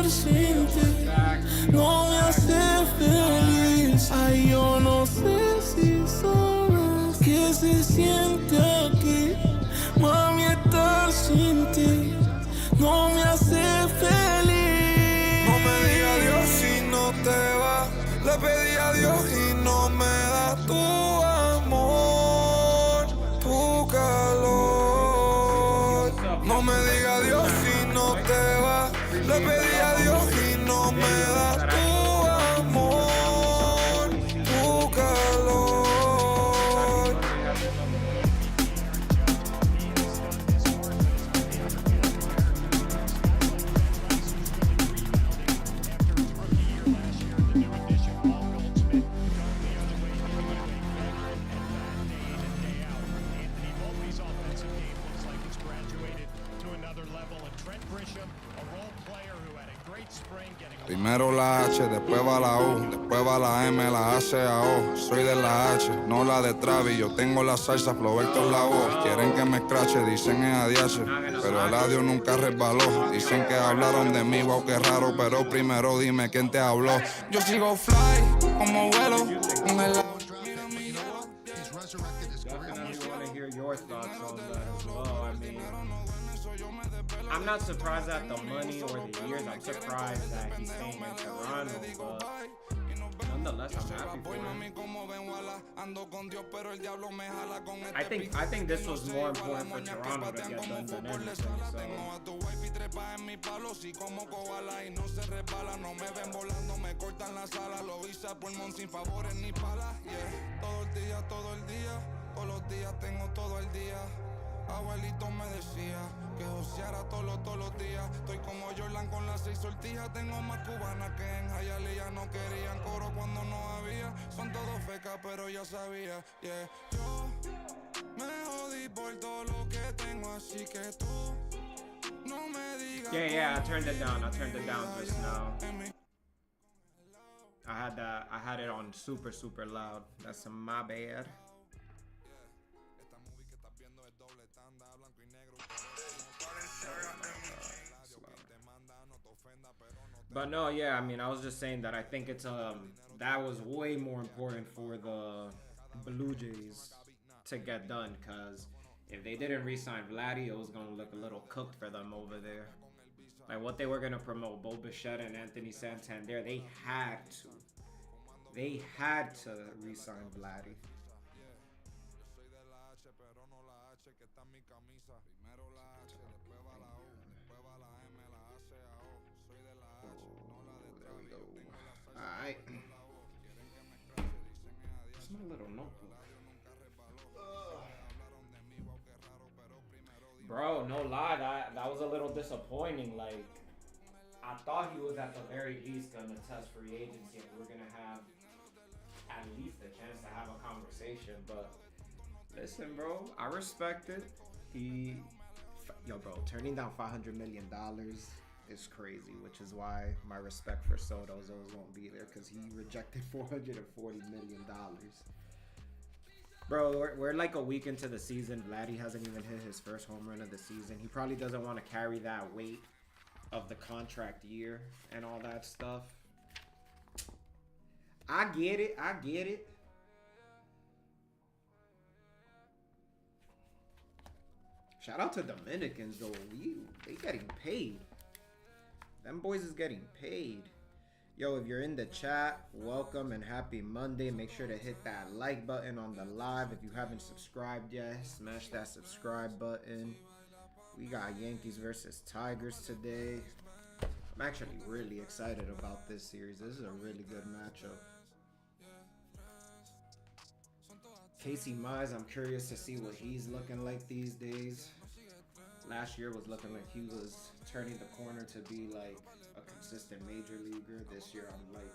estar sin ti no me hace feliz. Ay, yo no sé si sabes que se siente aquí. Mami, estar sin ti no me hace feliz. No me diga adiós si no te vas. Le pedí a Dios y no me da tu amor, tu calor. No me diga adiós si no te vas. Le pedí a Dios y no me da tu amor, tu calor. Primero la H, después va la U, después va la M, la A, C, A, O. Soy de la H, no la de Travis. Yo tengo la salsa, Floberto en la voz. Quieren que me escrache, dicen es ADH. Pero el audio nunca resbaló. Dicen que hablaron de mí, wow, qué raro. Pero primero dime quién te habló. Yo sigo fly, como vuelo, con el agua. Definitely want to hear your thoughts on that as well. I mean, I'm not surprised at the money or the years. I'm surprised that he's staying in Toronto, but nonetheless, I'm happy for him. I think this was more important for Toronto to get done than anything. Abuelito me decía que joseara todos los días. Estoy como Jordan con las 6 sortijas. Tengo más cubanas que en Hialeah. No querían coro cuando no había. Son todos fecas, pero ya sabía. Yeah. Yo me jodí por todo lo que tengo, así que tú no me digas. Yeah, I turned it down. I turned it down just now. I had it on super loud. That's my bad. But no, yeah, I mean, I was just saying that I think it's that was way more important for the Blue Jays to get done, because if they didn't re-sign Vladdy, it was gonna look a little cooked for them over there. Like what they were gonna promote, Bo Bichette and Anthony Santander, they had to re-sign Vladdy. Alright. It's my little notebook. Bro, no lie, that was a little disappointing. Like, I thought he was at the very least gonna test free agency and we're gonna have at least a chance to have a conversation. But listen, bro, I respect it. Yo, bro, turning down $500 million is crazy, which is why my respect for Soto's always won't be there, because he rejected $440 million. Bro, we're like a week into the season. Vladdy hasn't even hit his first home run of the season. He probably doesn't want to carry that weight of the contract year and all that stuff. I get it. Shout out to Dominicans though. They getting paid. Them boys is getting paid. Yo, if you're in the chat, welcome and happy Monday. Make sure to hit that like button on the live. If you haven't subscribed yet, smash that subscribe button. We got Yankees versus Tigers today. I'm actually really excited about this series. This is a really good matchup. Casey Mize, I'm curious to see what he's looking like these days. Last year was looking like he was turning the corner to be like a consistent major leaguer. This year I'm like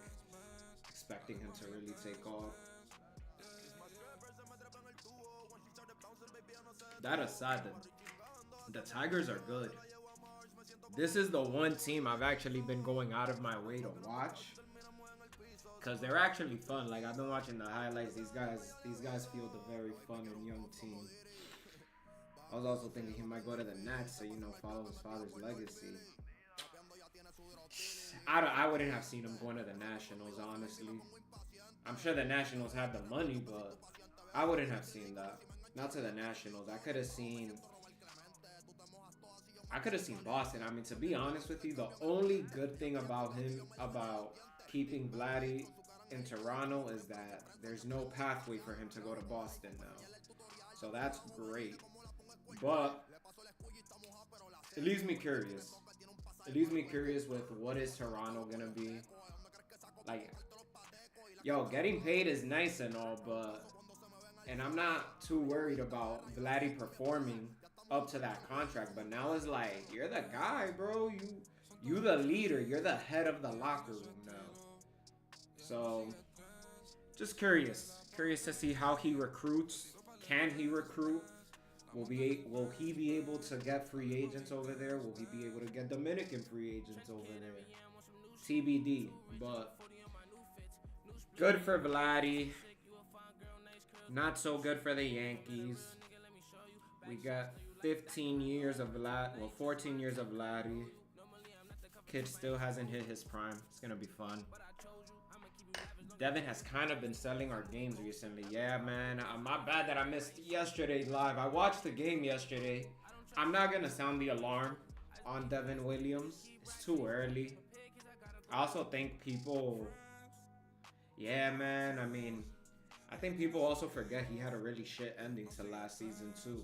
expecting him to really take off. That aside, the Tigers are good. This is the one team I've actually been going out of my way to watch, because they're actually fun. Like, I've been watching the highlights. These guys field a very fun and young team. I was also thinking he might go to the Nats to, you know, follow his father's legacy. I wouldn't have seen him going to the Nationals, honestly. I'm sure the Nationals have the money, but I wouldn't have seen that. Not to the Nationals. I could have seen Boston. I mean, to be honest with you, the only good thing about him, about keeping Vladdy in Toronto, is that there's no pathway for him to go to Boston now. So that's great. But it leaves me curious. It leaves me curious with what is Toronto gonna be. Like, yo, getting paid is nice and all, but, and I'm not too worried about Vladdy performing up to that contract, but now it's like, you're the guy, bro. You the leader. You're the head of the locker room now. So, just curious. Curious to see how he recruits. Can he recruit? Will he be able to get free agents over there? Will he be able to get Dominican free agents over there? TBD. But good for Vladdy. Not so good for the Yankees. We got 15 years of Vlad. Well, 14 years of Vladdy. Kid still hasn't hit his prime. It's gonna be fun. Devin has kind of been selling our games recently. Yeah, man. My bad that I missed yesterday's live. I watched the game yesterday. I'm not going to sound the alarm on Devin Williams. It's too early. I also think people... Yeah, man. I mean, I think people also forget he had a really shit ending to last season, too.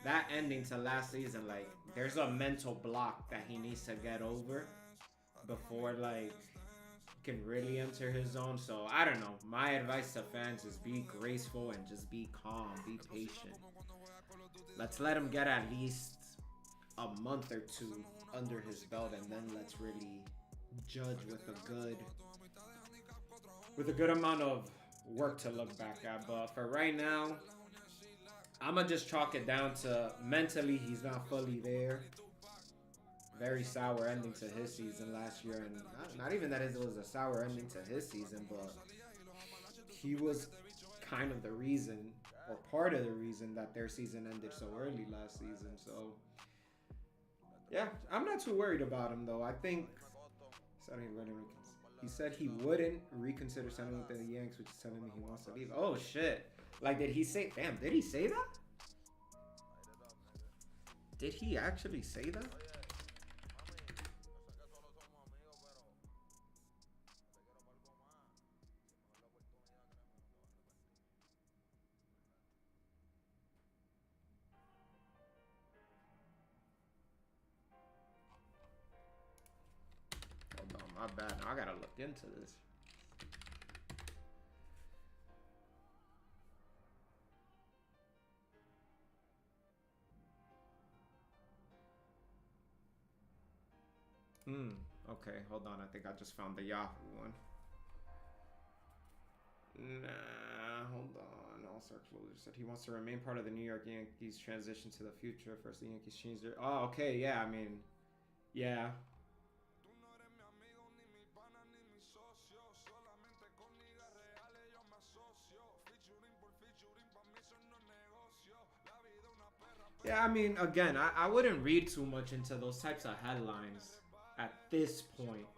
That ending to last season, like, there's a mental block that he needs to get over before, like... can really enter his zone. So I don't know, my advice to fans is be graceful and just be calm, be patient. Let's let him get at least a month or two under his belt, and then let's really judge with a good amount of work to look back at. But for right now, I'ma just chalk it down to mentally he's not fully there. Very sour ending to his season last year, and not even that it was a sour ending to his season, but he was kind of the reason, or part of the reason, that their season ended so early last season. So yeah, I'm not too worried about him though. I think he said he wouldn't reconsider signing with the Yanks, which is telling me he wants to leave. Oh shit! Like, did he say? Damn, did he say that? Did he actually say that? My bad. Now I gotta look into this. Okay, hold on. I think I just found the Yahoo one. Nah, hold on. All Star Closer said he wants to remain part of the New York Yankees transition to the future. First, the Yankees changed their... Oh, okay, yeah, I mean... Yeah. Yeah, I mean, again, I wouldn't read too much into those types of headlines at this point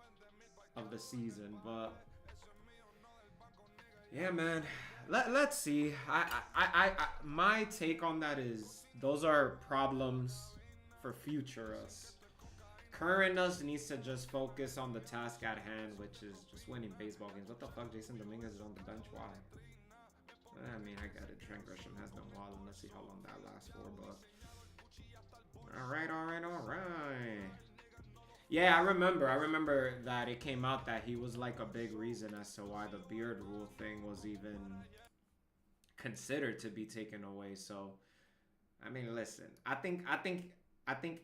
of the season, but yeah, man, let's see. My take on that is those are problems for future us. Current us needs to just focus on the task at hand, which is just winning baseball games. What the fuck? Jason Dominguez is on the bench. Why? I mean, I got it. Trent Grisham has been wilding. Let's see how long that lasts for, but... Alright. Yeah, I remember that it came out that he was like a big reason as to why the beard rule thing was even considered to be taken away. So, I mean, listen, I think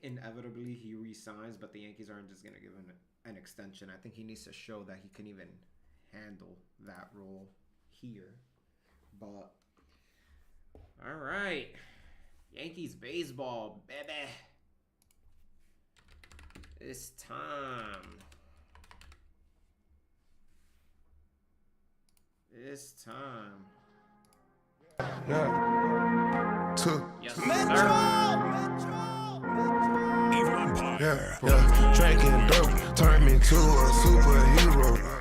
inevitably he resigns, but the Yankees aren't just gonna give him an extension. I think he needs to show that he can even handle that role here. But all right, Yankees baseball, baby. It's time. It's time. Yeah. Yes, sir. Evil Empire. Yeah, drinking dope turned me to a superhero.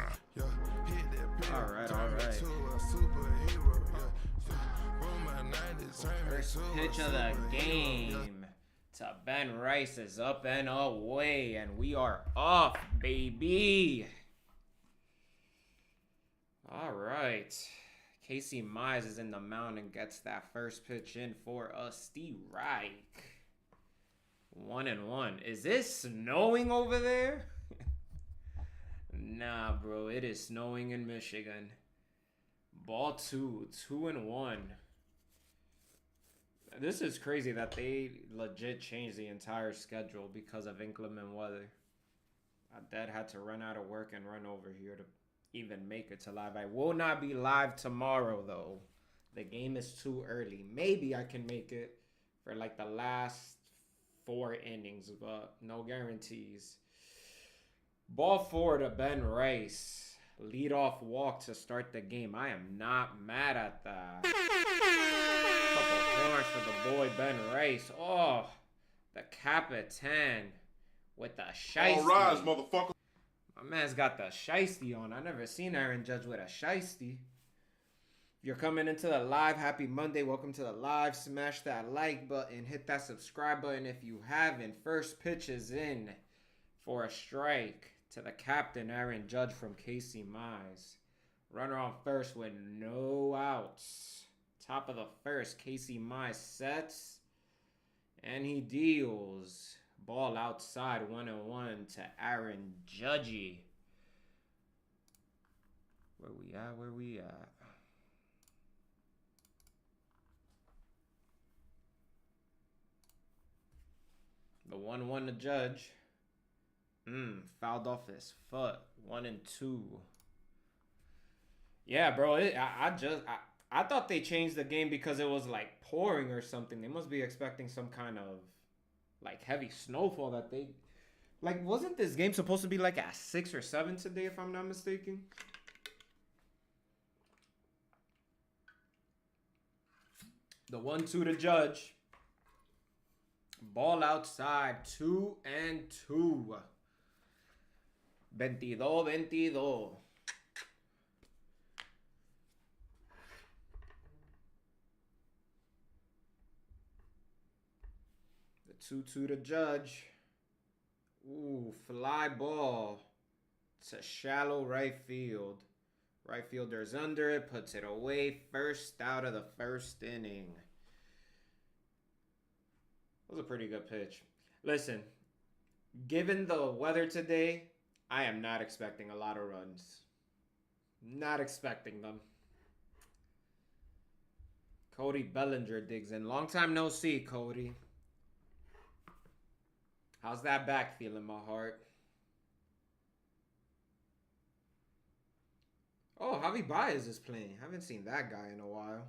All right. First pitch of the game to Ben Rice is up and away, and we are off, baby. All right. Casey Mize is in the mound and gets that first pitch in for a strike. 1-1. Is it snowing over there? Nah, bro. It is snowing in Michigan. Ball 2. 2-1. This is crazy that they legit changed the entire schedule because of inclement weather. My dad had to run out of work and run over here to even make it to live. I will not be live tomorrow, though. The game is too early. Maybe I can make it for like the last 4 innings, but no guarantees. Ball 4 to Ben Rice. Leadoff walk to start the game. I am not mad at that. Couple horns for the boy Ben Rice. Oh, the Capitan with the shiesty. All rise, motherfucker. My man's got the shiesty on. I never seen Aaron Judge with a shiesty. If you're coming into the live, happy Monday. Welcome to the live. Smash that like button. Hit that subscribe button if you haven't. First pitch is in for a strike to the captain, Aaron Judge from Casey Mize. Runner on first with no outs. Top of the first, Casey Mize sets. And he deals. Ball outside, 1-1 to Aaron Judgy. Where we at? The 1-1 to Judge. Fouled off his foot. 1-2. Yeah, bro. I thought they changed the game because it was like pouring or something. They must be expecting some kind of like heavy snowfall that they like. Wasn't this game supposed to be like at 6 or 7 today, if I'm not mistaken? The 1-2 to Judge. Ball outside. 2-2. 22-22. The 2-2 to Judge. Ooh, fly ball to shallow right field. Right fielder's under it, puts it away. First out of the first inning. That was a pretty good pitch. Listen, given the weather today, I am not expecting a lot of runs. Not expecting them. Cody Bellinger digs in. Long time no see, Cody. How's that back feeling, my heart? Oh, Javi Baez is playing. Haven't seen that guy in a while.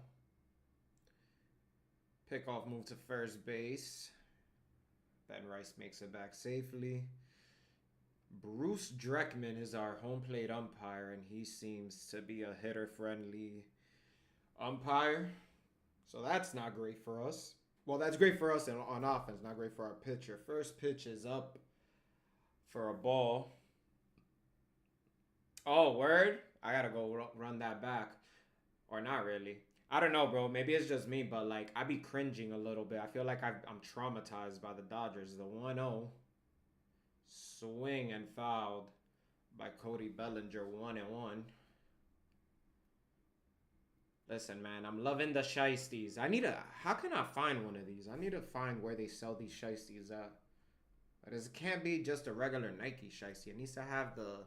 Pickoff move to first base. Ben Rice makes it back safely. Bruce Dreckman is our home plate umpire, and he seems to be a hitter-friendly umpire. So that's not great for us. Well, that's great for us on offense, not great for our pitcher. First pitch is up for a ball. Oh, word? I gotta go run that back. Or not really. I don't know, bro. Maybe it's just me, but like I be cringing a little bit. I feel like I'm traumatized by the Dodgers. The 1-0. Swing and fouled by Cody Bellinger, 1-1. Listen, man, I'm loving the shiesties. How can I find one of these? I need to find where they sell these shiesties at. It can't be just a regular Nike shiesty. It needs to have the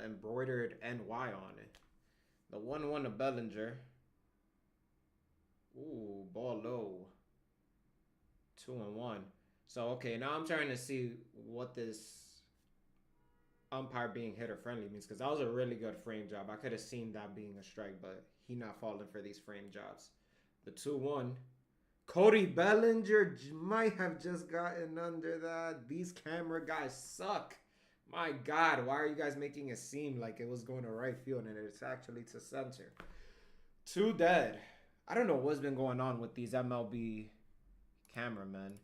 embroidered NY on it. The 1-1 to Bellinger. Ooh, ball low. 2-1. So, okay, now I'm trying to see what this umpire being hitter-friendly means, because that was a really good frame job. I could have seen that being a strike, but he not falling for these frame jobs. The 2-1. Cody Bellinger might have just gotten under that. These camera guys suck. My God, why are you guys making it seem like it was going to right field and it's actually to center? 2 dead. I don't know what's been going on with these MLB cameramen.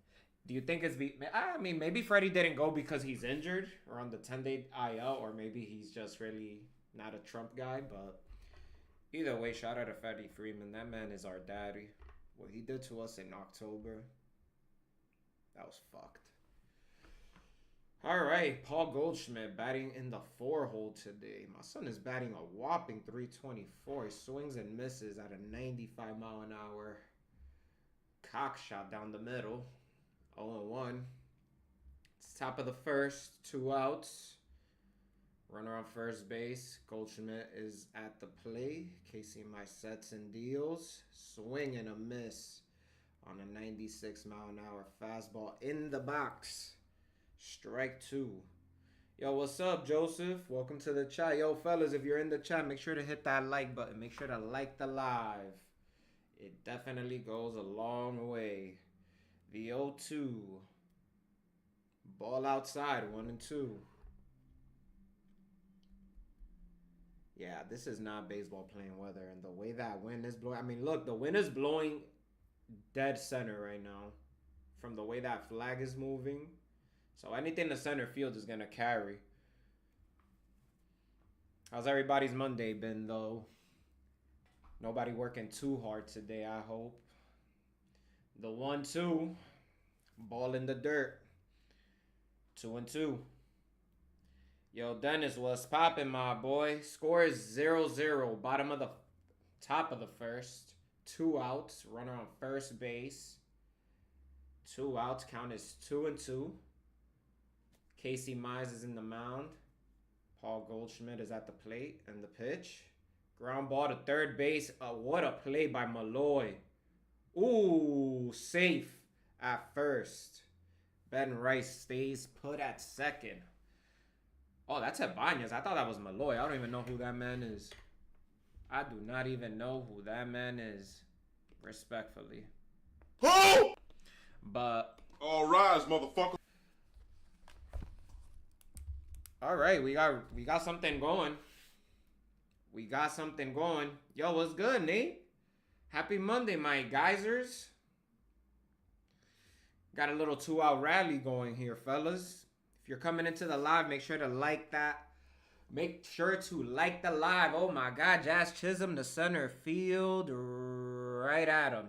Do you think I mean, maybe Freddie didn't go because he's injured or on the 10-day IL, or maybe he's just really not a Trump guy. But either way, shout out to Freddie Freeman. That man is our daddy. What he did to us in October, that was fucked. All right, Paul Goldschmidt batting in the 4-hole today. My son is batting a whopping 324. He swings and misses at a 95 mile an hour cock shot down the middle. 0-1. It's top of the first, 2 outs. Runner on first base. Goldschmidt is at the plate. Casey my sets and deals. Swing and a miss on a 96 mile an hour fastball in the box. Strike 2. Yo, what's up, Joseph? Welcome to the chat. Yo, fellas, if you're in the chat, make sure to hit that like button. Make sure to like the live. It definitely goes a long way. The 0-2. Ball outside, 1-2. Yeah, this is not baseball playing weather. And the way that wind is blowing. I mean, look, the wind is blowing dead center right now. From the way that flag is moving. So anything the center field is going to carry. How's everybody's Monday been, though? Nobody working too hard today, I hope. The 1-2. Ball in the dirt. 2-2. Yo, Dennis, what's poppin', my boy? Score is 0-0. Bottom of the top of the first. 2 outs. Runner on first base. 2 outs. Count is 2-2. Casey Mize is in the mound. Paul Goldschmidt is at the plate and the pitch. Ground ball to third base. What a play by Malloy. Ooh, safe at first. Ben Rice stays put at second. Oh, that's Ibanez. I thought that was Malloy. I don't even know who that man is. I do not even know who that man is. Respectfully. Who? But All rise, motherfucker. all right, we got something going. We got something going. Yo, what's good, Nate? Happy Monday, my geysers. Got a little 2-out rally going here, fellas. If you're coming into the live, make sure to like that. Make sure to like the live. Oh my God, Jazz Chisholm to center field, right at him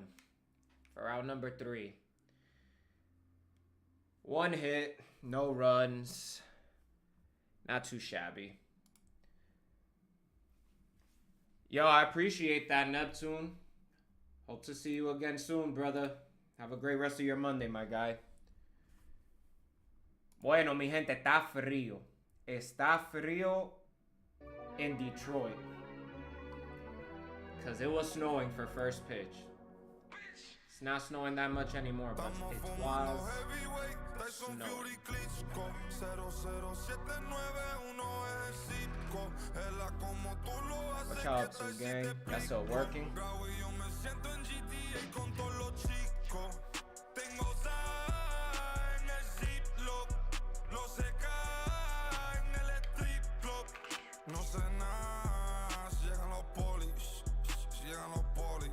for out number 3. 1 hit, no runs. Not too shabby. Yo, I appreciate that, Neptune. Hope to see you again soon, brother. Have a great rest of your Monday, my guy. Bueno, mi gente, está frío. Está frío in Detroit. Because it was snowing for first pitch. It's not snowing that much anymore, but it was snowing. What y'all up to, gang? That's still working? No sé nada, si llegan los polis, si llegan los polis.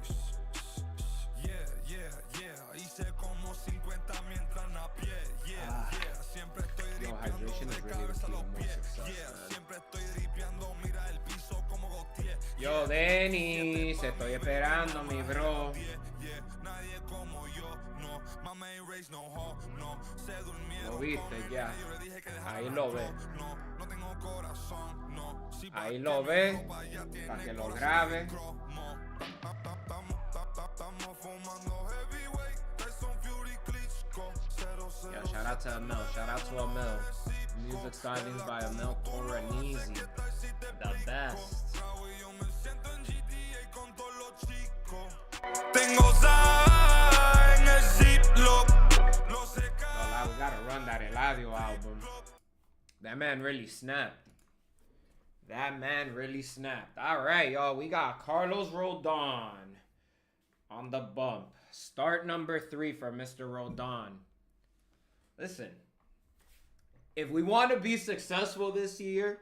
Yeah, hice como 50 mientras na pie. Yeah, siempre estoy ripiando de cabeza a los pies. Yeah, siempre estoy ripiando, mira el piso como Gautier. Yo, Denis, estoy esperando, mi bro. Nadie como yo, no. Mama ain't raised no hoe, no. Se durmieron. Lo viste ya. Ahí lo ves. No tengo corazón, no. Ahí lo ves. Para que lo grabe. Yeah, shout out to Amel. Shout out to Amel. Music stylings by Amel Coranese. The best. Tengo sal en el ziploc. We gotta run that Eladio album. That man really snapped. That man really snapped. All right, y'all. We got Carlos Rodon on the bump. Start number 3 for Mr. Rodon. Listen, if we want to be successful this year,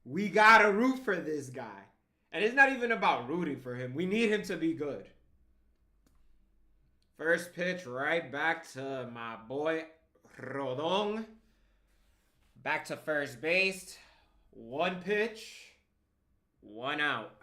we gotta root for this guy. And it's not even about rooting for him. We need him to be good. First pitch right back to my boy Rodon. Back to first base. One pitch, one out.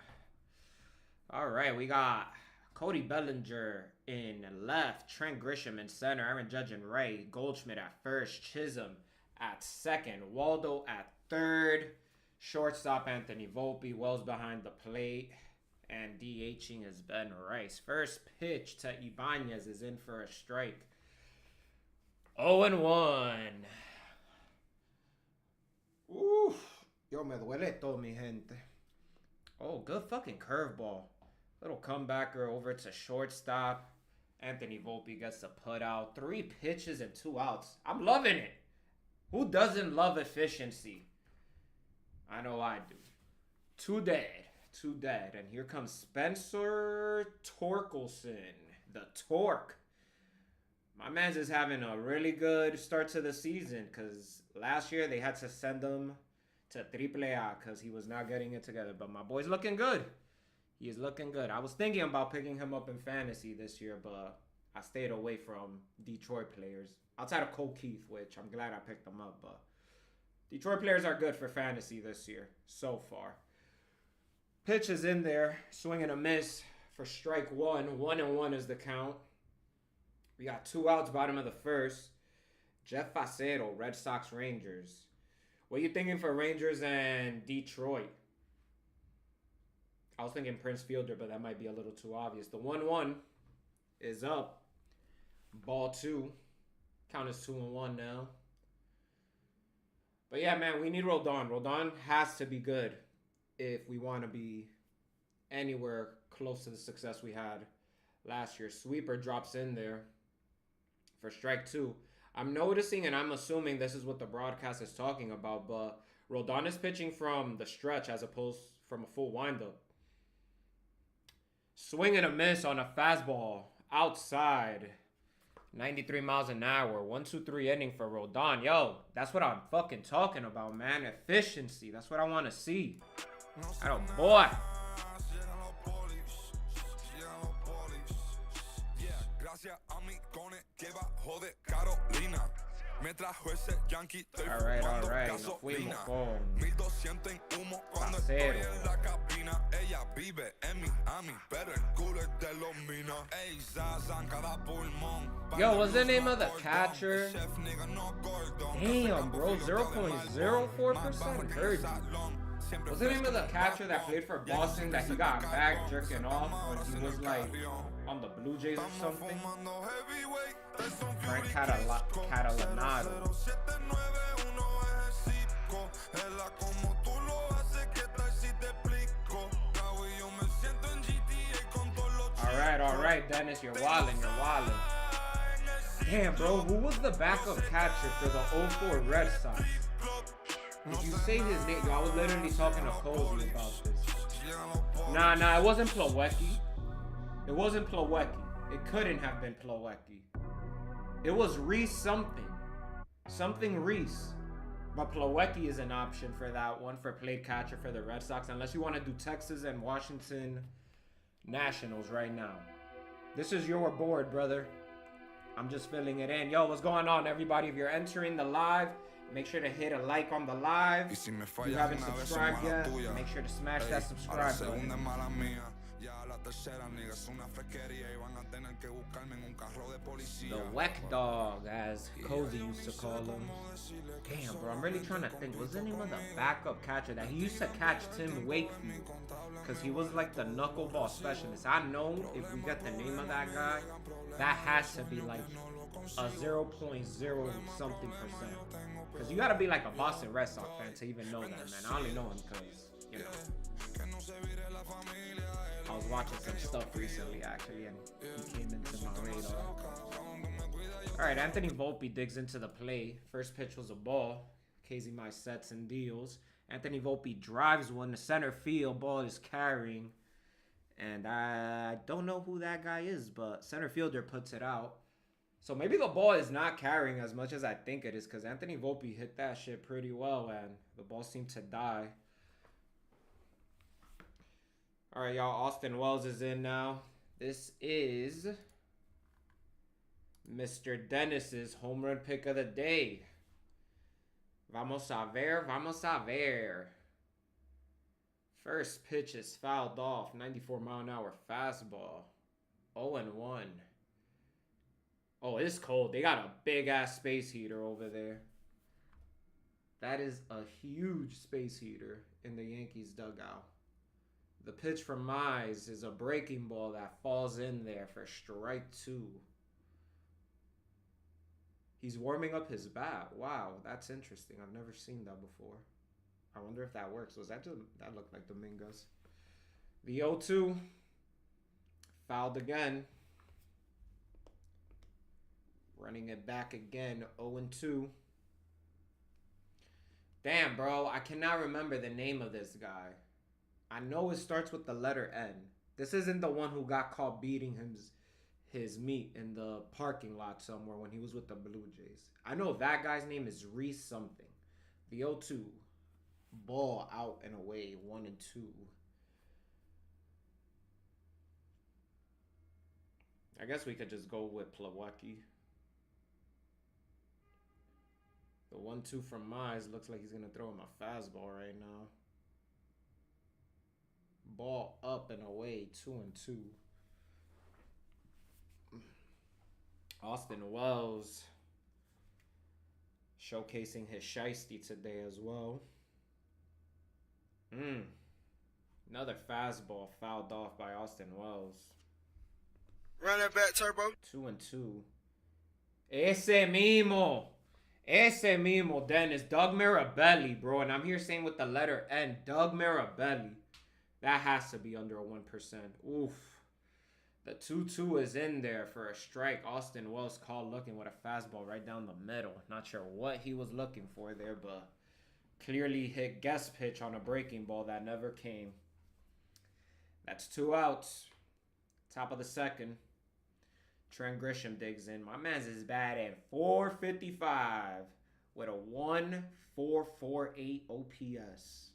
All right, we got Cody Bellinger in left, Trent Grisham in center, Aaron Judge in right, Goldschmidt at first, Chisholm at second, Waldo at third, shortstop Anthony Volpe, Wells behind the plate, and DHing is Ben Rice. First pitch to Ibanez is in for a strike. 0-1. Oof. Yo, me duele todo, mi gente. Oh, good fucking curveball. Little comebacker over to shortstop. Anthony Volpe gets the put out. 3 pitches and 2 outs. I'm loving it. Who doesn't love efficiency? I know I do. 2 dead. 2 dead. And here comes Spencer Torkelson. The Torque. My man's is having a really good start to the season because last year they had to send him to AAA because he was not getting it together. But my boy's looking good. He is looking good. I was thinking about picking him up in fantasy this year, but I stayed away from Detroit players. Outside of Cole Keith, which I'm glad I picked him up. But Detroit players are good for fantasy this year so far. Pitch is in there. Swing and a miss for strike 1. 1-1 is the count. We got 2 outs, bottom of the first. Jeff Facero, Red Sox Rangers. What are you thinking for Rangers and Detroit? I was thinking Prince Fielder, but that might be a little too obvious. The 1-1 is up. Ball 2. Count is 2-1 now. But yeah, man, we need Rodon. Rodon has to be good if we want to be anywhere close to the success we had last year. Sweeper drops in there for strike 2. I'm noticing and I'm assuming this is what the broadcast is talking about, but Rodon is pitching from the stretch as opposed from a full windup. Swing and a miss on a fastball outside. 93 miles an hour. 1-2-3 inning for Rodon. Yo, that's what I'm fucking talking about, man. Efficiency. That's what I want to see. Oh, boy. All right. Nos fuimos con Facero. Yo, what's the name of the catcher? Damn, bro. 0.04% heard you. What's the name of the catcher that played for Boston that he got back jerking off when he was like on the Blue Jays or something? Frank Catalanado. All right, Dennis, you're wildin'. Damn, bro, who was the backup catcher for the 04 Red Sox? Did you say his name? Yo, I was literally talking to Cozy about this. Nah, it wasn't Plawecki. It couldn't have been Plawecki. It was Reese something. Something Reese. But Plawecki is an option for that one, for played catcher for the Red Sox, unless you want to do Texas and Washington Nationals right now. This is your board, brother. I'm just filling it in. Yo, what's going on, everybody? If you're entering the live, make sure to hit a like on the live. If you haven't subscribed yet, make sure to smash that subscribe button. The Weck Dog, as Cozy used to call him. Damn, bro, I'm really trying to think. What's the name of the backup catcher that he used to catch Tim Wakefield? Because he was like the knuckleball specialist. I know if we get the name of that guy, that has to be like a 0.0 something %. Because you got to be like a Boston Red Sox fan to even know that, man. I only know him because, you know, I was watching some stuff recently, actually, and he came into my radar. All right, Anthony Volpe digs into the play. First pitch was a ball. KZ my sets and deals. Anthony Volpe drives one to center field. Ball is carrying. And I don't know who that guy is, but center fielder puts it out. So maybe the ball is not carrying as much as I think it is, because Anthony Volpe hit that shit pretty well, and the ball seemed to die. All right, y'all. Austin Wells is in now. This is Mr. Dennis's home run pick of the day. Vamos a ver, vamos a ver. First pitch is fouled off. 94-mile-an-hour fastball. 0-1. Oh, it's cold. They got a big-ass space heater over there. That is a huge space heater in the Yankees dugout. The pitch from Mize is a breaking ball that falls in there for strike 2. He's warming up his bat. Wow, that's interesting. I've never seen that before. I wonder if that works. Was that just, that looked like Dominguez. The 0-2. Fouled again. Running it back again. 0-2. Damn, bro. I cannot remember the name of this guy. I know it starts with the letter N. This isn't the one who got caught beating his meat in the parking lot somewhere when he was with the Blue Jays. I know that guy's name is Reese something. The 0-2. Ball out and away. 1-2. I guess we could just go with Plawecki. The 1-2 from Mize looks like he's going to throw him a fastball right now. Ball up and away. 2-2. Austin Wells showcasing his shiesty today as well. Another fastball fouled off by Austin Wells. Run that back, Turbo. 2-2. Ese mismo, Dennis. Doug Mirabelli, bro. And I'm here saying with the letter N. Doug Mirabelli. That has to be under a 1%. Oof. The 2-2 is in there for a strike. Austin Wells called looking with a fastball right down the middle. Not sure what he was looking for there, but clearly hit guest pitch on a breaking ball that never came. That's 2 outs. Top of the second. Trent Grisham digs in. My man's is bad at 455 with a 1.448 OPS.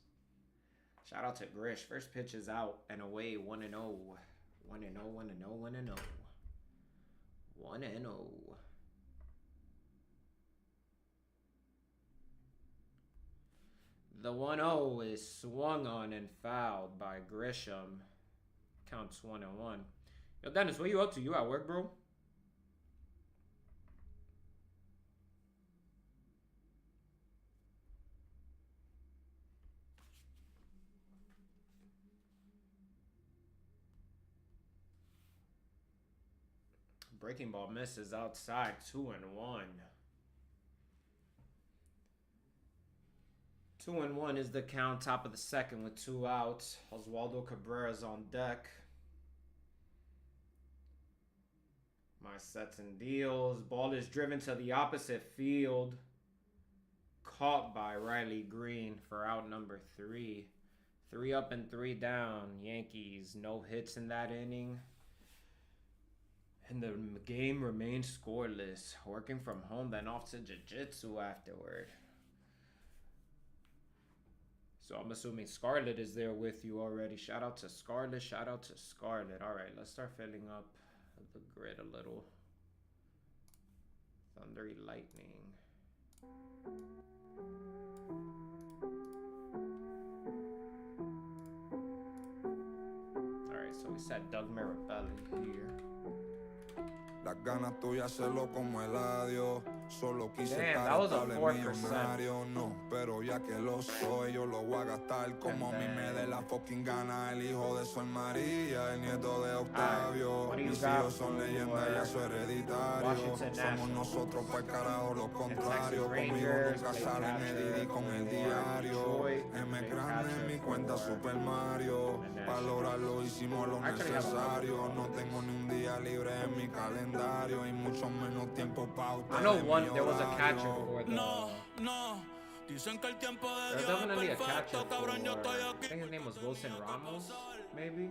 Shout out to Grish. First pitch is out and away. 1-0. 1-0, 1-0, 1-0. 1-0. The 1-0 is swung on and fouled by Grisham. Counts 1-1. Yo, Dennis, what you up to? You at work, bro? Breaking ball misses outside. 2-1. 2-1 is the count. Top of the second with 2 outs. Oswaldo Cabrera's on deck. My sets and deals. Ball is driven to the opposite field. Caught by Riley Green for out number 3. 3 up and 3 down. Yankees, no hits in that inning. And the game remains scoreless. Working from home, then off to jiu-jitsu afterward. So I'm assuming Scarlett is there with you already. Shout out to Scarlett. Shout out to Scarlett. All right, let's start filling up the grid a little. Thundery lightning. All right, so we said Doug Mirabelli here. Las ganas tuyas hacerlo como el adiós. Solo quise Damn, estar that was a estable 4%. millonario, no. Pero ya que lo soy, yo lo voy a gastar como a mí me dé la fucking gana. El hijo de Sol María, el nieto de Octavio. What do you Mis got hijos son leyendas, ya soy hereditario. Washington Somos Nationals? nosotros, pues carajo, lo Texas contrario. Conmigo Rangers, nunca play sale catcher Medidí con el for diario. Detroit, M play grande en mi catcher cuenta for Super Mario. the Para lograrlo hicimos lo Actually, I have a necesario. couple. No tengo ni un día libre en mi calendario. Y mucho menos tiempo pa' ustedes. I know one. There was a catcher for the. No, dicen que el tiempo de There's Dios es definitely a catcher perfecto, for. cabrón, yo estoy I aquí. think his name was Wilson Ramos, maybe.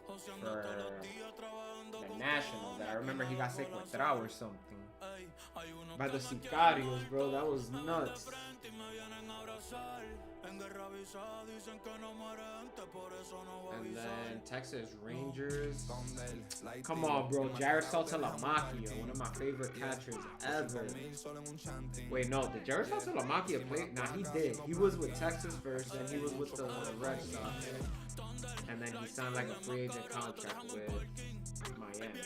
Joseando todos los días, trabajando The con Nationals. I remember he got sick with Trout or something. Ey, hay unos By the que me Sicarios, quieren bro. That was ver nuts. frente y me vienen a abrazar. And then Texas Rangers. Come on, bro. Jared Saltalamacchia, one of my favorite catchers ever. Wait, no. Did Jared Saltalamacchia play? Nah, he did. He was with Texas first, then he was with the Red Sox. And then he signed like a free agent contract with Miami.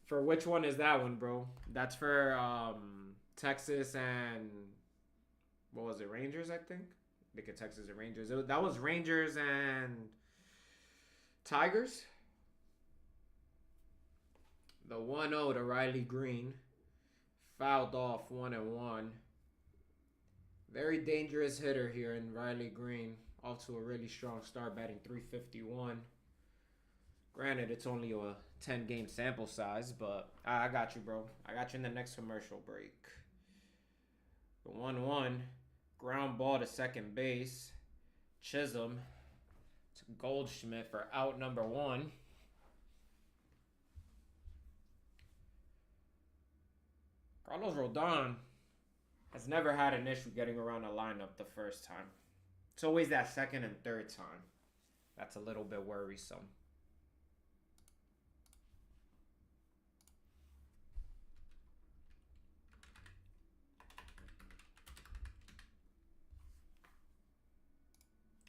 For which one is that one, bro? That's for Texas and what was it? Rangers, I think. I think Texas and Rangers. That was Rangers and Tigers. The 1-0 to Riley Green. Fouled off 1-1. Very dangerous hitter here in Riley Green. Off to a really strong start, batting .351. Granted, it's only a 10-game sample size, but I got you, bro. I got you in the next commercial break. The 1-1. Ground ball to second base. Chisholm to Goldschmidt for out number 1. Carlos Rodon has never had an issue getting around a lineup the first time. It's always that second and third time. That's a little bit worrisome.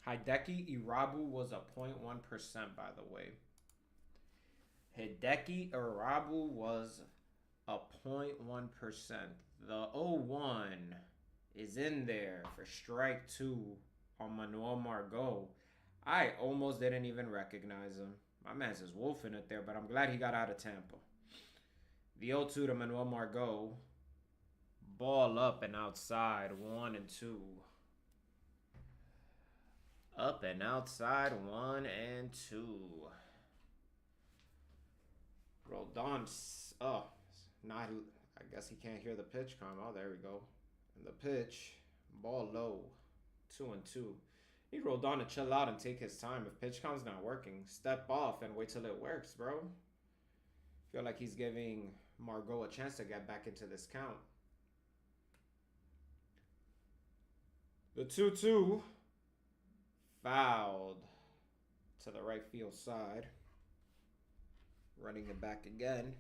Hideki Irabu was a 0.1%, by the way. Hideki Irabu was a 0.1%. The 0-1 is in there for strike 2 on Manuel Margot. I almost didn't even recognize him. My man's just wolfing it there, but I'm glad he got out of Tampa. The 0-2 to Manuel Margot. Ball up and outside, 1 and 2. Up and outside, 1 and 2. Rodon's, not, I guess he can't hear the pitch come. Oh, there we go. And the pitch, ball low, 2 and 2. Need Rodon to chill out and take his time. If pitch come's not working, step off and wait till it works, bro. Feel like he's giving Margot a chance to get back into this count. The 2-2. Fouled to the right field side. Running it back again.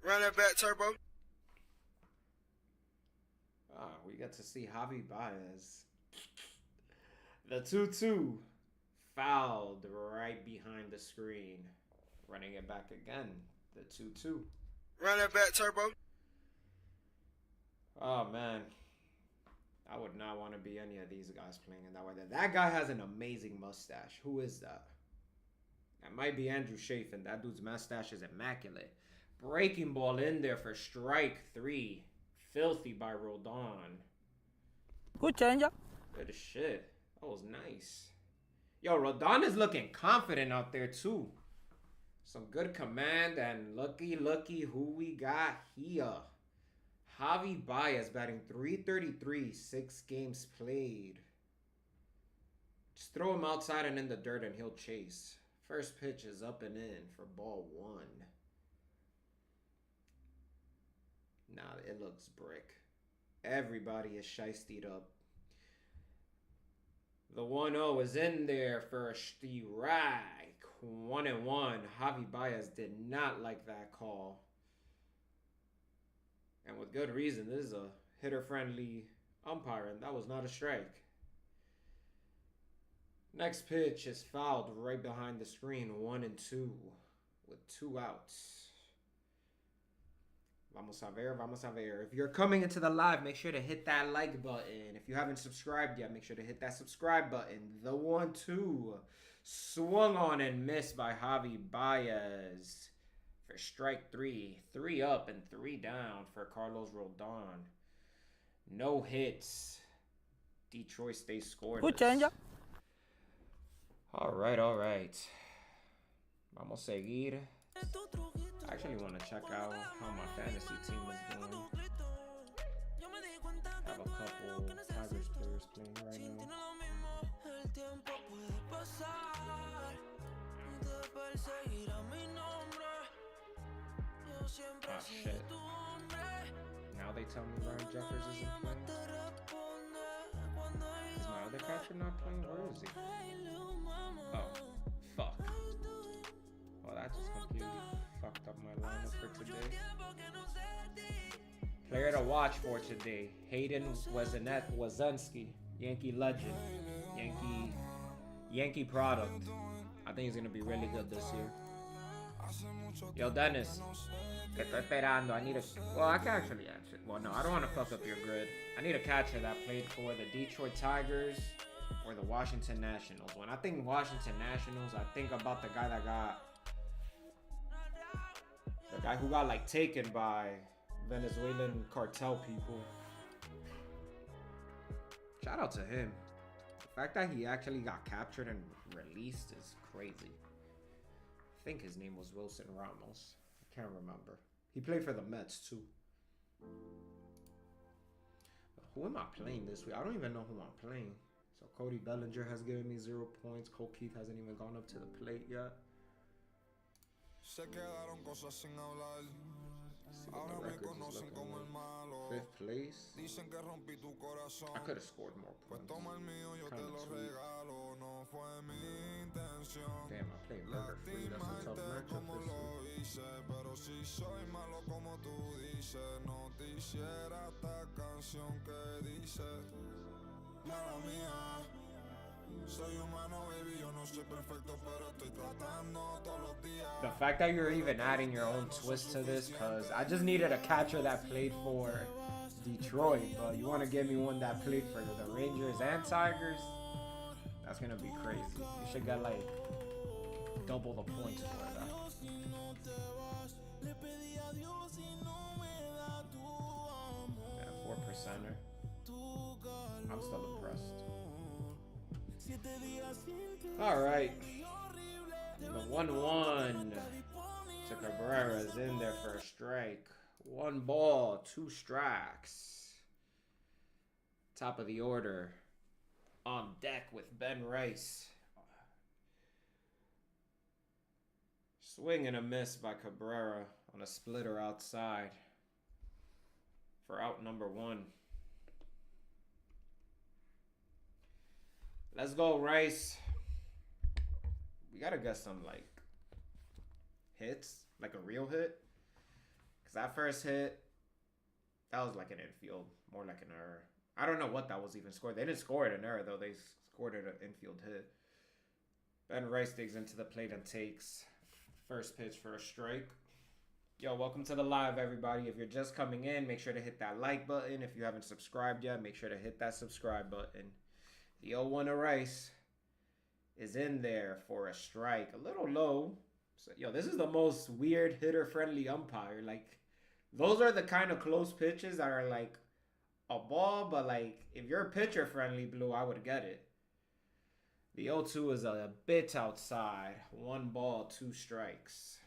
Run that back, Turbo. We get to see Javi Baez. The 2-2. Fouled right behind the screen. Running it back again. The 2-2. Run that back, Turbo. Oh, man. I would not want to be any of these guys playing in that way. That guy has an amazing mustache. Who is that? That might be Andrew Chafin. That dude's mustache is immaculate. Breaking ball in there for strike 3. Filthy by Rodon. Good changer. Good as shit. That was nice. Yo, Rodon is looking confident out there too. Some good command, and looky who we got here. Javi Baez batting .333, 6 games played. Just throw him outside and in the dirt and he'll chase. First pitch is up and in for ball 1. Nah, it looks brick. Everybody is shiestied up. The 1-0 is in there for a strike. 1-1. Javi Baez did not like that call. And with good reason. This is a hitter-friendly umpire, and that was not a strike. Next pitch is fouled right behind the screen. 1 and 2 with 2 outs. Vamos a ver, vamos a ver. If you're coming into the live, make sure to hit that like button. If you haven't subscribed yet, make sure to hit that subscribe button. The 1-2 swung on and missed by Javi Baez for strike 3. 3 up and 3 down for Carlos Rodon. No hits. Detroit stays scoreless. Good changer. All right. Vamos a seguir. I actually want to check out how my fantasy team is doing. I have a couple Tigers players playing right now. Oh shit. Now they tell me Ryan Jeffers isn't playing. Is my other catcher not playing? Where is he? Oh, fuck. Well, that just completely fucked up my lineup for today. Player to watch for today: Hayden Wazensky, Yankee legend, Yankee product. I think he's gonna be really good this year. Yo, Dennis, que estoy esperando. I need a. Well, I can actually answer. Well, no, I don't want to fuck up your grid. I need a catcher that played for the Detroit Tigers or the Washington Nationals. When I think Washington Nationals, I think about the guy who got like taken by Venezuelan cartel people. Shout out to him. The fact that he actually got captured and released is crazy. I think his name was Wilson Ramos. I can't remember. He played for the Mets too. But who am I playing this week? I don't even know who I'm playing. So Cody Bellinger has given me 0 points. Cole Keith hasn't even gone up to the plate yet. Se quedaron cosas sin hablar. See what the records is looking like. 5th place. Dicen que rompí tu corazón. I could have scored more Pues points. toma el mío, yo te Kinda lo sweet. regalo. No fue mi intención. Damn, I played Burger Free. That's a tough matchup Como this lo week. hice, pero si soy malo como tú dices, no te hiciera esta canción que dice. Mala mía. Soy humano, baby, yo no soy perfecto, pero estoy tratando todos los días. The fact that you're even adding your own twist to this, because I just needed a catcher that played for Detroit, but you want to give me one that played for the Rangers and Tigers? That's going to be crazy. You should get like double the points for that. Yeah, 4%er. I'm still impressed. All right. The 1-1 to Cabrera is in there for a strike. 1 ball, 2 strikes. Top of the order. On deck with Ben Rice. Swing and a miss by Cabrera on a splitter outside for out number 1. Let's go, Rice. We gotta get some, like, hits. Like a real hit. Because that first hit, that was like an infield. More like an error. I don't know what that was even scored. They didn't score it an error, though. They scored it an infield hit. Ben Rice digs into the plate and takes first pitch for a strike. Yo, welcome to the live, everybody. If you're just coming in, make sure to hit that like button. If you haven't subscribed yet, make sure to hit that subscribe button. The 0-1 to Rice is in there for a strike. A little low. So, yo, this is the most weird hitter-friendly umpire. Like, those are the kind of close pitches that are, like, a ball. But, like, if you're pitcher-friendly, Blue, I would get it. The 0-2 is a bit outside. 1 ball, 2 strikes.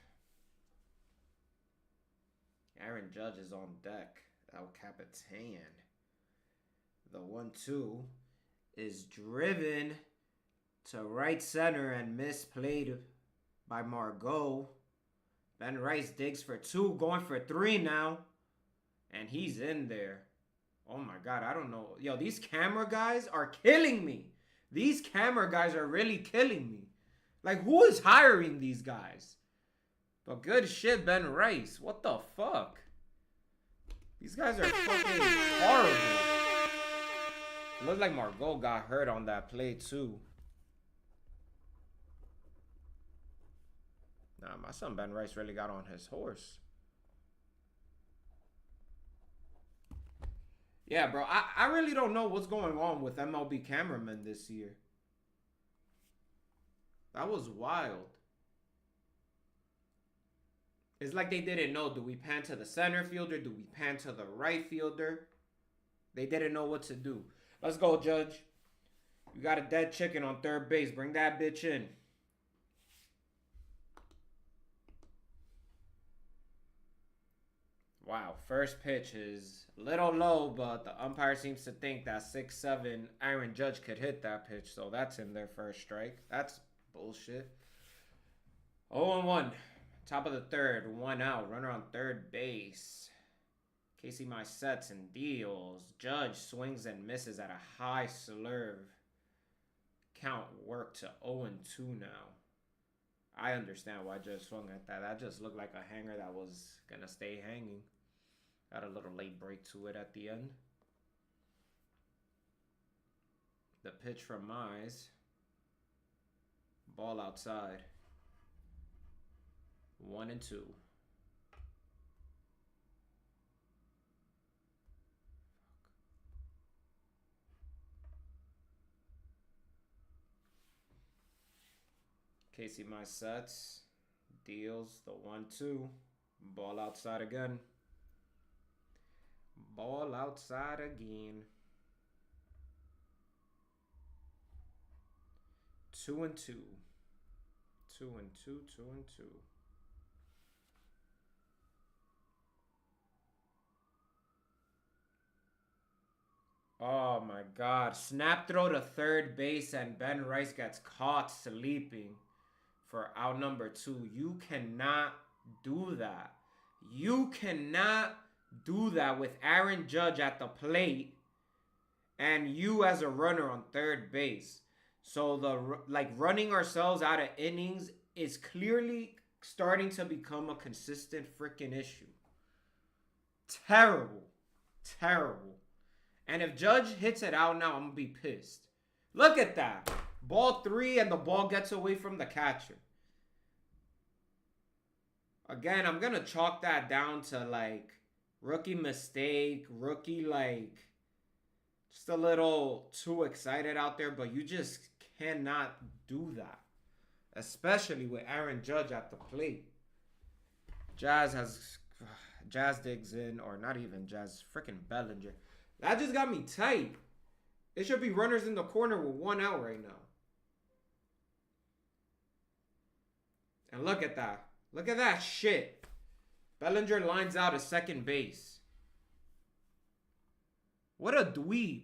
Aaron Judge is on deck. El Capitan. The 1-2 is driven to right center and misplayed by Margot. Ben Rice digs for 2, going for 3 now. And he's in there. Oh my God, I don't know. Yo, these camera guys are killing me. These camera guys are really killing me. Like, who is hiring these guys? But good shit, Ben Rice. What the fuck? These guys are fucking horrible. It looks like Margot got hurt on that play too. Nah, my son Ben Rice really got on his horse. Yeah, bro, I really don't know what's going on with MLB cameramen this year. That was wild. It's like they didn't know. Do we pan to the center fielder? Do we pan to the right fielder? They didn't know what to do. Let's go, Judge. You got a dead chicken on third base. Bring that bitch in. Wow, first pitch is a little low, but the umpire seems to think that 6'7" Aaron Judge could hit that pitch, so that's in there for a strike. That's bullshit. 0-1. Top of the third. 1 out. Runner on third base. Casey my sets and deals. Judge swings and misses at a high slurve. Count worked to 0-2 now. I understand why Judge swung at that. That just looked like a hanger that was going to stay hanging. Got a little late break to it at the end. The pitch from Mize. Ball outside. 1-2. Casey my sets. Deals the 1-2. Ball outside again. Ball outside again. 2-2. 2-2. 2-2. Oh my God. Snap throw to third base and Ben Rice gets caught sleeping for out number 2. You cannot do that. You cannot do that with Aaron Judge at the plate and you as a runner on third base. So the running ourselves out of innings is clearly starting to become a consistent freaking issue. Terrible. Terrible. And if Judge hits it out now, I'm going to be pissed. Look at that. Ball 3 and the ball gets away from the catcher. Again, I'm going to chalk that down to like rookie mistake, rookie just a little too excited out there, but you just cannot do that. Especially with Aaron Judge at the plate. Jazz digs in, or not even Jazz, freaking Bellinger. That just got me tight. It should be runners in the corner with 1 out right now. And look at that. Look at that shit. Bellinger lines out at second base. What a dweeb.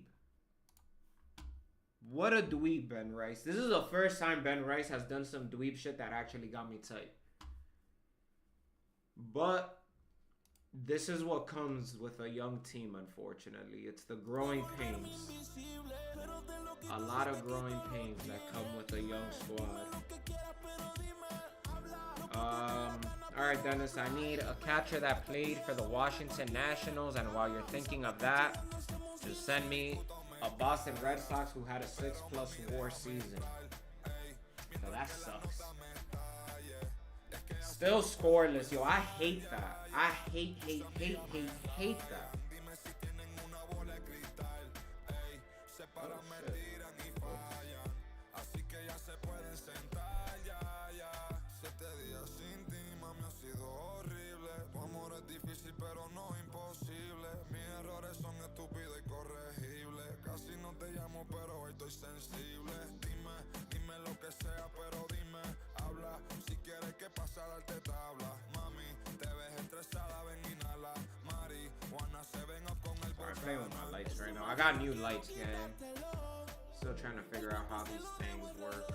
What a dweeb, Ben Rice. This is the first time Ben Rice has done some dweeb shit that actually got me tight. But this is what comes with a young team, unfortunately. It's the growing pains. A lot of growing pains that come with a young squad. Alright, Dennis, I need a catcher that played for the Washington Nationals. And while you're thinking of that, just send me a Boston Red Sox who had a 6+ WAR season. So that sucks. Still scoreless, yo. I hate that. I hate that. Alright, playing with my lights right now. I got new lights, gang. Still trying to figure out how these things work.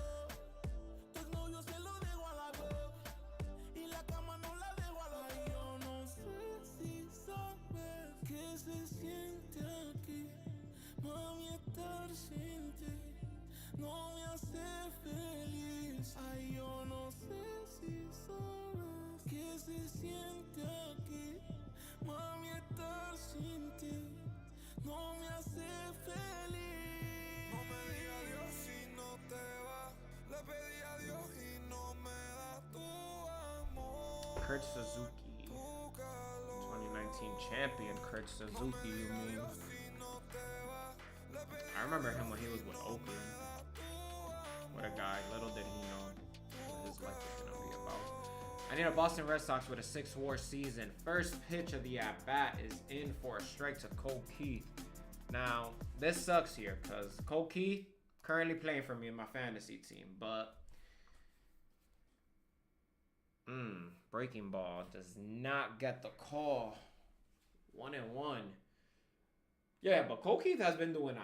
No me hace feliz. Ay, yo no sé si sabes que se siente aquí. Mami, estar sin ti no me hace feliz. No me diga Dios si no te vas. Le pedí a Dios y no me da tu amor. Kurt Suzuki. 2019 champion Kurt Suzuki, you mean? I remember him when he was with Oakland. What a guy. Little did he know what his life was going to be about. I need a Boston Red Sox with a 6 WAR season. First pitch of the at-bat is in for a strike to Cole Keith. Now, this sucks here because Cole Keith currently playing for me in my fantasy team. But, breaking ball does not get the call. 1-1. Yeah, but Cole Keith has been doing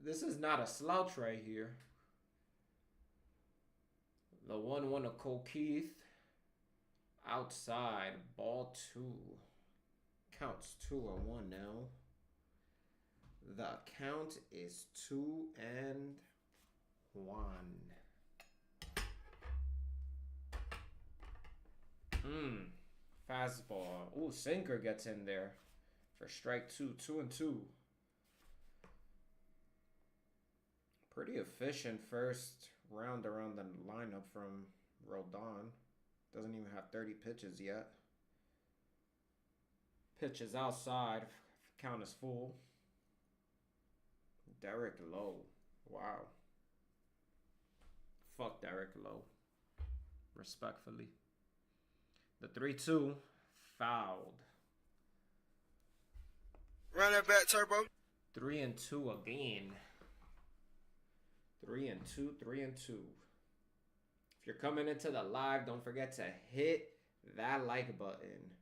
this is not a slouch right here. The 1-1 of Cole Keith. Outside, ball 2. Counts 2-1 now. The count is 2-1. Fastball. Ooh, sinker gets in there for strike 2. 2-2. Pretty efficient first round around the lineup from Rodon. Doesn't even have 30 pitches yet. Pitches outside. Count is full. Derek Lowe. Wow. Fuck Derek Lowe. Respectfully. The 3-2 fouled. Run that back, Turbo. 3-2 again. 3-2, 3-2. If you're coming into the live, don't forget to hit that like button.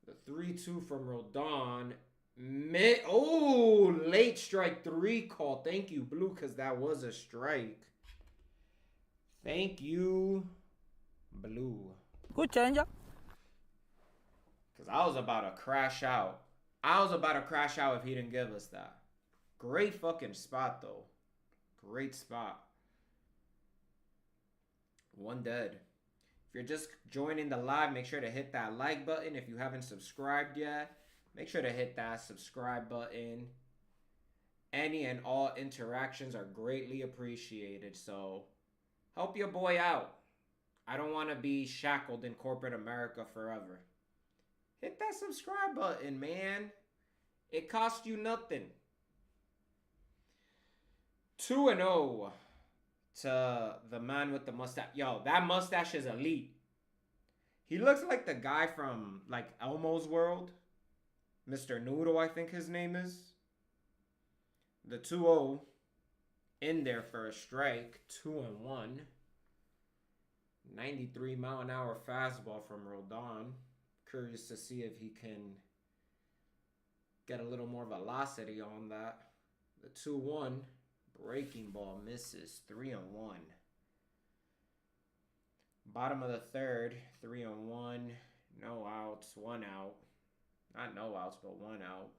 The 3-2 from Rodon. Late strike 3 call. Thank you, Blue, because that was a strike. Thank you, Blue. Good changer. Because I was about to crash out. If he didn't give us that. Great fucking spot, though. Great spot. 1 dead. If you're just joining the live, make sure to hit that like button. If you haven't subscribed yet, make sure to hit that subscribe button. Any and all interactions are greatly appreciated. So help your boy out. I don't want to be shackled in corporate America forever. Hit that subscribe button, man. It costs you nothing. 2-0 to the man with the mustache. Yo, that mustache is elite. He looks like the guy from, like, Elmo's World. Mr. Noodle, I think his name is. The 2-0 in there for a strike. 2-1. 93-mile-an-hour fastball from Rodon. Curious to see if he can get a little more velocity on that. The 2-1. Breaking ball misses. 3-1. Bottom of the third. 3-1. No outs. 1 out. Not no outs, but 1 out.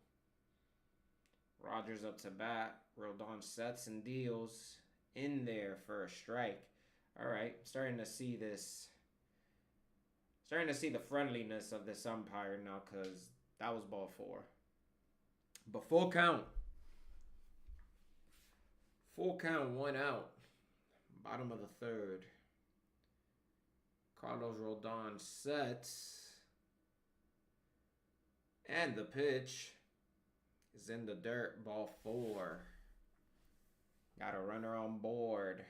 Rogers up to bat. Rodon sets and deals. In there for a strike. All right. Starting to see this. Starting to see the friendliness of this umpire now, because that was ball 4. But full count. Full count, 1 out. Bottom of the third. Carlos Rodon sets. And the pitch is in the dirt. Ball 4. Got a runner on board.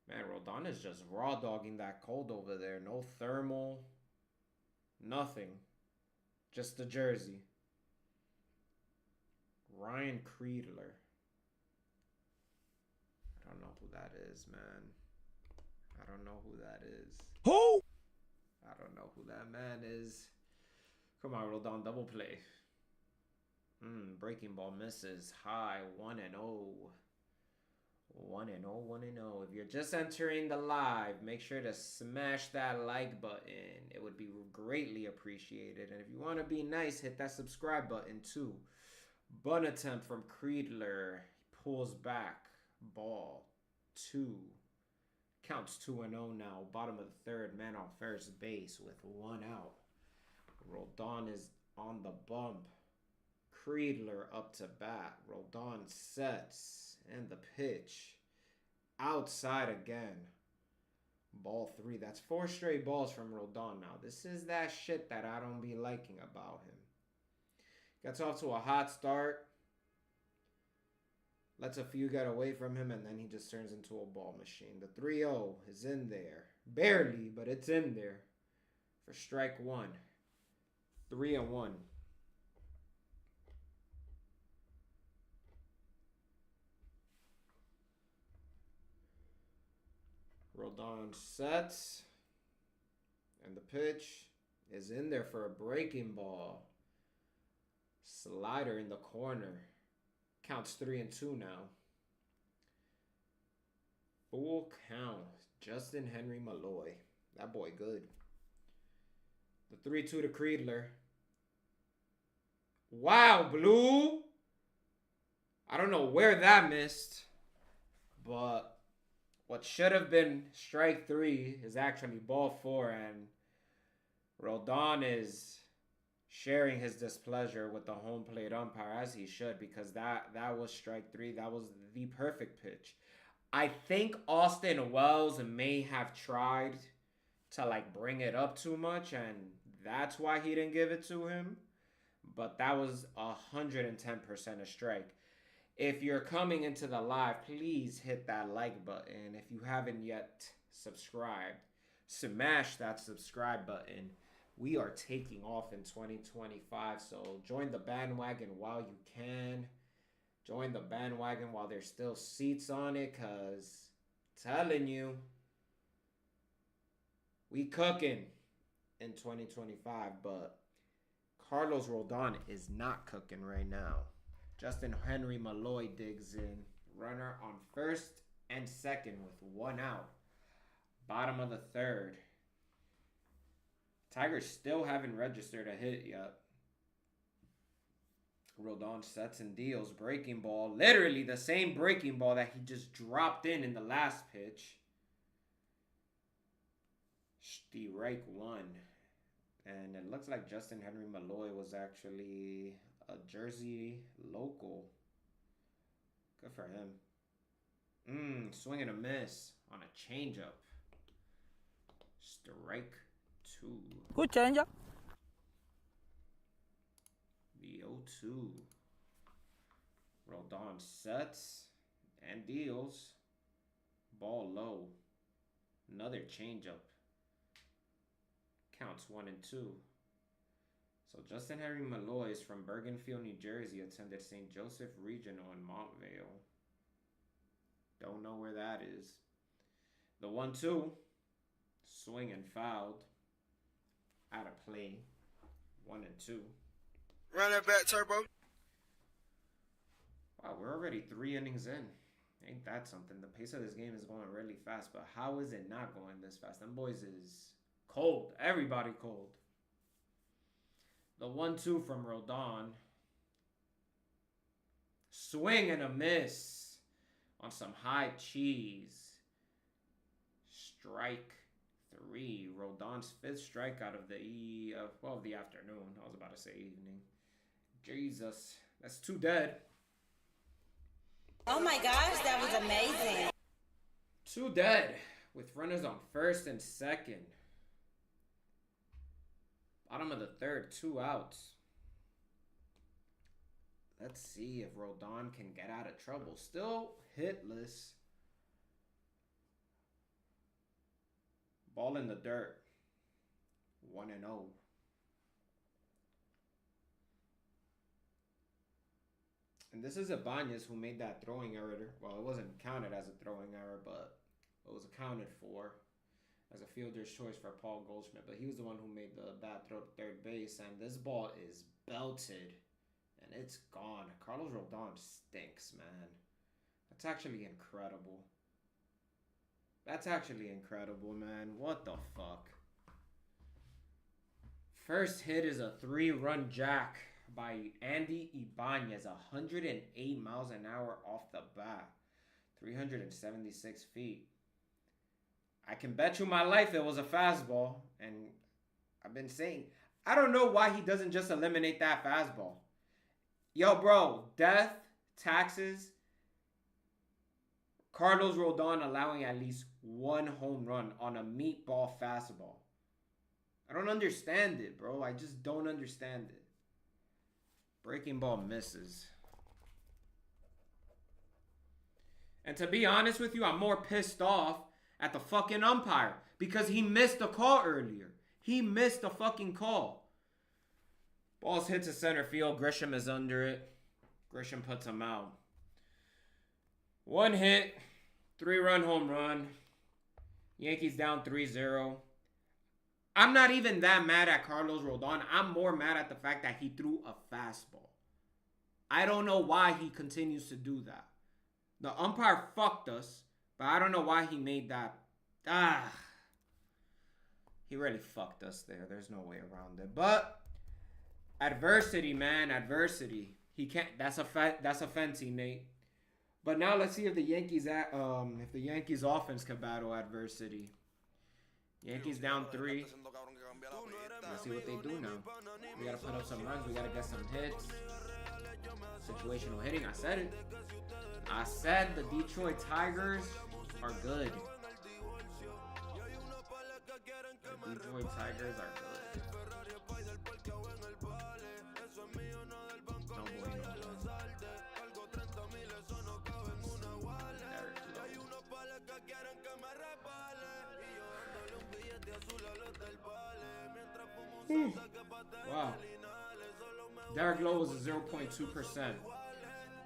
Man, Rodon is just raw dogging that cold over there. No thermal. Nothing. Just the jersey. Ryan Creedler. I don't know who that is, man. I don't know who that is. Who? I don't know who that man is. Come on, Rodon, double play. Breaking ball misses. High, 1-0. 1-0, 1-0. If you're just entering the live, make sure to smash that like button. It would be greatly appreciated. And if you want to be nice, hit that subscribe button too. Bunt attempt from Creedler. He pulls back. Ball 2. Counts 2-0 now. Bottom of the third. Man on first base with 1 out. Rodon is on the bump. Creedler up to bat. Rodon sets. And the pitch. Outside again. Ball 3. That's 4 straight balls from Rodon now. This is that shit that I don't be liking about him. Gets off to a hot start. Lets a few get away from him, and then he just turns into a ball machine. The 3-0 is in there. Barely, but it's in there. For strike 1. 3-1. Rodon sets. And the pitch is in there for a breaking ball. Slider in the corner. Counts 3-2 now. Full count. Justin Henry Malloy. That boy good. The 3-2 to Creedler. Wow, Blue. I don't know where that missed. But what should have been strike 3 is actually ball 4. And Rodon is sharing his displeasure with the home plate umpire, as he should, because that was strike 3. That was the perfect pitch. I think Austin Wells may have tried to like bring it up too much, and that's why he didn't give it to him. But that was 110% a strike. If you're coming into the live, please hit that like button. If you haven't yet subscribed, smash that subscribe button. We are taking off in 2025, so join the bandwagon while you can. Join the bandwagon while there's still seats on it, because telling you, we cooking in 2025, but Carlos Rodon is not cooking right now. Justin Henry Malloy digs in. Runner on first and second with 1 out. Bottom of the 3rd. Tigers still haven't registered a hit yet. Rodon sets and deals. Breaking ball. Literally the same breaking ball that he just dropped in the last pitch. Strike 1. And it looks like Justin Henry Malloy was actually a Jersey local. Good for him. Swing and a miss on a changeup. Strike 2. Good changer. The 0-2. Rodon sets and deals. Ball low. Another changeup. Counts 1 and 2. So Justin Henry Malloy is from Bergenfield, New Jersey. Attended St. Joseph Regional in Montvale. Don't know where that is. The 1-2. Swing and fouled. Out of play. 1 and 2. Run that back, Turbo. Wow, we're already 3 innings in. Ain't that something? The pace of this game is going really fast, but how is it not going this fast? Them boys is cold. Everybody cold. The 1-2 from Rodon. Swing and a miss on some high cheese. Strike 3. Rodon's 5th strikeout of the afternoon. I was about to say evening. Jesus, that's 2 dead. Oh my gosh, that was amazing. 2 dead with runners on first and second. Bottom of the 3rd, 2 outs. Let's see if Rodon can get out of trouble. Still hitless. Ball in the dirt. 1-0. And this is Ibanez who made that throwing error. Well, it wasn't counted as a throwing error, but it was accounted for as a fielder's choice for Paul Goldschmidt. But he was the one who made the bad throw to third base. And this ball is belted. And it's gone. Carlos Rodon stinks, man. That's actually incredible. That's actually incredible, man. What the fuck? First hit is a 3-run jack by Andy Ibanez. 108 miles an hour off the bat. 376 feet. I can bet you my life it was a fastball. And I've been saying, I don't know why he doesn't just eliminate that fastball. Yo, bro, death, taxes, Carlos Rodon allowing at least 1 home run on a meatball fastball. I don't understand it, bro. I just don't understand it. Breaking ball misses. And to be honest with you, I'm more pissed off at the fucking umpire because he missed a call earlier. He missed a fucking call. Ball's hit to center field. Grisham is under it. Grisham puts him out. 1 hit, 3-run home run. Yankees down 3-0. I'm not even that mad at Carlos Rodon. I'm more mad at the fact that he threw a fastball. I don't know why he continues to do that. The umpire fucked us But I don't know why he made that. He really fucked us there. There's no way around it. But adversity, man, adversity. He can't. That's a Fenty, Nate. But now let's see if the Yankees offense can battle adversity. Yankees down 3. Let's see what they do now. We gotta put up some runs. We gotta get some hits. Situational hitting. I said it. I said the Detroit Tigers are good. The Detroit Tigers are good. No bueno. Wow. Derek Lowe was a 0.2%.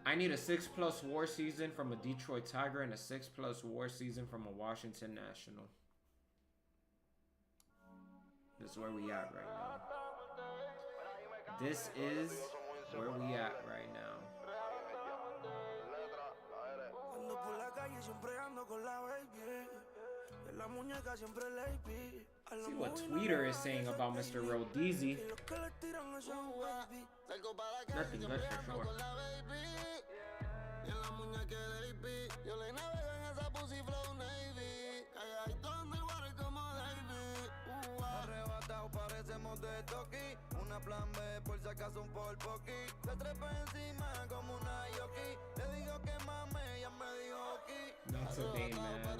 I need a 6+ WAR season from a Detroit Tiger and a 6+ WAR season from a Washington National. This is where we at right now. This is where we at right now. See what Twitter is saying about Mr. Rhodesi. Nothing good for sure. Not today, man.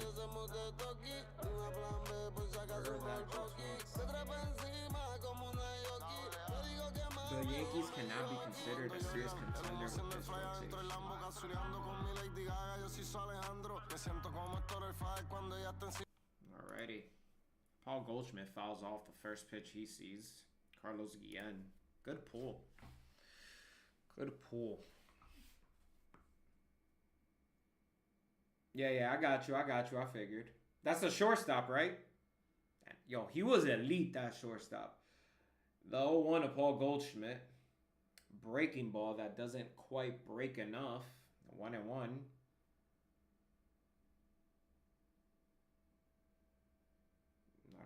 The Yankees cannot be considered a serious contender with this rotation. Alrighty. Paul Goldschmidt fouls off the first pitch he sees. Carlos Guillen. Good pull. Good pull. Yeah, I got you. I figured. That's a shortstop, right? Yo, he was elite, that shortstop. The 0-1 of Paul Goldschmidt. Breaking ball that doesn't quite break enough. 1-1. I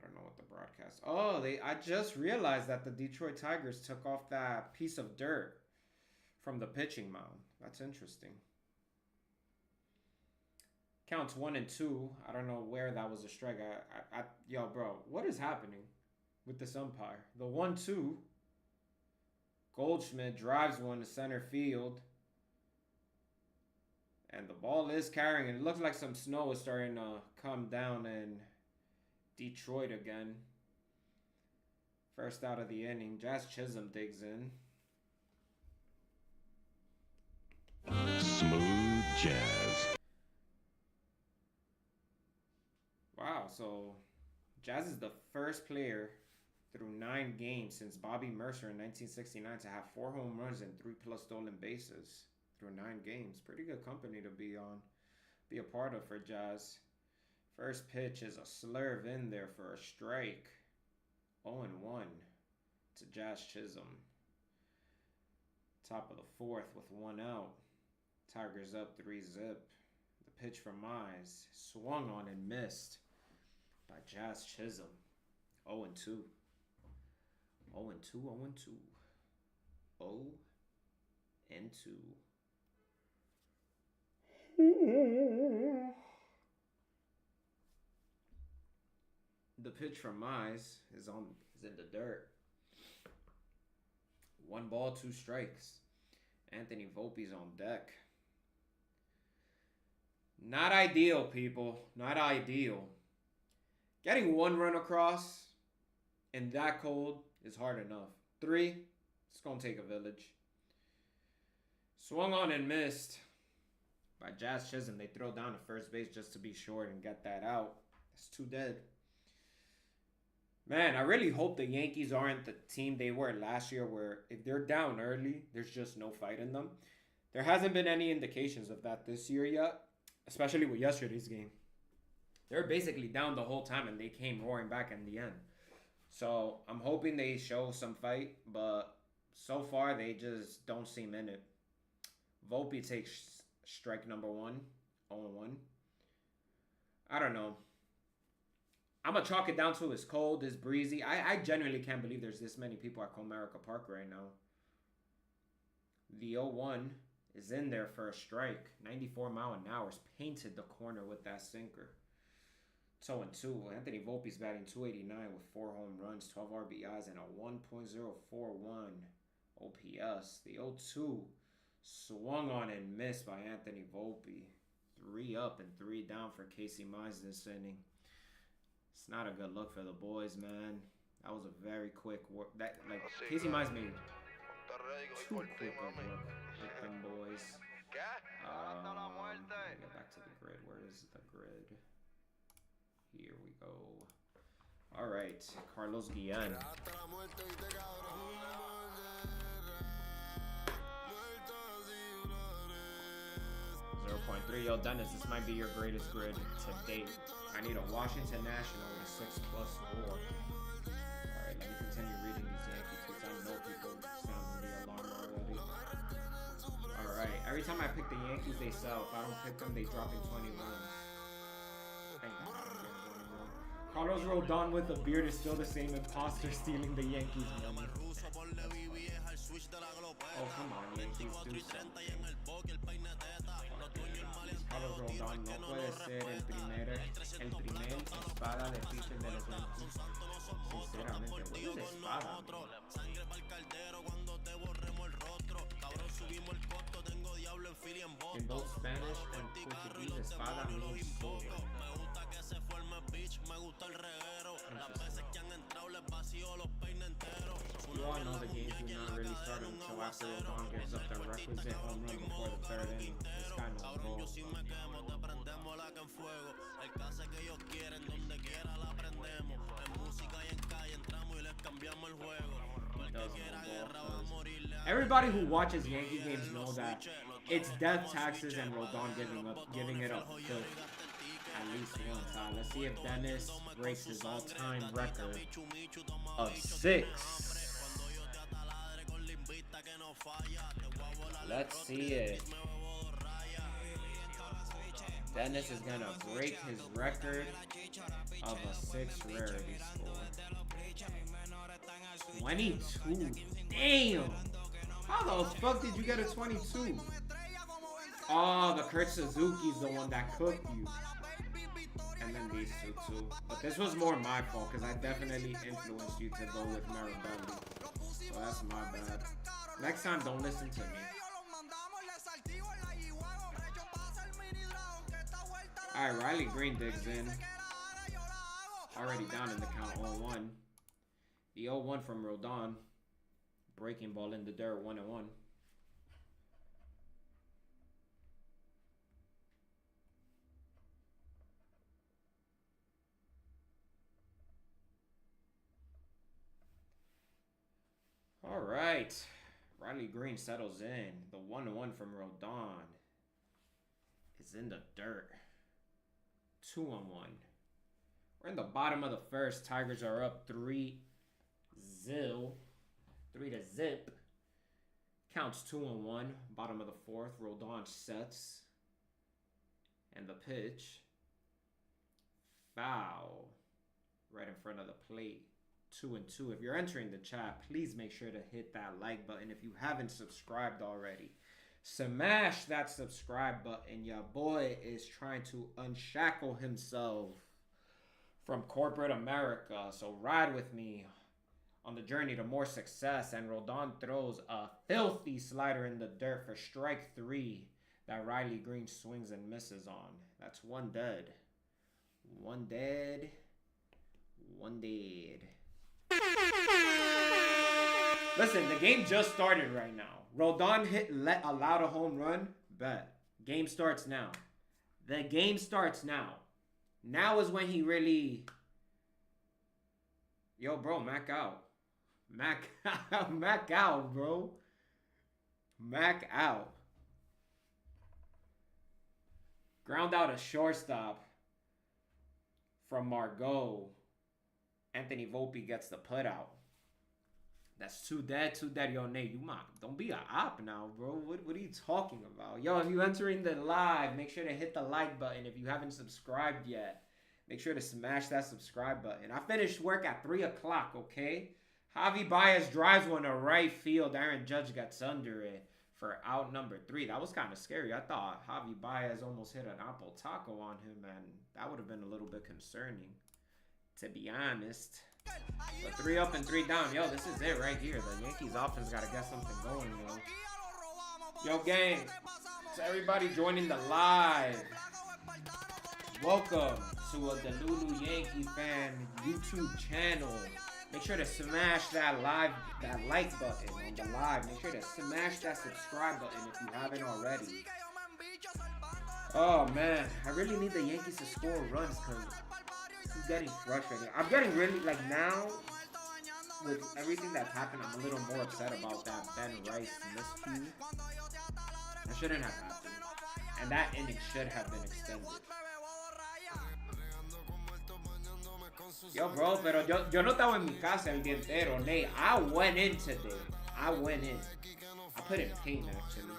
don't know what the broadcast. Oh, I just realized that the Detroit Tigers took off that piece of dirt from the pitching mound. That's interesting. Counts 1-2. I don't know where that was a strike. Yo, bro, what is happening with this umpire? The 1-2. Goldschmidt drives one to center field. And the ball is carrying. It looks like some snow is starting to come down in Detroit again. First out of the inning. Jazz Chisholm digs in. Smooth jazz. Wow, so Jazz is the first player through 9 games since Bobby Mercer in 1969 to have 4 home runs and 3+ stolen bases through 9 games. Pretty good company to be a part of for Jazz. First pitch is a slurve in there for a strike. 0-1 to Jazz Chisholm. Top of the 4th with 1 out. Tigers up 3-zip. The pitch from Mize swung on and missed by Jazz Chisholm. 0-2. 0-2, 0-2. 0-2. The pitch from Mize is in the dirt. 1 ball, 2 strikes. Anthony Volpe's on deck. Not ideal, people. Not ideal. Getting 1 run across in that cold is hard enough. 3, it's going to take a village. Swung on and missed by Jazz Chisholm. They throw down to first base just to be short and get that out. It's 2 dead. Man, I really hope the Yankees aren't the team they were last year where if they're down early, there's just no fight in them. There hasn't been any indications of that this year yet, especially with yesterday's game. They're basically down the whole time and they came roaring back in the end. So I'm hoping they show some fight, but so far they just don't seem in it. Volpe takes strike number 1, 0-1. I don't know. I'm going to chalk it down to it's cold, it's breezy. I genuinely can't believe there's this many people at Comerica Park right now. The 0-1 is in there for a strike. 94 mile an hour. Painted the corner with that sinker. 0-2. Anthony Volpe's batting 289 with 4 home runs, 12 RBIs, and a 1.041 OPS. The 0-2 swung on and missed by Anthony Volpe. 3 up and 3 down for Casey Mize this inning. It's not a good look for the boys, man. That was a very quick work. Casey Mize made too quick of work with them boys. Get back to the grid. Where is the grid? Here we go. All right, Carlos Guillen. 0.3. Yo, Dennis, this might be your greatest grid to date. I need a Washington National with a 6+ WAR. Alright, let me continue reading these Yankees because I know people sound the alarm already. Alright, every time I pick the Yankees, they sell. If I don't pick them, they drop in 21. Thank God I don't get 21. Carlos Rodon with a beard is still the same imposter stealing the Yankees money. Oh, come on, Yankees, do something. Carlos Rodon no puede ser el primer espada de pitcher de los Yankees. Sinceramente, what is espada? In both Spanish and Portuguese, espada means sword. You all know the games do not really start until after Rodon gives up the requisite home run before the third inning. This guy knows balls. Everybody who watches Yankee games know that it's death taxes and Rodon giving it up at least once. Let's see if Dennis breaks his all-time record of 6. Let's see it. Dennis is gonna break his record of a 6 rarity score. 22. Damn. How the fuck did you get a 22? Oh, the Kurt Suzuki's the one that cooked you. And then these two too. But this was more my fault because I definitely influenced you to go with Marabelli. So that's my bad. Next time, don't listen to me. Alright, Riley Green digs in. Already down in the count 0-1. The 0-1 from Rodon. Breaking ball in the dirt, 1-1. All right. Riley Green settles in. The 1-1 from Rodon is in the dirt. 2-1. We're in the bottom of the first. Tigers are up 3-0. 3-zip. Counts 2-1. Bottom of the fourth. Rodon sets. And the pitch. Foul. Right in front of the plate. 2-2. If you're entering the chat, please make sure to hit that like button. If you haven't subscribed already, smash that subscribe button. Your boy is trying to unshackle himself from corporate America. So ride with me on the journey to more success. And Rodon throws a filthy slider in the dirt for strike 3 that Riley Green swings and misses on. That's 1 dead. 1 dead. 1 dead. Listen, the game just started right now. Rodon allowed a home run. Bet. Game starts now. The game starts now. Now is when he really... Yo, bro, Mac out. Mac out, bro. Mac out. Ground out a shortstop from Margot. Anthony Volpe gets the putout. That's too dead, too dead. Yo, Nate, don't be a op now, bro. What are you talking about? Yo, if you entering the live, make sure to hit the like button. If you haven't subscribed yet, make sure to smash that subscribe button. I finished work at 3 o'clock, okay? Javi Baez drives one to right field. Aaron Judge gets under it for out number 3. That was kind of scary. I thought Javi Baez almost hit an apple taco on him, and that would have been a little bit concerning, to be honest. But 3 up and 3 down. Yo, this is it right here. The Yankees offense got to get something going, yo. Yo, gang. To everybody joining the live, welcome to a DELULU Yankee fan YouTube channel. Make sure to smash that like button on the live. Make sure to smash that subscribe button if you haven't already. Oh, man. I really need the Yankees to score runs because it's getting frustrating. I'm getting really, like, now, with everything that's happened, I'm a little more upset about that Ben Rice miscue. That shouldn't have happened. And that inning should have been extended. Yo, bro, pero yo no estaba en mi casa el día entero, Nate. I went in today. I went in. I put in paint, actually.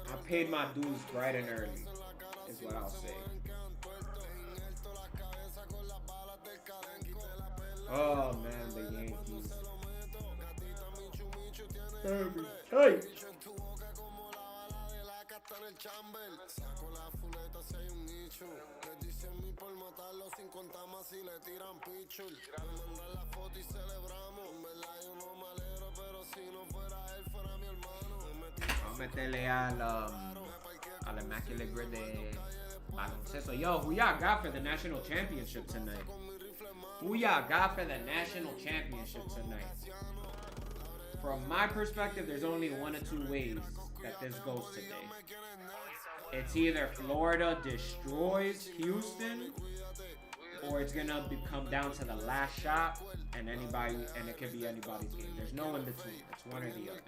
I paid my dues bright and early, is what I'll say. Oh, man, the Yankees. Hey! Vamos a meterle al Immaculate Grid de baloncesto. Yo, who y'all got for the national championship tonight? Who y'all got for the national championship tonight? From my perspective, there's only 1 or 2 ways that this goes today. It's either Florida destroys Houston, or it's gonna come down to the last shot, and it could be anybody's game. There's no in between. It's one or the other.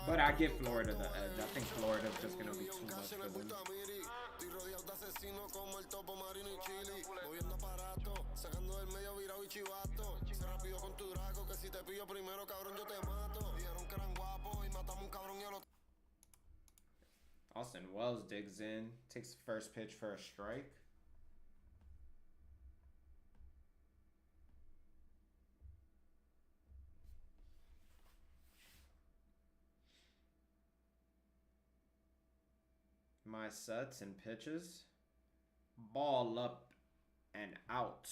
But I give Florida the edge. I think Florida's just gonna be too much for them. Austin Wells digs in, takes the first pitch for a strike. My sets and pitches. Ball up and out.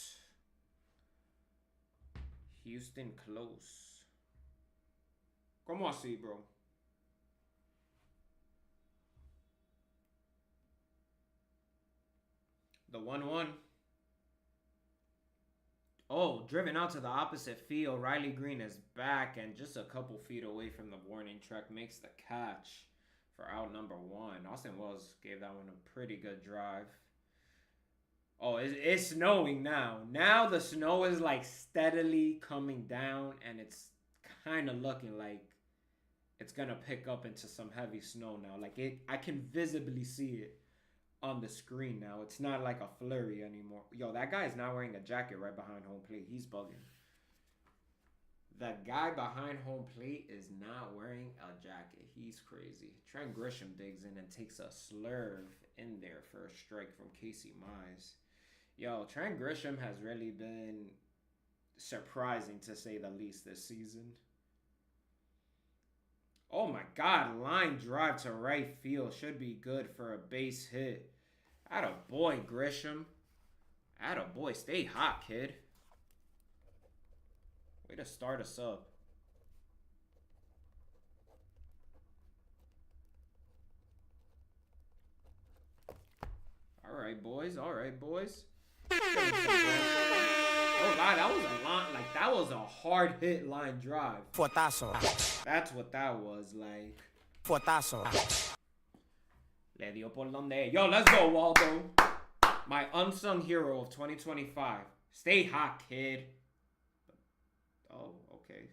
Houston close. ¿Cómo así, bro? The 1-1. Oh, driven out to the opposite field. Riley Green is back and just a couple feet away from the warning track. Makes the catch for out number 1. Austin Wells gave that one a pretty good drive. Oh, it's snowing now. Now the snow is like steadily coming down, and it's kind of looking like it's going to pick up into some heavy snow now. Like I can visibly see it on the screen now. It's not like a flurry anymore. Yo, that guy is not wearing a jacket right behind home plate. He's bugging. The guy behind home plate is not wearing a jacket. He's crazy. Trent Grisham digs in and takes a slurve in there for a strike from Casey Mize. Yo, Trent Grisham has really been surprising, to say the least, this season. Oh my God, line drive to right field. Should be good for a base hit. Attaboy, Grisham. Attaboy, stay hot, kid. Way to start us up. All right, boys. All right, boys. Oh God, that was a line. Like, that was a hard hit line drive. Fuetazo. That's what that was like. Fuetazo. Le dio por donde. Yo, let's go, Waldo. My unsung hero of 2025. Stay hot, kid. Oh, okay.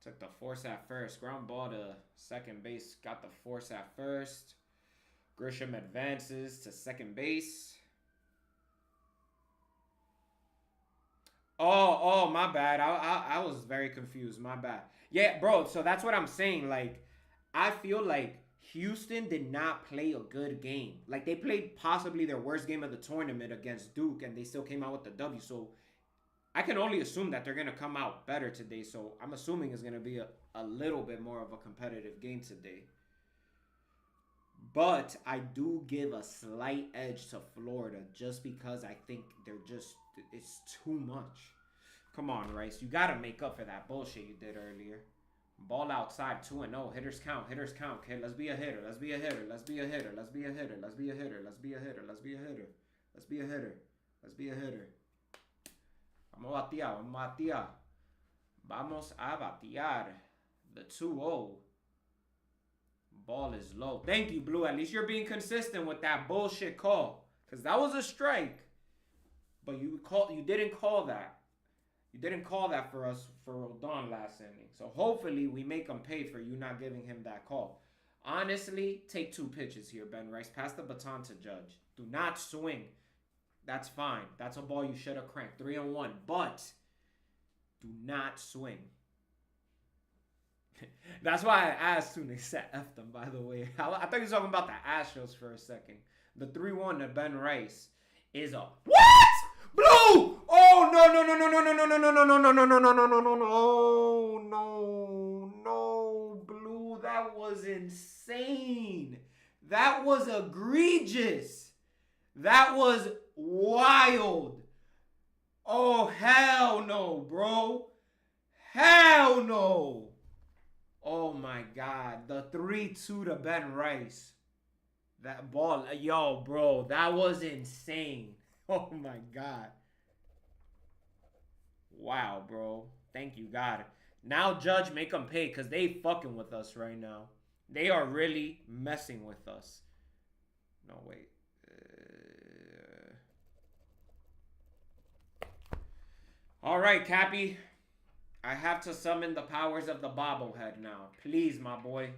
Took the force at first. Ground ball to second base. Got the force at first. Grisham advances to second base. Oh, my bad. I was very confused. My bad. Yeah, bro. So that's what I'm saying. Like, I feel like Houston did not play a good game. Like, they played possibly their worst game of the tournament against Duke, and they still came out with the W. So I can only assume that they're going to come out better today. So I'm assuming it's going to be a little bit more of a competitive game today. But I do give a slight edge to Florida just because I think it's too much. Come on, Rice. You got to make up for that bullshit you did earlier. Ball outside, 2-0. Hitters count, kid. Let's be a hitter. Let's be a hitter. Let's be a hitter. Let's be a hitter. Let's be a hitter. Let's be a hitter. Let's be a hitter. Let's be a hitter. Let's be a hitter. Vamos a batear. Vamos a batear. Vamos a batear. The 2-0. Ball is low. Thank you, Blue. At least you're being consistent with that bullshit call. Because that was a strike. But you didn't call that. You didn't call that for us for Rodon last inning. So hopefully we make him pay for you not giving him that call. Honestly, take 2 pitches here, Ben Rice. Pass the baton to Judge. Do not swing. That's fine. That's a ball you should have cranked. 3-1. But do not swing. That's why I asked when they said F them, by the way. I thought you were talking about the Astros for a second. The 3-1 to Ben Rice is a... What? Blue! Oh, no, Blue. That was insane. That was egregious. That was wild. Oh, hell no, bro. Hell no. Oh, my God. The 3-2 to Ben Rice. That ball. Yo, bro. That was insane. Oh, my God. Wow, bro. Thank you, God. Now, Judge, make them pay because they fucking with us right now. They are really messing with us. No, wait. All right, Cappy. I have to summon the powers of the bobblehead now. Please, my boy.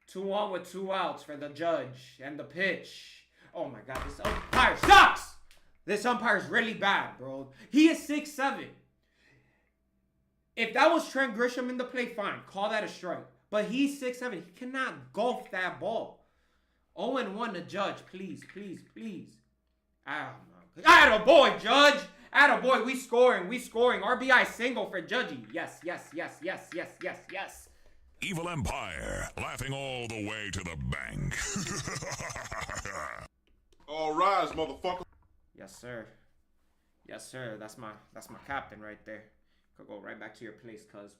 2 on with 2 outs for the Judge and the pitch. Oh, my God. This umpire sucks. This umpire's really bad, bro. He is 6'7". If that was Trent Grisham in the play, fine. Call that a strike. But he's 6'7". He cannot golf that ball. 0-1 to Judge. Please, please, please. Oh, my God. Attaboy, Judge. Attaboy. We scoring. We scoring. RBI single for Judgy. Yes, yes, yes, yes, yes, yes, yes. Evil Empire. Laughing all the way to the bank. All rise, motherfucker. Yes, sir. Yes, sir. That's my captain right there. Could go right back to your place, cuz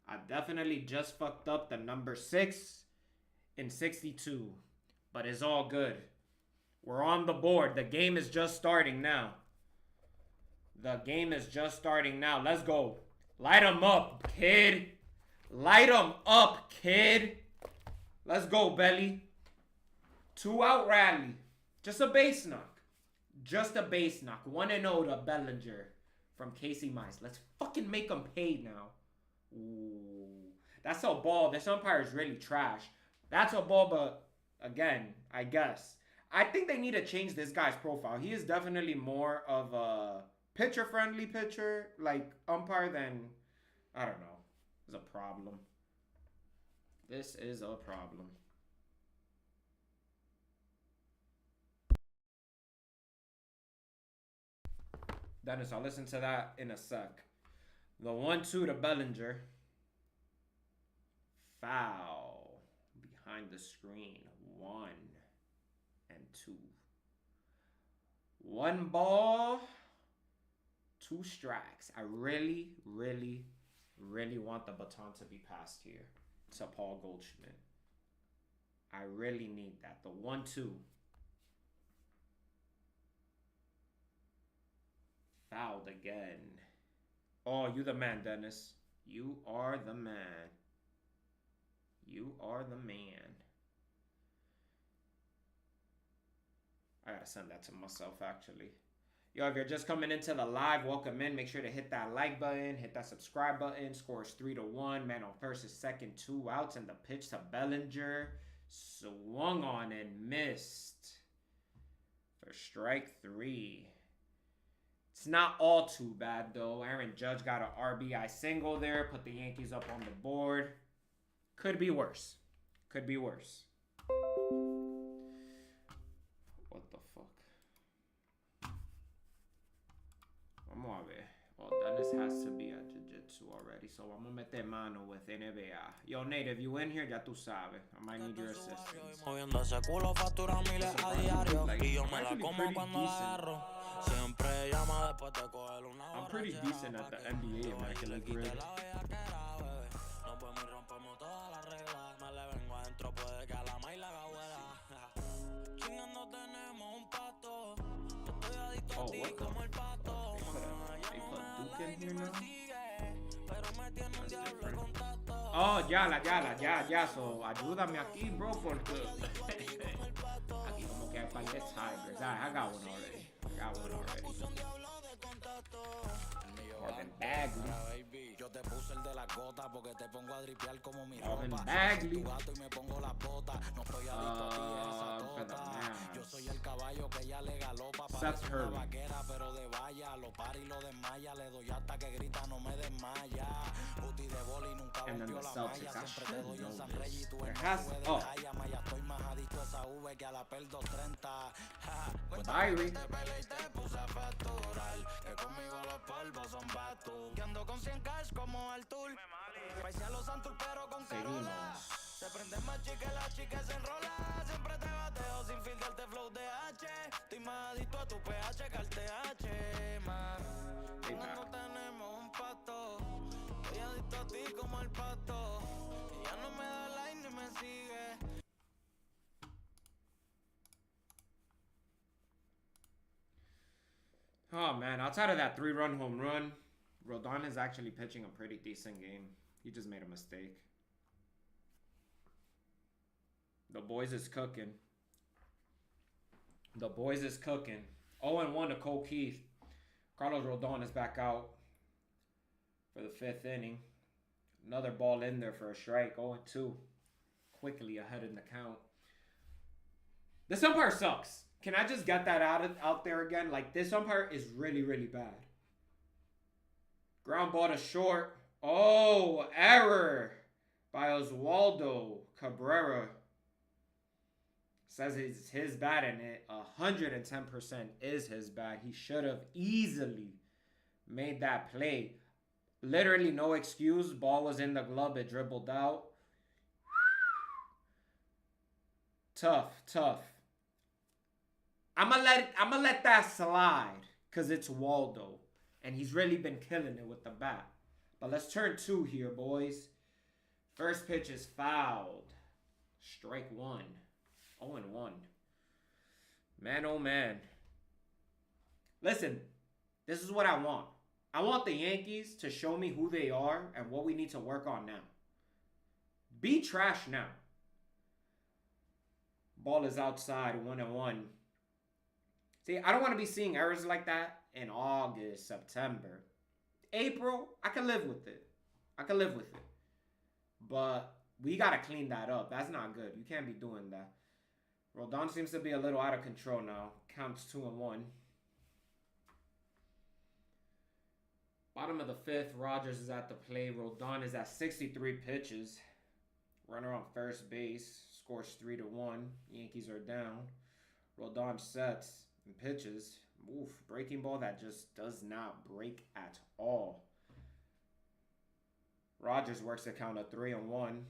I definitely just fucked up the number 6 in 62. But it's all good. We're on the board. The game is just starting now. The game is just starting now. Let's go. Light them up, kid. Light them up, kid. Let's go, Belly. 2 out rally. Just a base knock. Just a base knock. 1-0 to Bellinger from Casey Mize. Let's fucking make them pay now. Ooh. That's a ball. This umpire is really trash. That's a ball, but again, I guess. I think they need to change this guy's profile. He is definitely more of a pitcher-friendly pitcher, like umpire, than, I don't know. It's a problem. This is a problem. Dennis, I'll listen to that in a sec. The 1-2 to Bellinger. Foul. Behind the screen. 1 and 2. 1 ball. 2 strikes. I really, really, really want the baton to be passed here to Paul Goldschmidt. I really need that. The 1-2. Fouled again. Oh, you the man, Dennis. You are the man. You are the man. I gotta send that to myself, actually. Yo, if you're just coming into the live, welcome in. Make sure to hit that like button, hit that subscribe button. Scores 3-1. Man on first is second, 2 outs, and the pitch to Bellinger. Swung on and missed for strike 3. It's not all too bad, though. Aaron Judge got an RBI single there. Put the Yankees up on the board. Could be worse. Could be worse. What the fuck? Vamos a ver. Well, Dennis has to be at Jiu-Jitsu already, so I'm gonna meter mano with NBA. Yo, Native, you in here? Ya tú sabes. I might need your assistance. I'm pretty decent at the NBA Immaculate Grid. Oh, what the fuck? They put Duke in here now? That's different. Oh, ya. So, ayúdame aquí, bro, porque aquí como que hay par de Tigers. I got one already. Marvin Bagley. Marvin Bagley. For the Mavs. Seth Curry. And then the Celtics. I should know this. There has... Oh. Diary. Se prende más chica, la chica se enrola. Siempre te bateo sin filtrarte flow de H. Estoy más adicto a tu pH que al TH, man. Cuando tenemos un pato, estoy adicto a ti como el pato. Y ya no me da like ni me sigue. Oh, man. Outside of that 3-run home run, Rodon is actually pitching a pretty decent game. He just made a mistake. The boys is cooking. 0-1 to Cole Keith. Carlos Rodon is back out for the 5th inning. Another ball in there for a strike. 0-2. Quickly ahead in the count. This umpire sucks. Can I just get that out there again? Like, this umpire is really, really bad. Ground ball to short. Oh, error by Oswaldo Cabrera. Says it's his bat, and it 110% is his bat. He should have easily made that play. Literally no excuse. Ball was in the glove. It dribbled out. Tough. I'm gonna let that slide because it's Waldo, and he's really been killing it with the bat. But let's turn 2 here, boys. First pitch is fouled. Strike 1. 0-1. Man, oh man. Listen, this is what I want. I want the Yankees to show me who they are and what we need to work on now. Be trash now. Ball is outside, 1-1. See, I don't want to be seeing errors like that in August, September. April, I can live with it. But we got to clean that up. That's not good. You can't be doing that. Rodon seems to be a little out of control now. Counts 2-1. Bottom of the 5th, Rogers is at the plate. Rodon is at 63 pitches. Runner on first base. Scores 3-1. Yankees are down. Rodon sets and pitches. Oof, breaking ball that just does not break at all. Rogers works the count of 3-1.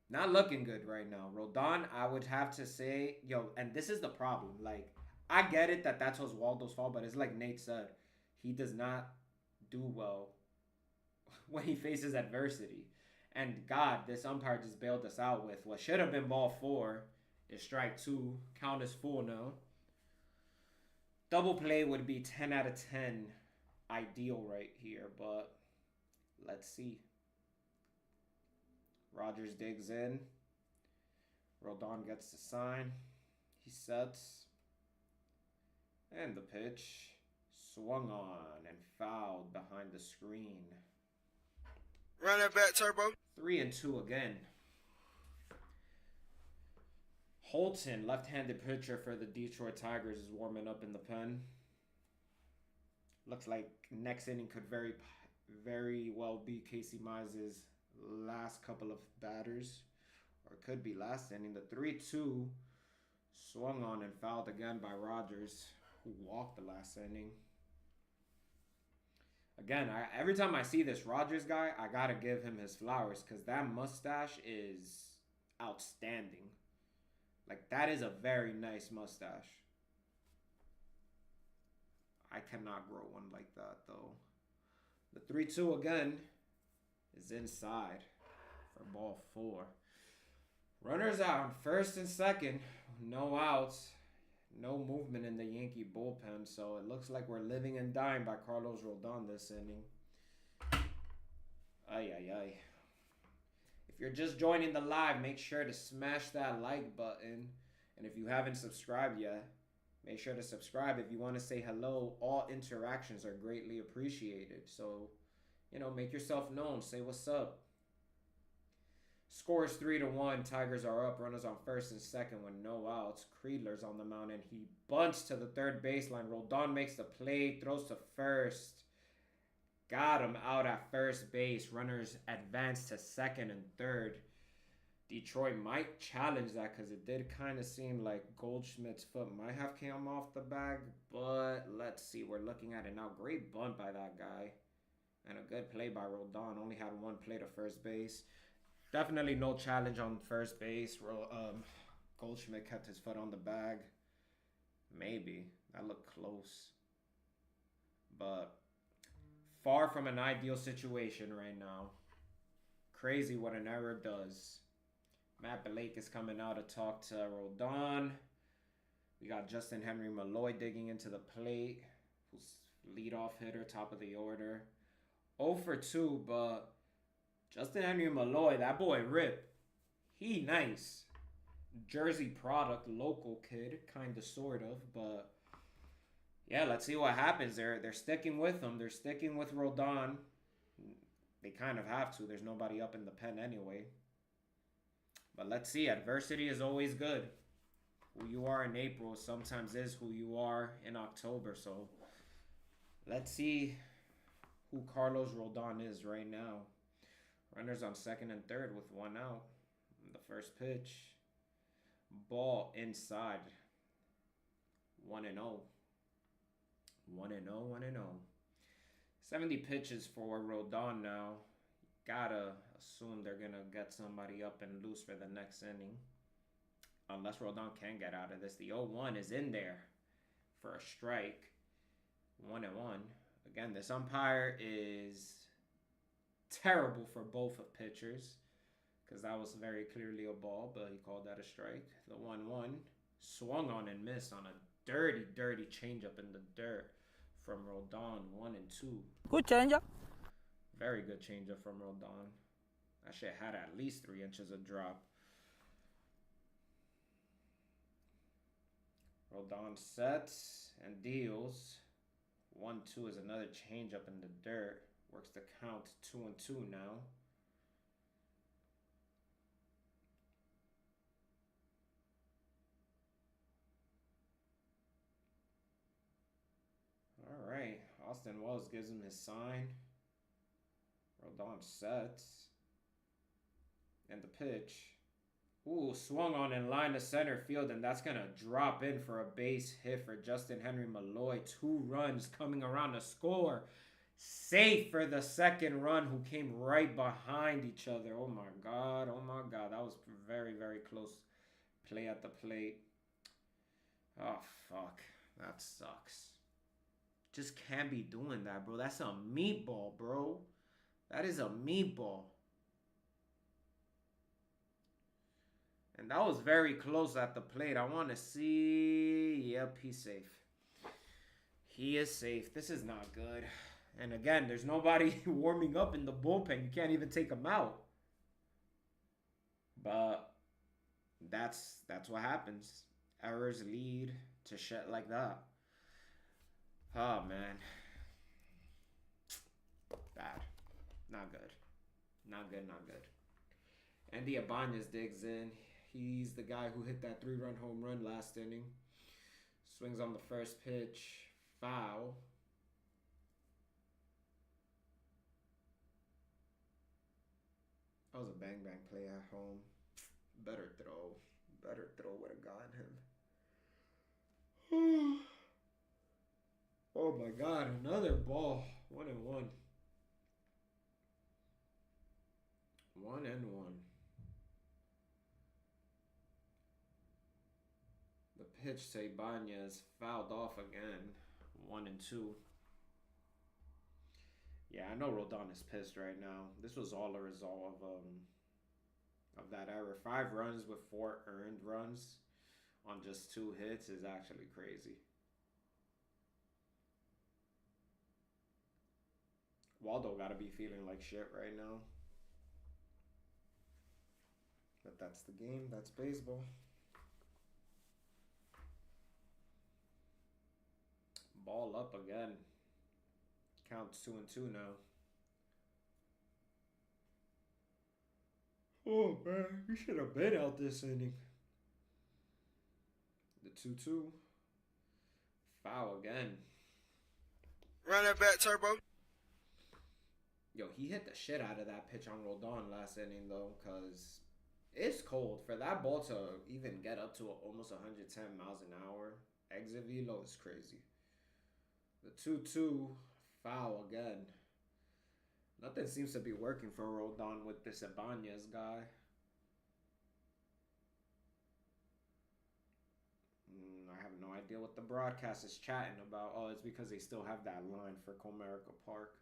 Not looking good right now. Rodon, I would have to say, and this is the problem. Like, I get it that that's Oswaldo's fault, but it's like Nate said. He does not do well when he faces adversity. And God, this umpire just bailed us out with what should have been ball 4 is strike 2. Count is full now. Double play would be 10 out of 10 ideal right here, but let's see. Rogers digs in. Rodon gets the sign. He sets. And the pitch. Swung on and fouled behind the screen. Run that back, Turbo. 3-2 again. Holton, left-handed pitcher for the Detroit Tigers, is warming up in the pen. Looks like next inning could very well be Casey Mize's last couple of batters. Or it could be last inning. The 3-2 swung on and fouled again by Rogers, who walked the last inning. Again, every time I see this Rogers guy, I gotta give him his flowers because that mustache is outstanding. Like, that is a very nice mustache. I cannot grow one like that, though. The 3-2 again is inside for ball 4. Runners out, first and second. No outs. No movement in the Yankee bullpen, so it looks like we're living and dying by Carlos Rodon this inning. Ay. If you're just joining the live, make sure to smash that like button. And if you haven't subscribed yet, make sure to subscribe. If you want to say hello, all interactions are greatly appreciated. So, make yourself known. Say what's up. Score is 3-1. Tigers are up. Runners on first and second with no outs. Creedler's on the mound, and he bunts to the third baseline. Rodon makes the play, throws to first. Got him out at first base. Runners advance to second and third. Detroit might challenge that because it did kind of seem like Goldschmidt's foot might have come off the bag. But let's see. We're looking at it now. Great bunt by that guy. And a good play by Rodon. Only had one play to first base. Definitely no challenge on first base. Goldschmidt kept his foot on the bag. Maybe. That looked close. But far from an ideal situation right now. Crazy what an error does. Matt Blake is coming out to talk to Rodon. We got Justin Henry Malloy digging into the plate. Who's leadoff hitter, top of the order. 0 for 2, but Justin Henry Malloy, that boy rip. He nice. Jersey product, local kid, kind of, sort of. But, yeah, let's see what happens. They're sticking with him. They're sticking with Rodon. They kind of have to. There's nobody up in the pen anyway. But let's see. Adversity is always good. Who you are in April sometimes is who you are in October. So, let's see who Carlos Rodon is right now. Runners on second and third with one out. The first pitch. Ball inside. 1-0. 1-0. 70 pitches for Rodon now. Gotta assume they're gonna get somebody up and loose for the next inning. Unless Rodon can get out of this. The 0-1 is in there for a strike. 1-1. Again, this umpire is terrible for both of pitchers because that was very clearly a ball, but he called that a strike. The 1-1 swung on and missed on a dirty changeup in the dirt from Rodon. 1 and 2. Good changeup. Very good changeup from Rodon. That shit had at least 3 inches of drop. Rodon sets and deals. 1-2 is another changeup in the dirt. Works the count 2-2 now. All right. Austin Wells gives him his sign. Rodon sets. And the pitch. Ooh, swung on in line to center field, and that's going to drop in for a base hit for Justin Henry Malloy. 2 runs coming around to score. Safe for the second run, who came right behind each other. Oh my God. That was very close play at the plate. Oh, fuck. That sucks. Just can't be doing that, bro. That's a meatball, bro. That is a meatball. And that was very close at the plate. I want to see. Yep, he's safe. He is safe. This is not good. And again, there's nobody warming up in the bullpen. You can't even take him out. But that's what happens. Errors lead to shit like that. Oh, man. Bad. Not good. Not good. Andy Ibanez digs in. He's the guy who hit that 3-run home run last inning. Swings on the first pitch. Foul. That was a bang-bang play at home. Better throw. Better throw would have gotten him. Oh my God, another ball. 1-1. 1-1. The pitch to Ibanez fouled off again. 1-2. Yeah, I know Rodon is pissed right now. This was all a result of that error. 5 runs with 4 earned runs on just 2 hits is actually crazy. Waldo gotta be feeling like shit right now. But that's the game. That's baseball. Ball up again. Counts 2-2 now. Oh man, we should have been out this inning. The 2-2. Foul again. Run that back, Turbo. Yo, he hit the shit out of that pitch on Rodon last inning though, cause it's cold. For that ball to even get up to almost 110 miles an hour, exit velo is crazy. The 2-2 foul again. Nothing seems to be working for Rodon with this Ibanez guy. I have no idea what the broadcast is chatting about. Oh, it's because they still have that line for Comerica Park.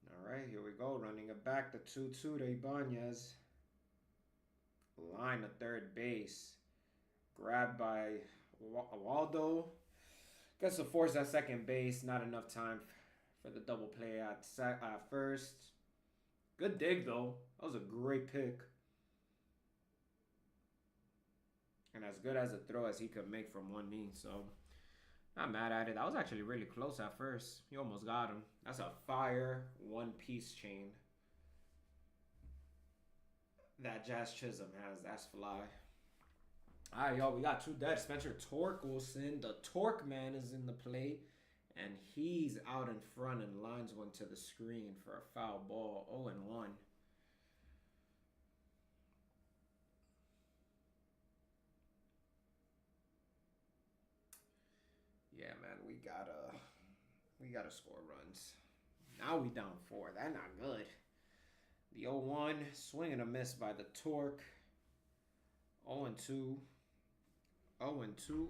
All right, here we go. Running it back. The 2-2 to Ibanez. Line to third base. Grabbed by Waldo. Gets the force at second base. Not enough time for the double play at first. Good dig, though. That was a great pick. And as good as a throw as he could make from one knee. So, not mad at it. That was actually really close at first. You almost got him. That's a fire one-piece chain that Jazz Chisholm has. That's fly. All right, y'all. We got 2 dead. Spencer Torkelson, the Torque Man, is in the play. And he's out in front and lines one to the screen for a foul ball. 0-1. Yeah, man, we gotta score runs. Now we down 4. That's not good. The 0-1, swing and a miss by the Torque. 0-2. 0-2. 0-2.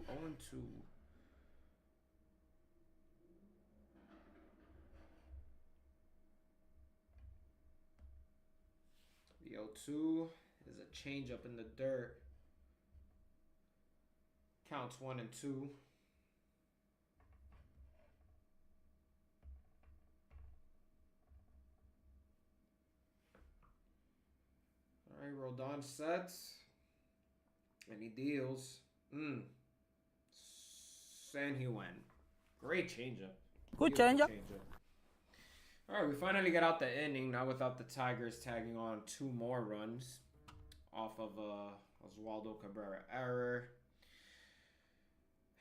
The 0-2 is a change up in the dirt. Counts 1-2. All right, Rodon sets. And he deals. And he went. Great changeup. Good changeup. All right, we finally get out the inning now without the Tigers tagging on 2 more runs off of Oswaldo Cabrera error.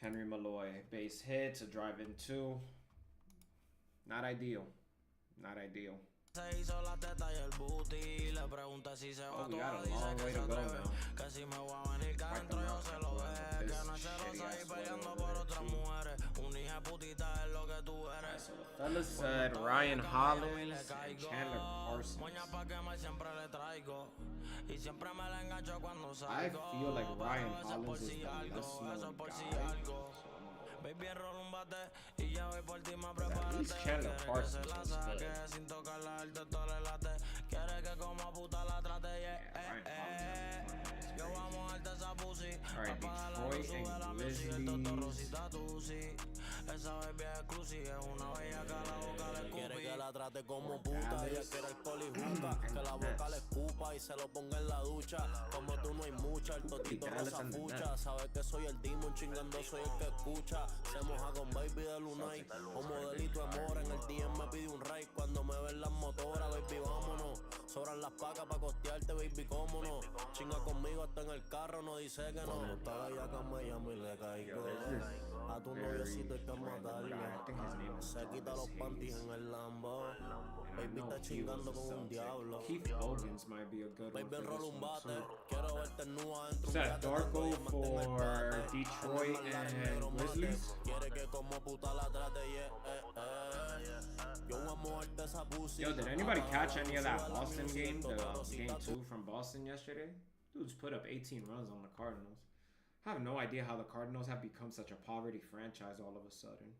Henry Malloy base hit to drive in 2. Not ideal. Not ideal. Oh, we got a long way to go now. Alright, so the fellas said Ryan Hollins and Chandler Parsons. I feel like Ryan Hollins is the less known guy. At least Chandler Parsons was good. Alright, Detroit and Grizzlies. Esa baby es exclusiva, es una bella que la boca le escupe. Quiere que la trate como puta, ella quiere alcohol y juca. Que la boca le escupa y se lo ponga en la ducha. Como tú no hay mucha, el totito rosa fucha. Sabe que soy el demon chingando, soy el que escucha. Se moja con baby de Lunay. O modelito de mora, en el DM me pide un ride. Cuando me ven las motoras, baby, vámonos. Sobran las pacas pa' costearte, baby, cómo no. Chinga conmigo hasta en el carro, no dice que no. Cuando está la yaca me llamo y le caigo. A tu noviocito hay que matarlo. Se quita los panties en el Lambo. Baby está chingando con un diablo. Keith Bogans might be a good one Baby, for enrolla this un one bate. too. Quiero verte nua dentro Is that Darko for Detroit and Grizzlies? Quiere que como puta la trate, Yo voy a moverte esa pussy. Yo, did anybody catch any of that Boston game? The game 2 from Boston yesterday? Dudes put up 18 runs on the Cardinals. I have no idea how the Cardinals have become such a poverty franchise all of a sudden.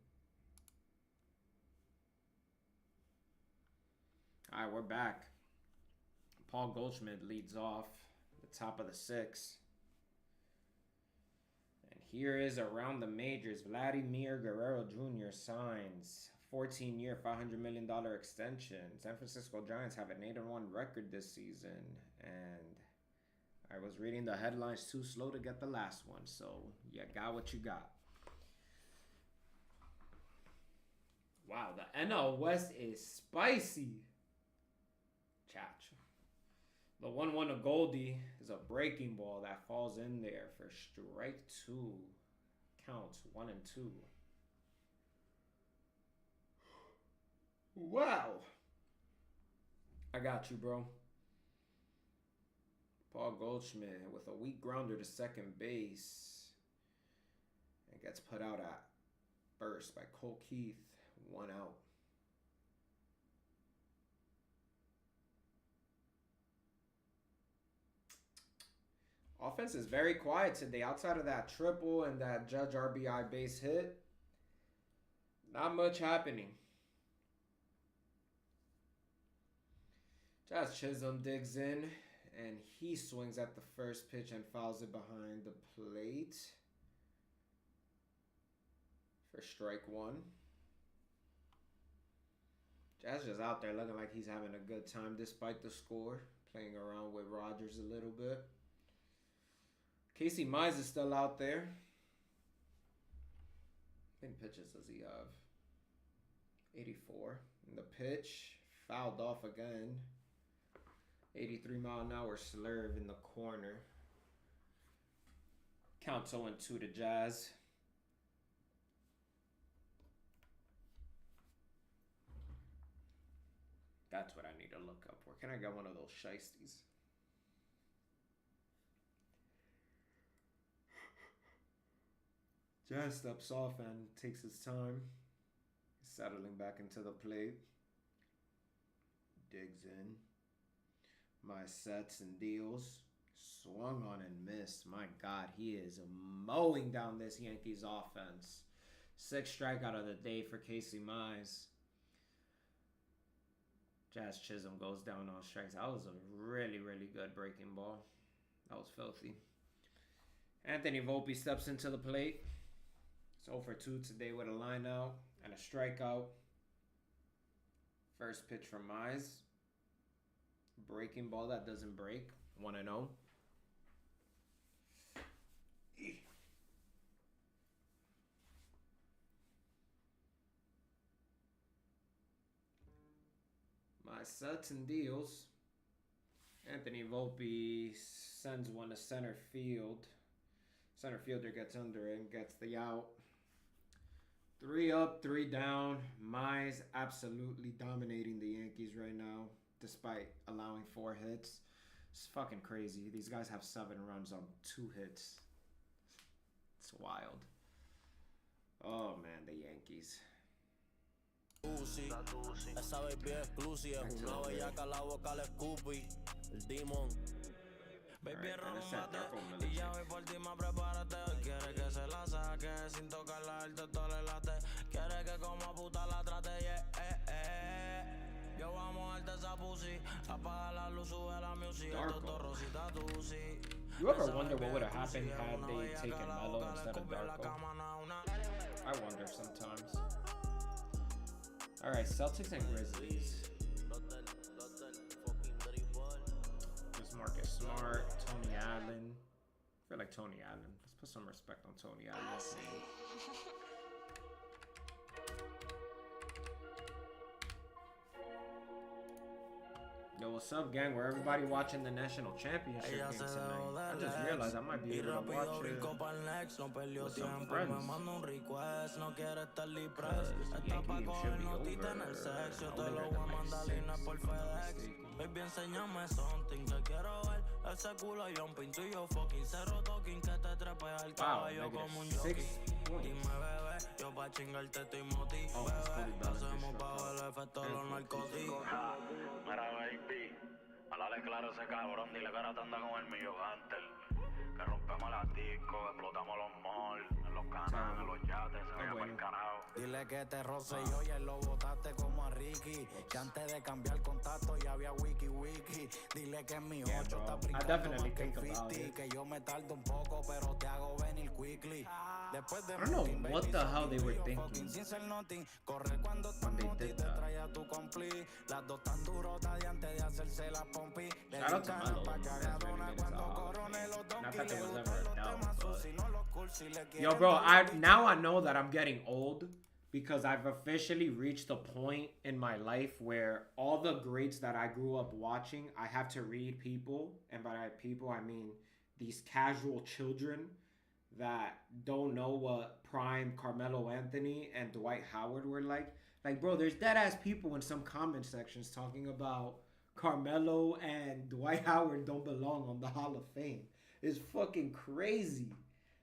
Alright, we're back. Paul Goldschmidt leads off the top of the 6th. And here is around the majors. Vladimir Guerrero Jr. signs 14-year, $500 million extension. San Francisco Giants have an 8-1 record this season. And I was reading the headlines too slow to get the last one. So you got what you got. Wow, the NL West is spicy. Chach. The 1-1 to Goldie is a breaking ball that falls in there for strike 2. Counts 1 and 2. Wow. I got you, bro. Paul Goldschmidt with a weak grounder to second base. And gets put out at first by Cole Keith. 1 out. Offense is very quiet today. Outside of that triple and that Judge RBI base hit, not much happening. Jazz Chisholm digs in, and he swings at the first pitch and fouls it behind the plate for strike 1. Jazz just out there looking like he's having a good time despite the score, playing around with Rogers a little bit. Casey Mize is still out there. How many pitches does he have? 84. And the pitch fouled off again. 83-mile-an-hour slurve in the corner. Count 0-2 to Jazz. That's what I need to look up. Where can I get one of those shiesties? Jazz steps off and takes his time. Settling back into the plate. Digs in. My sets and deals. Swung on and missed. My God, he is mowing down this Yankees offense. 6th strikeout of the day for Casey Mize. Jazz Chisholm goes down on strikes. That was a really, really good breaking ball. That was filthy. Anthony Volpe steps into the plate. It's 0 for 2 today with a line out and a strikeout. First pitch from Mize. Breaking ball that doesn't break. 1-0. My sets and deals. Anthony Volpe sends one to center field. Center fielder gets under it and gets the out. 3 up, 3 down. Mize absolutely dominating the Yankees right now, despite allowing 4 hits. It's fucking crazy. These guys have 7 runs on 2 hits. It's wild. Oh man, the Yankees. Esa baby exclusiva es una bellaca, la boca le escupí. El Demon. Baby, rómate y ya voy por ti, más prepárate. Quiere que se la saque sin tocarla, el doctor le late. Quiere que como puta la trate, Yo vamos a darte esa pussy. Apaga la luz, sube la music. El doctor Rosita Tusi. You ever wonder what would have happened had they taken Melo instead of Darko? I wonder sometimes. Alright, Celtics and Grizzlies. Just Marcus Smart, Tony Allen. I feel like Tony Allen. Let's put some respect on Tony Allen's name. Yo, what's up, gang? Where everybody watching the national championship game tonight? I just realized I might be able to watch it with some friends. Yankee game should be over. I don't Baby, enséñame something, te quiero ver. Ese culo y un pinto y yo fucking cero talking que te trepe al caballo como un jockey. Dime, bebé, yo pa' chingarte estoy motivado. Hacemos bajo el efecto de los narcóticos. Mira, baby, háblale claro a ese cabrón, dile que ahora te anda con el mío Hunter. Que rompemos las discos, explotamos los malls, en los canales, en los yates, se vaya para el carajo. Dile que te roce y hoy lo botaste como a Ricky. Que antes de cambiar contacto ya había wiki. Dile que mi 8 está brincando más que el 50. Que yo me tardo un poco, pero te hago venir quickly. Después de I don't know what the hell they were thinking corre cuando when they did that. trae tu compli. Las dos tan durotas de antes de hacerse la pompi. Shout out to Melo. Not that there was ever a doubt, but... Yo, bro, now I know that I'm getting old because I've officially reached a point in my life where all the greats that I grew up watching, I have to read people, and by people I mean these casual children that don't know what prime Carmelo Anthony and Dwight Howard were like. Like, bro, there's dead-ass people in some comment sections talking about Carmelo and Dwight Howard don't belong on the Hall of Fame. It's fucking crazy.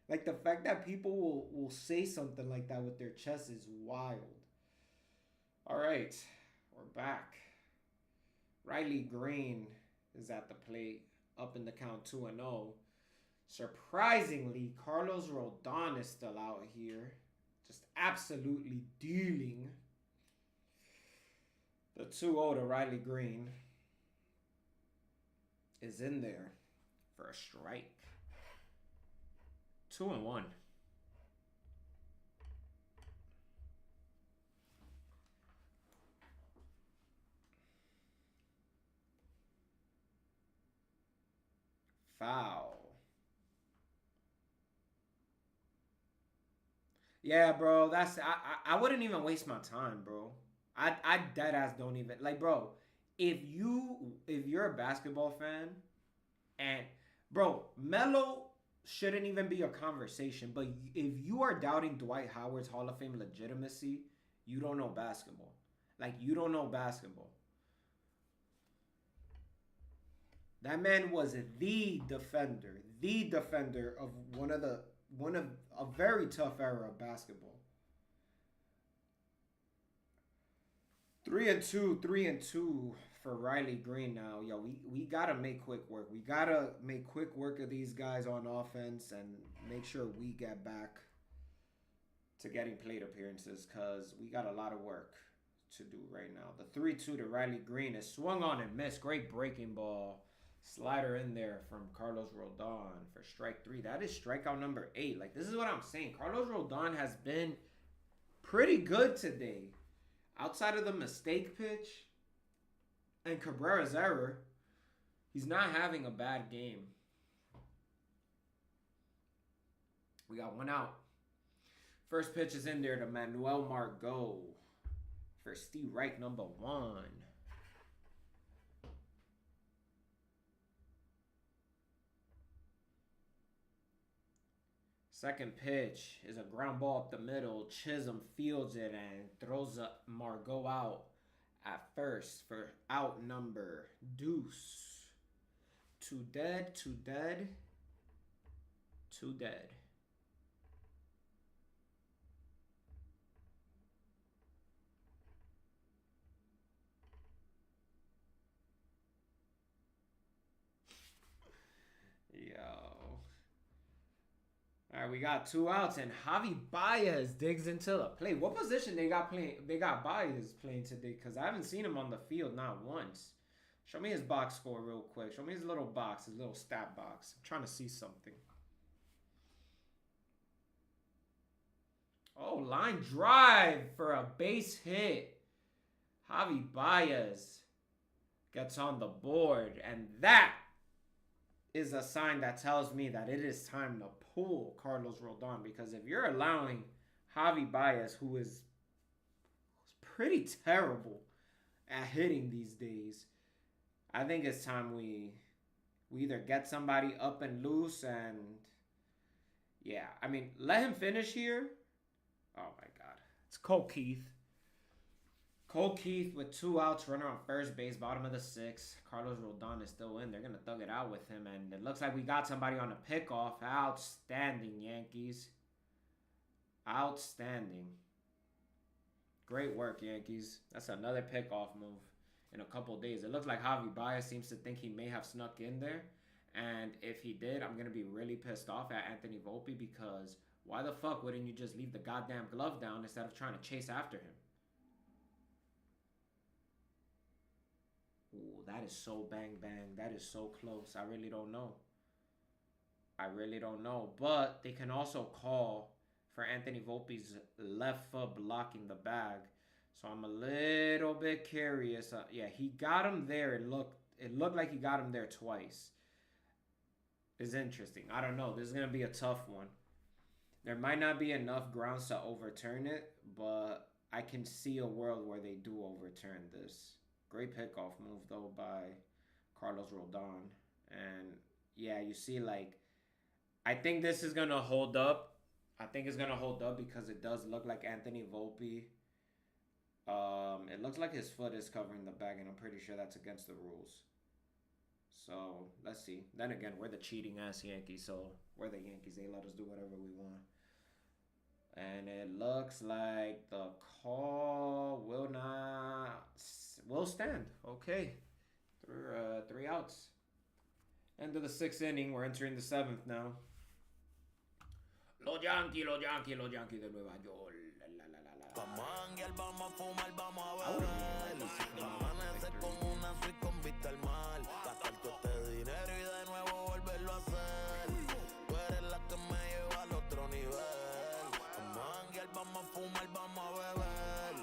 Like, the fact that people will say something like that with their chest is wild. All right, we're back. Riley Green is at the plate, up in the count 2-0. Surprisingly, Carlos Rodon is still out here, just absolutely dealing. The 2-0 to Riley Green is in there for a strike. 2-1. Foul. Yeah, bro, that's I wouldn't even waste my time, bro. I dead ass don't even like, bro. If you're a basketball fan, and bro, Melo shouldn't even be a conversation. But if you are doubting Dwight Howard's Hall of Fame legitimacy, you don't know basketball. Like, you don't know basketball. That man was the defender of one of a very tough era of basketball. 3-2 for Riley Green now. Yo, we gotta make quick work. We gotta make quick work of these guys on offense and make sure we get back to getting plate appearances, because we got a lot of work to do right now. The 3-2 to Riley Green is swung on and missed. Great breaking ball. Slider in there from Carlos Rodon for strike 3. That is strikeout number 8. Like, this is what I'm saying. Carlos Rodon has been pretty good today. Outside of the mistake pitch and Cabrera's error, he's not having a bad game. We got one out. First pitch is in there to Manuel Margot for Steve Reich, number 1. Second pitch is a ground ball up the middle. Chisholm fields it and throws Margot out at first for out number deuce. 2 dead, 2 dead, 2 dead. All right, we got 2 outs, and Javi Baez digs into the plate. What position they got Baez playing today? Because I haven't seen him on the field not once. Show me his box score real quick. Show me his little box, his little stat box. I'm trying to see something. Oh, line drive for a base hit. Javi Baez gets on the board, and that is a sign that tells me that it is time to pull Carlos Rodon, because if you're allowing Javi Baez, who is pretty terrible at hitting these days, I think it's time we either get somebody up and loose and yeah, I mean, let him finish here. Oh my God, it's Cole Keith. Cole Keith with 2 outs, runner on first base, bottom of the 6th. Carlos Rodon is still in. They're going to thug it out with him. And it looks like we got somebody on a pickoff. Outstanding, Yankees. Outstanding. Great work, Yankees. That's another pickoff move in a couple days. It looks like Javi Baez seems to think he may have snuck in there. And if he did, I'm going to be really pissed off at Anthony Volpe because why the fuck wouldn't you just leave the goddamn glove down instead of trying to chase after him? Ooh, that is so bang bang. That is so close. I really don't know. I really don't know. But they can also call for Anthony Volpe's left foot blocking the bag. So I'm a little bit curious. Yeah, he got him there. It looked like he got him there twice. It's interesting. I don't know. This is going to be a tough one. There might not be enough grounds to overturn it, but I can see a world where they do overturn this. Great pickoff move, though, by Carlos Rodon. And, yeah, you see, like, I think this is going to hold up. I think it's going to hold up because it does look like Anthony Volpe. It looks like his foot is covering the bag, and I'm pretty sure that's against the rules. So, let's see. Then again, we're the cheating-ass Yankees, so we're the Yankees. They let us do whatever we want. And it looks like the call will stand. Okay. 3 outs. End of the 6th inning. We're entering the 7th now. Los Yankees de Nueva York. Vamos a janguear, vamos a fumar, vamos a beber. Amanecer con una suite con vista al mar. Gastar todo este dinero y de nuevo volverlo a hacer. Tú eres la que me lleva al otro nivel. Vamos a janguear, vamos a fumar, vamos a beber.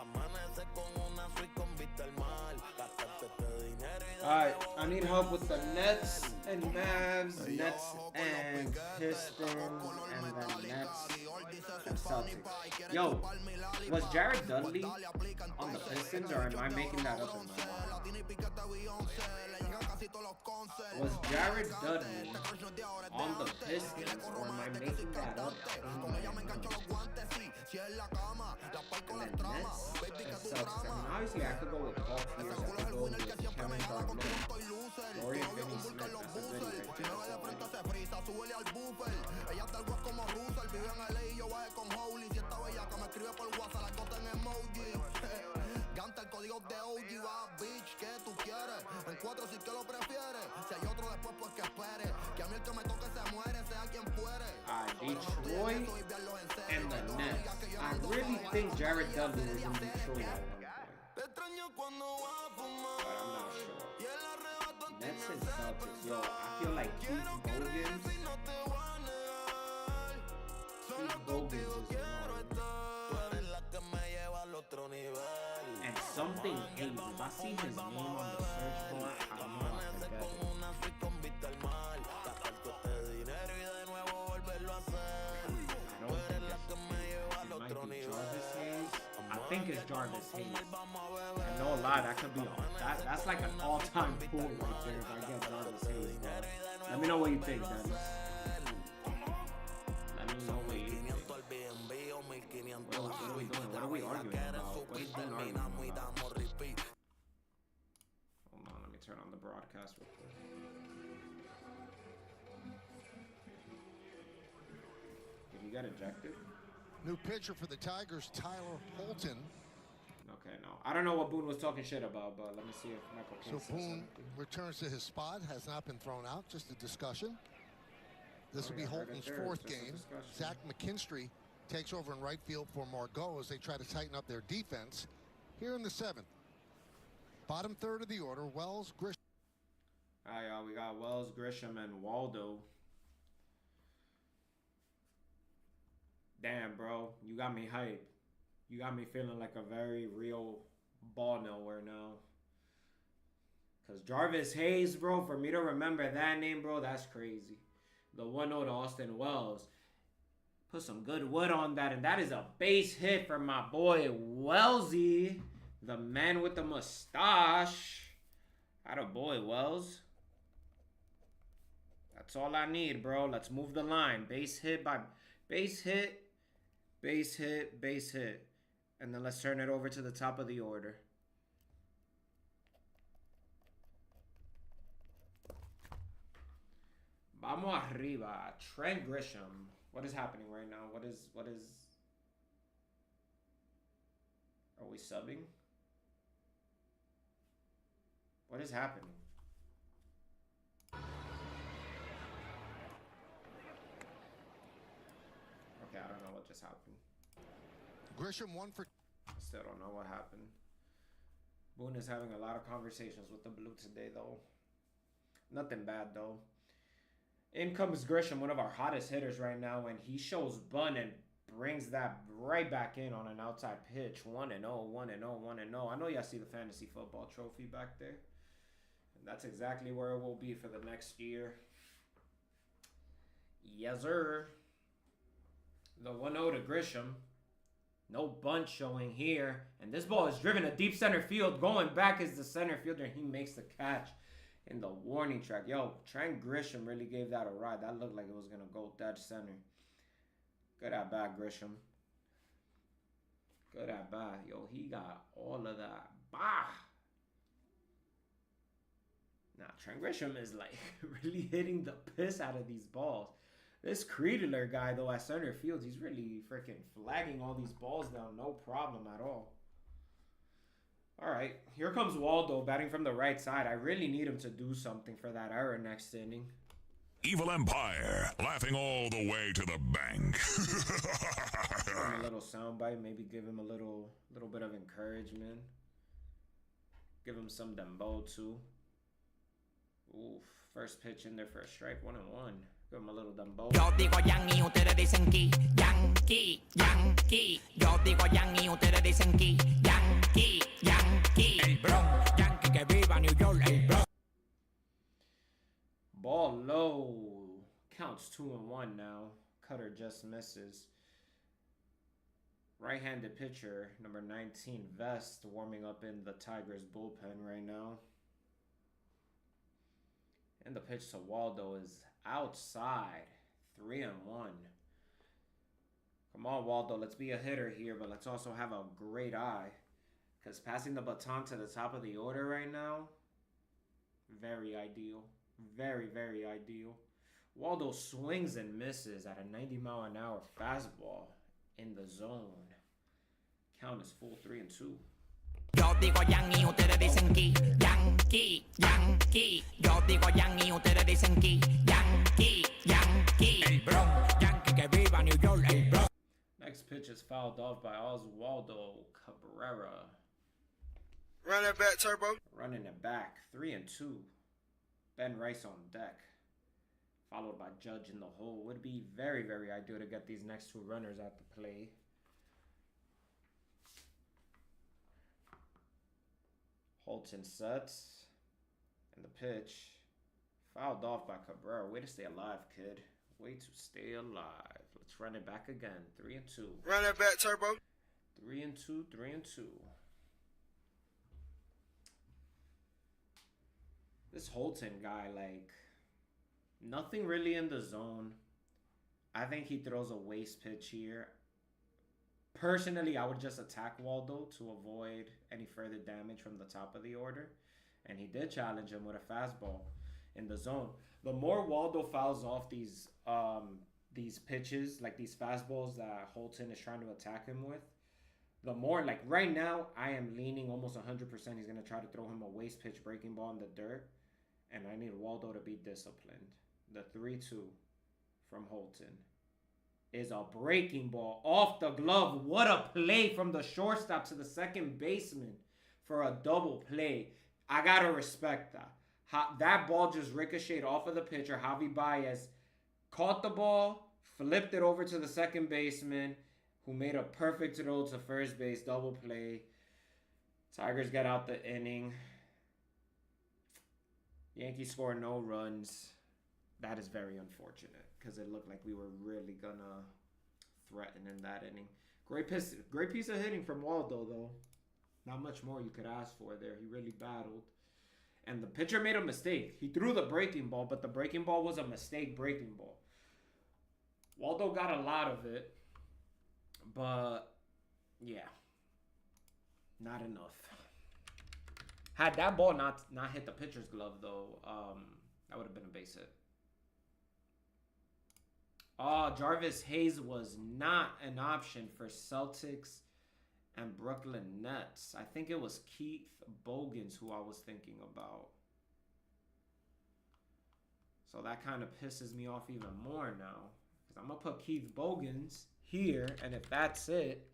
Amanecer con una suite con vista al mar. Gastar todo este dinero y de Alright, I need help with the Nets and Mavs, Nets and Pistons, and then Nets and Celtics. Yo, was Jared Dudley on the Pistons, or am I making that up in my mind? Was Jared Dudley on the Pistons, or am I making that up in my mind? And then Nets and Celtics. I mean, obviously I could go with Paul Pierce, I could go with Kevin Garnett, Dorian Finney-Smith. That's a good right there. Canta el código de OG, va, bitch, ¿qué tú quieres? En 4 sí que lo prefieres. Si hay otro después, pues que espere. Que a mí el que me toque se muere, sea quien fuere. Detroit and the Nets. I really think Jared Dudley was in Detroit at one point, but I'm not sure. Nets and Celtics, yo, I feel like Keith Bogans is and something Hayes. If I see his name on the search bar, I know I forget it. I think it's Jarvis Hayes. And no lie, that could be that's like an all-time pool right there if I get Jarvis Hayes. Let me know what you think, Dennis. Let me know what you think. What are we doing? What are we arguing about? What is being argued about? Hold on, let me turn on the broadcast real quick. Did he get ejected? New pitcher for the Tigers, Tyler Holton. Okay, no. I don't know what Boone was talking shit about, but let me see if Michael King So Boone returns to his spot, has not been thrown out, just a discussion. This will be Holton's 4th game. Zach McKinstry takes over in right field for Margot as they try to tighten up their defense. Here in the 7th. Bottom 3rd of the order, Wells, Grisham. All right, y'all. We got Wells, Grisham, and Waldo. Damn, bro. You got me hype. You got me feeling like a very real ball nowhere now. Because Jarvis Hayes, bro, for me to remember that name, bro, that's crazy. The 1-0 to Austin Wells. Put some good wood on that, and that is a base hit for my boy Wellsy, the man with the mustache. Atta boy, Wells. That's all I need, bro. Let's move the line. Base hit by base hit, base hit, base hit. And then let's turn it over to the top of the order. Vamos arriba. Trent Grisham. What is happening right now? What is... Are we subbing? What is happening? Okay, I don't know what just happened. Grisham 1 for... Still don't know what happened. Boone is having a lot of conversations with the blue today, though. Nothing bad, though. In comes Grisham, one of our hottest hitters right now, and he shows bun and brings that right back in on an outside pitch. 1-0, 1-0, 1-0. I know y'all see the fantasy football trophy back there. And that's exactly where it will be for the next year. Yes, sir. The 1-0 to Grisham. No bunt showing here. And this ball is driven to deep center field. Going back is the center fielder, and he makes the catch in the warning track. Yo, Trent Grisham really gave that a ride. That looked like it was going to go dead center. Good at bat, Grisham. Good at bat. Yo, he got all of that. Bah! Nah, Trent Grisham is like really hitting the piss out of these balls. This Creedler guy, though, at center field, he's really freaking flagging all these balls down. No problem at all. All right, here comes Waldo batting from the right side. I really need him to do something for that error next inning. Evil Empire, laughing all the way to the bank. Give him a little soundbite, maybe give him a little bit of encouragement. Give him some Dembo too. Oof, first pitch in there for a strike, 1-1. Give him a little Dembo. Yo digo Yankee, ustedes dicen Key. Yankee, Yankee. Yo digo Yankee, ustedes dicen Key. Yankee, Yankee. El Bronx, Yankee, que viva New York, el Bronx. Ball low. Counts 2-1 now. Cutter just misses. Right-handed pitcher, number 19, Vest, warming up in the Tigers bullpen right now. And the pitch to Waldo is outside. 3-1. Come on, Waldo. Let's be a hitter here, but let's also have a great eye. Because passing the baton to the top of the order right now, very ideal. Very, very ideal. Waldo swings and misses at a 90-mile-an-hour fastball in the zone. Count is full 3-2. Yo digo Yankee, ustedes dicen Key. Yankee, Yankee. Yo digo Yankee, ustedes dicen Key. Yankee, Yankee. El Bronx, Yankee, que viva New York, el Bronx. Next pitch is fouled off by Oswaldo Cabrera. Run that back, Turbo. Running it back. 3-2. Ben Rice on deck. Followed by Judge in the hole. Would be very, very ideal to get these next two runners at the play. Holton sets. And the pitch. Fouled off by Cabrera. Way to stay alive, kid. Way to stay alive. Let's run it back again. 3-2. Run that back, Turbo. 3-2, 3-2. This Holton guy, like, nothing really in the zone. I think he throws a waste pitch here. Personally, I would just attack Waldo to avoid any further damage from the top of the order. And he did challenge him with a fastball in the zone. The more Waldo fouls off these pitches, like these fastballs that Holton is trying to attack him with, the more, like right now, I am leaning almost 100% he's going to try to throw him a waste pitch breaking ball in the dirt. And I need Waldo to be disciplined. The 3-2 from Holton is a breaking ball off the glove. What a play from the shortstop to the second baseman for a double play. I got to respect that. That ball just ricocheted off of the pitcher. Javi Baez caught the ball, flipped it over to the second baseman, who made a perfect throw to first base. Double play. Tigers get out the inning. Yankees score no runs. That is very unfortunate because it looked like we were really gonna threaten in that inning. Great piece of hitting from Waldo, though. Not much more you could ask for there. He really battled. And the pitcher made a mistake. He threw the breaking ball, but the breaking ball was a mistake breaking ball. Waldo got a lot of it, but yeah, not enough. Had that ball not hit the pitcher's glove though, that would have been a base hit. Jarvis Hayes was not an option for Celtics and Brooklyn Nets. I think it was Keith Bogans who I was thinking about. So that kind of pisses me off even more now. Because I'm going to put Keith Bogans here, and if that's it,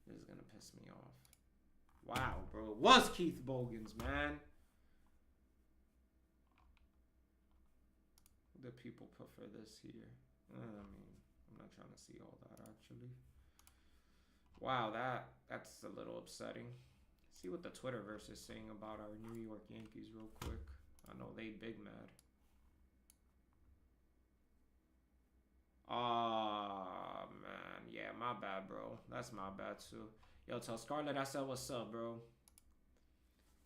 this is going to piss me off. Wow, bro. It was Keith Bogans, man. What did people put for this here? I mean, I'm not trying to see all that, actually. Wow, that's a little upsetting. See what the Twitterverse is saying about our New York Yankees real quick. I know they big mad. Oh, man. Yeah, my bad, bro. That's my bad, too. Yo, tell Scarlett I said what's up, bro.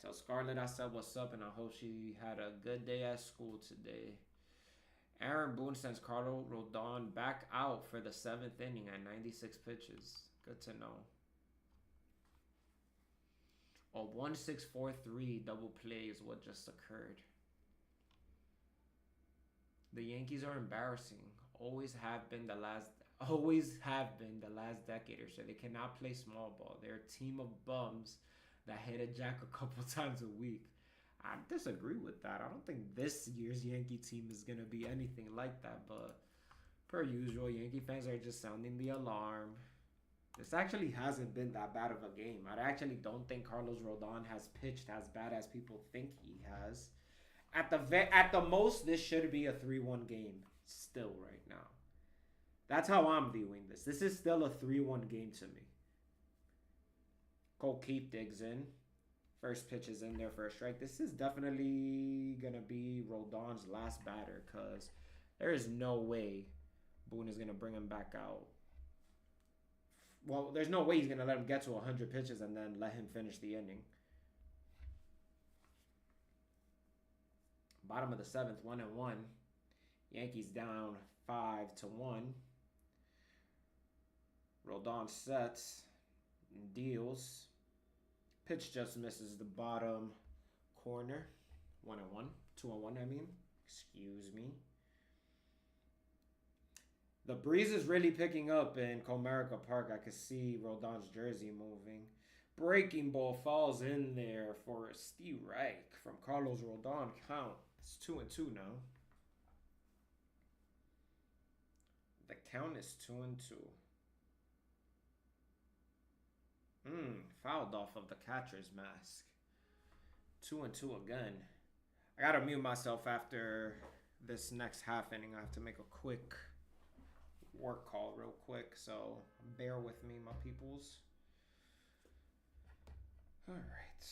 Tell Scarlett I said what's up, and I hope she had a good day at school today. Aaron Boone sends Carlos Rodon back out for the 7th inning at 96 pitches. Good to know. A 1-6-4-3 double play is what just occurred. The Yankees are embarrassing. Always have been the last decade or so. They cannot play small ball. They're a team of bums that hit a jack a couple times a week. I disagree with that. I don't think this year's Yankee team is going to be anything like that. But per usual, Yankee fans are just sounding the alarm. This actually hasn't been that bad of a game. I actually don't think Carlos Rodon has pitched as bad as people think he has. At the most, this should be a 3-1 game still right now. That's how I'm viewing this. This is still a 3-1 game to me. Cole Keith digs in. First pitch is in there for a strike. This is definitely going to be Rodon's last batter because there is no way Boone is going to bring him back out. Well, there's no way he's going to let him get to 100 pitches and then let him finish the inning. Bottom of the 7th, 1-1. Yankees down 5-1. Rodon sets and deals. Pitch just misses the bottom corner. 1-1. 2-1, I mean. Excuse me. The breeze is really picking up in Comerica Park. I could see Rodon's jersey moving. Breaking ball falls in there for a Steve Reich from Carlos Rodon. Count. It's 2-2 now. The count is 2-2. Fouled off of the catcher's mask. 2-2 again. I gotta mute myself after this next half inning. I have to make a quick work call real quick, so bear with me, my peoples. All right.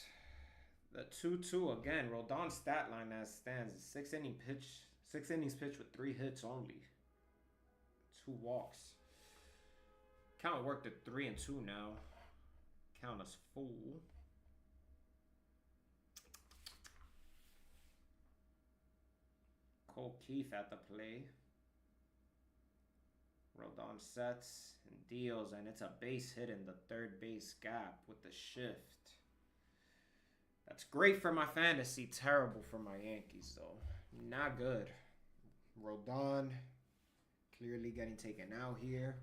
The 2-2 again. Rodon's stat line as stands. 6 innings pitched with 3 hits only. 2 walks. Count worked at 3-2 now. Count is full. Cole Keith at the play. Rodon sets and deals, and it's a base hit in the third base gap with the shift. That's great for my fantasy, terrible for my Yankees, though. Not good. Rodon clearly getting taken out here.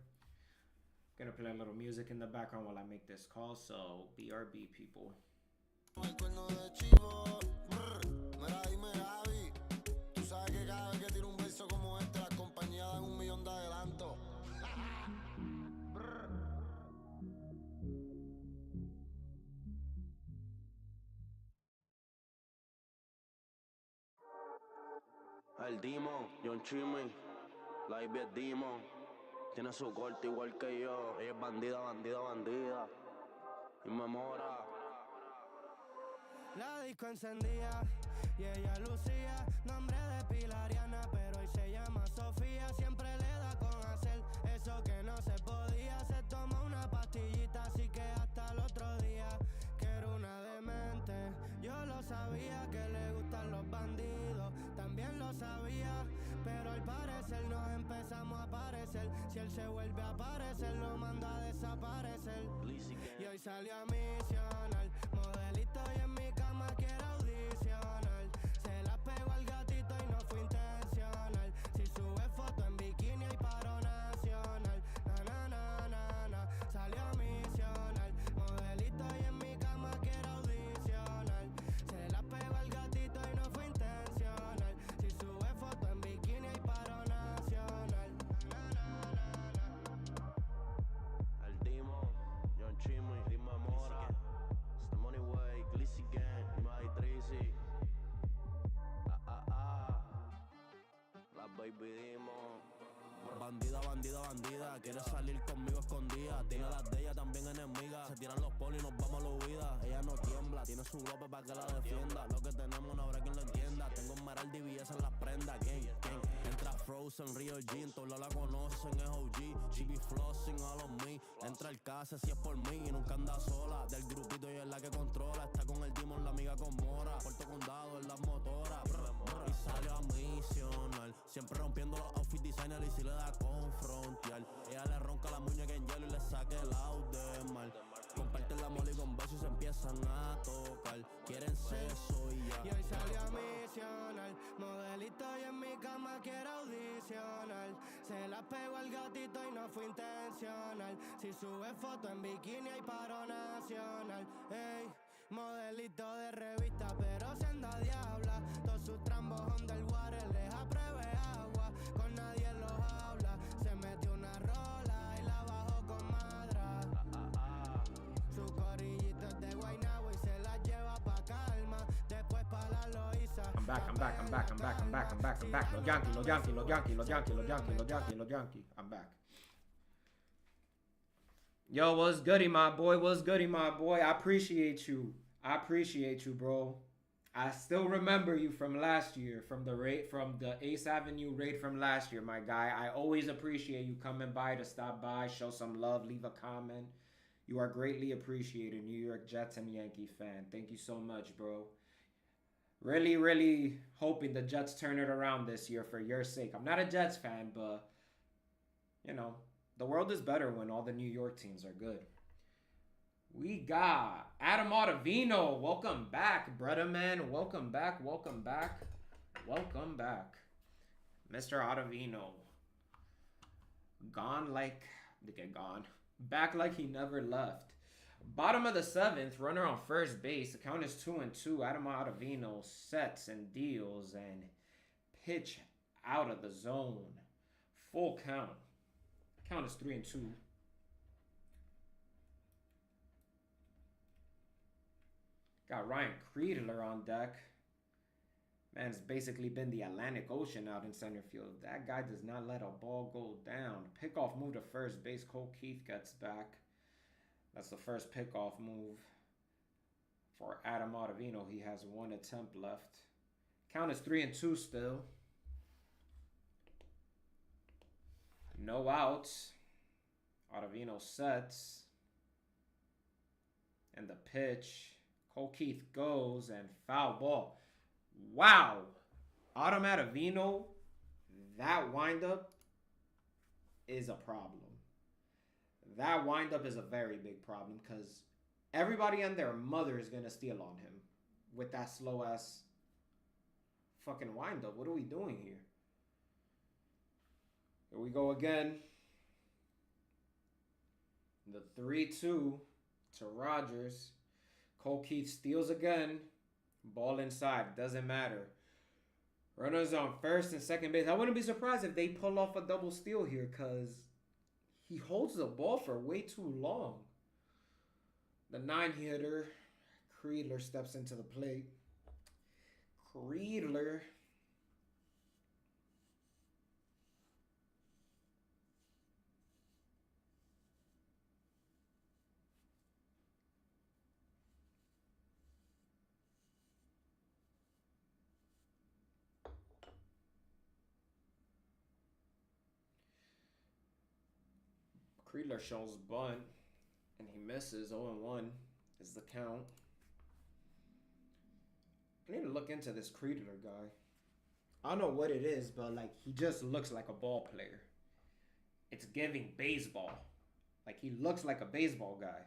Gonna play a little music in the background while I make this call, so BRB, people. El Demon, John Chimmy, la Ivy es Demon. Tiene su corte igual que yo. Ella es bandida, bandida, bandida. Y me mora. La disco encendía y ella lucía nombre de Pilariana, pero hoy se llama Sofía. Siempre le da con hacer eso que no se podía. Se toma una pastillita, así que sabía, pero al parecer nos empezamos a parecer. Si él se vuelve a aparecer, lo manda a desaparecer. Y hoy salió a misionar, modelito y en mi cama quiere audicionar. Se la pegó al gatito y no fue intencional. Si sube foto en bikini hay paro nacional. Na na na na na, salió a misionar, modelito y en mi cama quiere audicionar. Se la pegó al gatito y no fue intencional. Si sube foto en bikini hay paro nacional. El Dimo, John Chimmy, Dima Mora, The Money Way, Glissy Gang, My Tracy. La Baby Dimo. Bandida, bandida, bandida, quiere salir conmigo escondida. Tiene las de ella también enemiga. Se tiran los polis y nos vamos a la huida. Ella no tiembla, tiene su globe para que la defienda. Lo que tenemos no habrá quien lo entienda. Tengo un Maral DBS en las prendas. Gang. Entra Frozen, Rio Jean, todos la conocen, es OG. She be flossing all on me. Entra el case si es por mí y nunca anda sola. Del grupito y es la que controla. Está con el Demon, la amiga con Mora. Puerto Condado en las motoras. Y salió a misionar. Siempre rompiendo los outfit designers y si le da confrontar. Ella le ronca la muñeca en hielo y le saca el out de mal. Comparten la mole con besos y se empiezan a tocar. Quieren sexo y ya. Y hoy salió a misionar, modelito y en mi cama quiere audicionar. Se la pegó al gatito y no fue intencional. Si sube foto en bikini hay paro nacional. Ey, modelito de revista pero se anda diabla. Todos sus trambos underwater les apruebe agua. Con nadie los habla, se metió una rola y la bajó con madra. Su corillito es de Guaynabo y se la lleva pa' calma. Después pa' la Loíza. I'm back. Los Yankees. I'm back. Yo, what's goody, my boy? I appreciate you, bro. I still remember you from last year, from the Ace Avenue raid from last year, my guy. I always appreciate you coming by to stop by, show some love, leave a comment. You are greatly appreciated, New York Jets and Yankee fan. Thank you so much, bro. Really, really hoping the Jets turn it around this year for your sake. I'm not a Jets fan, but, you know, the world is better when all the New York teams are good. We got Adam Ottavino. Welcome back, brother man. Welcome back. Mr. Ottavino. Back like he never left. Bottom of the 7th, runner on first base. The count is 2-2. Adam Ottavino sets and deals and pitch out of the zone. Full count. Count is 3-2. Got Ryan Creedler on deck. Man, it's basically been the Atlantic Ocean out in center field. That guy does not let a ball go down. Pickoff move to first base. Cole Keith gets back. That's the first pickoff move for Adam Ottavino. He has one attempt left. Count is 3-2 still. No outs. Ottavino sets. And the pitch. Cole Keith goes and foul ball. Wow. Adam Ottavino, that windup is a problem. That windup is a very big problem because everybody and their mother is going to steal on him with that slow-ass fucking windup. What are we doing here? Here we go again. The 3-2 to Rogers. Cole Keith steals again. Ball inside. Doesn't matter. Runners on first and second base. I wouldn't be surprised if they pull off a double steal here because he holds the ball for way too long. The 9-hitter, Creedler, steps into the plate. Creedler. Creedler shows bunt, and he misses. 0-1 is the count. I need to look into this Creedler guy. I don't know what it is, but like he just looks like a ball player. It's giving baseball. Like he looks like a baseball guy.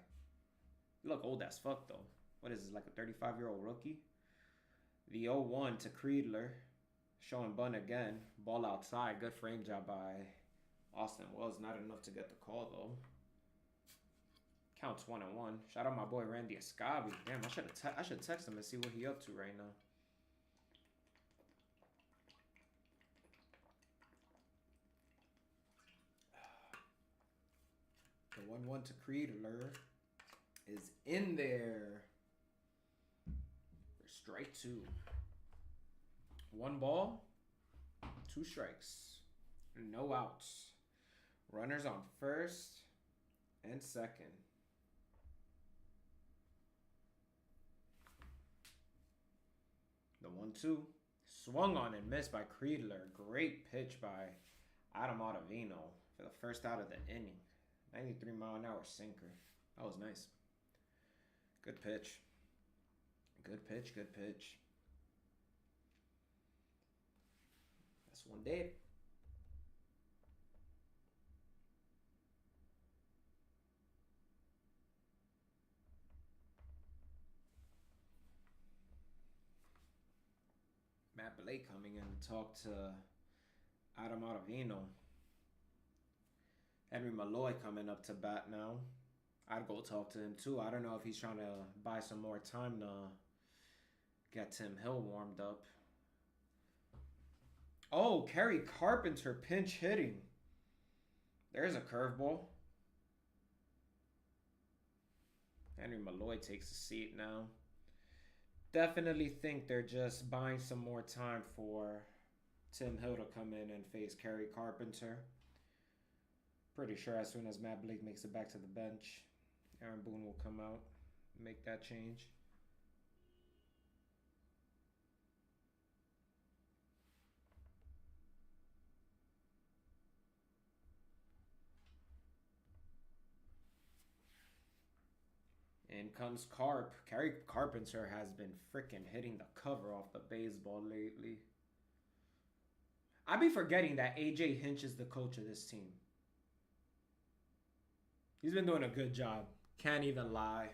You look old as fuck though. What is this, like a 35-year-old rookie? The 0-1 to Creedler. Showing Bun again. Ball outside. Good frame job by Austin Wells. Not enough to get the call though. Counts 1-1. Shout out my boy Randy Escavi. Damn, I should text him and see what he up to right now. The 1-1 to Creedler is in there. For strike 2. 1 ball, 2 strikes, no outs. Runners on first and second. The 1-2 swung on and missed by Creedler. Great pitch by Adam Ottavino for the first out of the inning. 93-mile-an-hour sinker. That was nice. Good pitch. Good pitch, good pitch. That's one dead. Matt Blake coming in to talk to Adam Ottavino. Henry Malloy coming up to bat now. I'd go talk to him too. I don't know if he's trying to buy some more time to get Tim Hill warmed up. Oh, Kerry Carpenter pinch hitting. There's a curveball. Henry Malloy takes a seat now. Definitely think they're just buying some more time for Tim Hill to come in and face Kerry Carpenter. Pretty sure as soon as Matt Blake makes it back to the bench, Aaron Boone will come out and make that change. In comes Carp. Kerry Carpenter has been freaking hitting the cover off the baseball lately. I be forgetting that AJ Hinch is the coach of this team. He's been doing a good job. Can't even lie.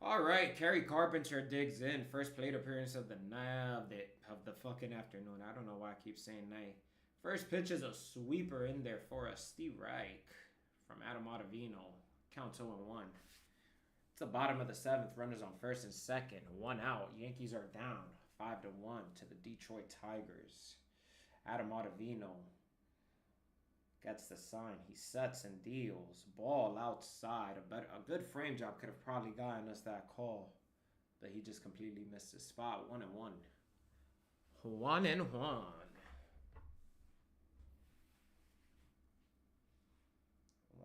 All right, Kerry Carpenter digs in. First plate appearance of the night of the fucking afternoon. I don't know why I keep saying night. First pitch is a sweeper in there for a Steve Reich from Adam Ottavino. Count 2-1. It's the bottom of the 7th. Runners on first and second. 1 out. Yankees are down 5-1 to the Detroit Tigers. Adam Ottavino gets the sign. He sets and deals. Ball outside. A good frame job could have probably gotten us that call, but he just completely missed his spot. 1-1. 1-1.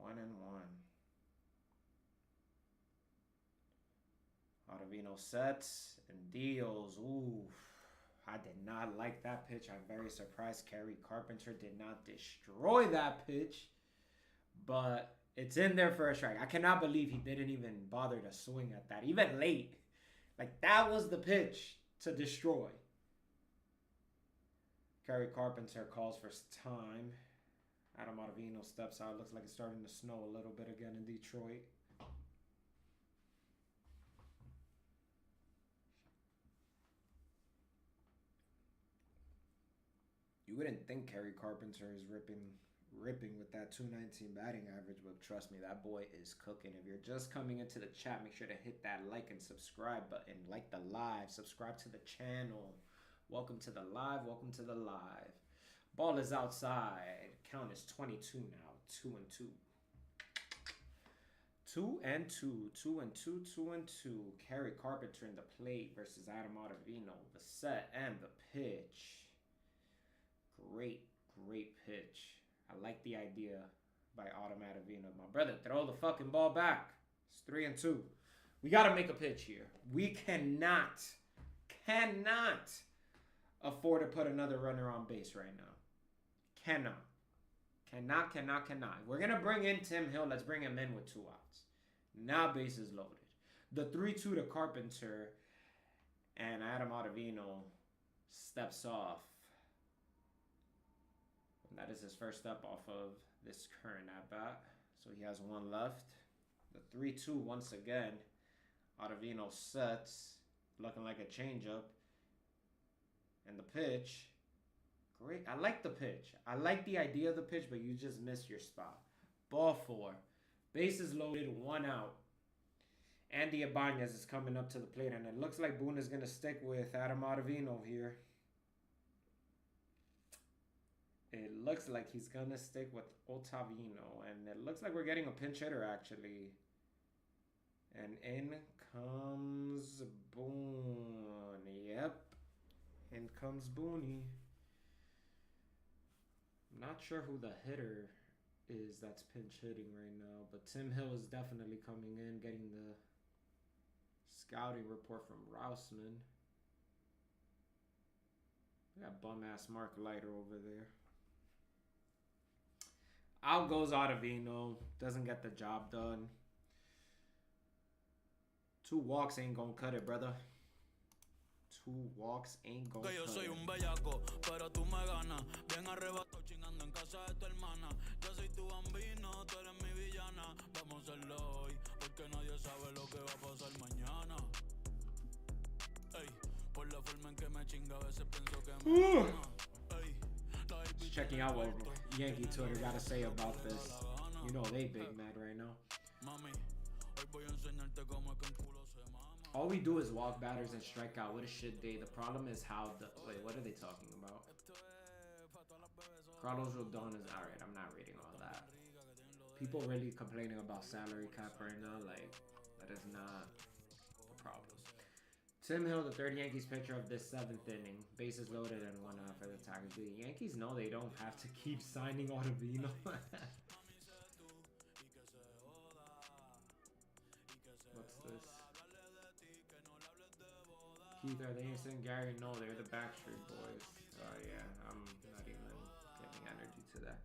1-1. Ottavino sets and deals. Ooh, I did not like that pitch. I'm very surprised Kerry Carpenter did not destroy that pitch, but it's in there for a strike. I cannot believe he didn't even bother to swing at that, even late. Like, that was the pitch to destroy. Kerry Carpenter calls for time. Adam Ottavino steps out. Looks like it's starting to snow a little bit again in Detroit. You wouldn't think Kerry Carpenter is ripping with that 219 batting average, but trust me, that boy is cooking. If you're just coming into the chat, make sure to hit that like and subscribe button. Like the live, subscribe to the channel. Welcome to the live, welcome to the live. Ball is outside. Count is 22 now. 2-2. 2-2. Kerry Carpenter in the plate versus Adam Ottavino. The set and the pitch. Great pitch. I like the idea by Adam Ottavino. My brother, throw the fucking ball back. It's 3-2. We got to make a pitch here. We cannot afford to put another runner on base right now. Cannot. We're going to bring in Tim Hill. Let's bring him in with 2 outs. Now bases loaded. The 3-2 to Carpenter and Adam Ottavino steps off. And that is his first step off of this current at-bat. So he has one left. The 3-2 once again. Ottavino sets, looking like a changeup. And the pitch. Great. I like the pitch. I like the idea of the pitch, but you just missed your spot. Ball 4. Bases loaded, 1 out. Andy Ibanez is coming up to the plate, and it looks like Boone is going to stick with Adam Ottavino here. It looks like he's going to stick with Ottavino, and it looks like we're getting a pinch hitter, actually. And in comes Boone. Yep. In comes Booney. Not sure who the hitter is that's pinch hitting right now, but Tim Hill is definitely coming in, getting the scouting report from Rousman. We got bum-ass Mark Leiter over there. Out goes Ottavino. Doesn't get the job done. 2 walks ain't gonna cut it, brother. 2 walks ain't gonna cut it. Yo soy un bellaco, pero tú me ganas. Bien arrebato chingando en casa de tu hermana. Yo soy tu bambino, tú eres mi villana. Vamos a hacerlo hoy, porque nadie sabe lo que va a pasar mañana. Ey, por la forma en que me chinga, a veces pienso que me gana. Ey, just checking out what Yankee Twitter got to say about this. You know they big mad right now. Mami, hoy voy a enseñarte cómo es que un culo se mama. All we do is walk batters and strike out. What a shit day. The problem is how the... Wait, what are they talking about? Carlos Rodon is... Alright, I'm not reading all that. People really complaining about salary cap right now. Like, that is not the problem. Tim Hill, the third Yankees pitcher of this 7th inning. Bases loaded and 1 out for the Tigers. The Yankees know they don't have to keep signing Ottavino. What's this? Keith, are they instant Gary? No, they're the Backstreet Boys. Oh yeah, I'm not even giving energy to that.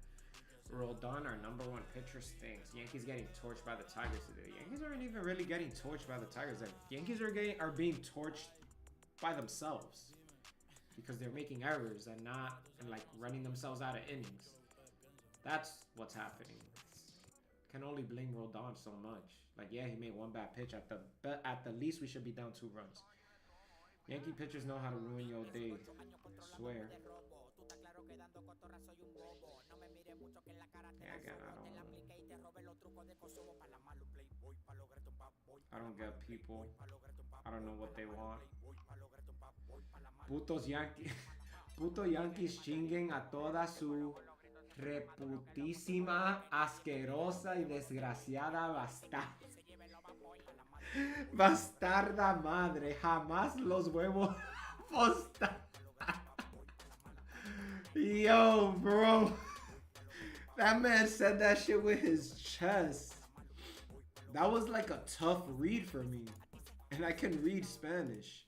Rodon, our #1 pitcher, stinks. Yankees getting torched by the Tigers today. Yankees aren't even really getting torched by the Tigers. Like, Yankees are being torched by themselves because they're making errors and not like running themselves out of innings. That's what's happening. Can only blame Rodon so much. Like, yeah, he made 1 bad pitch. At the least, we should be down 2 runs. Yankee pitchers know how to ruin your day. I swear. Yeah, again, I don't get people. I don't know what they want. Puto Yankees chinguen a toda su reputísima, asquerosa y desgraciada bastarda madre. Jamás los huevos postar. Yo, bro. That man said that shit with his chest. That was like a tough read for me. And I can read Spanish.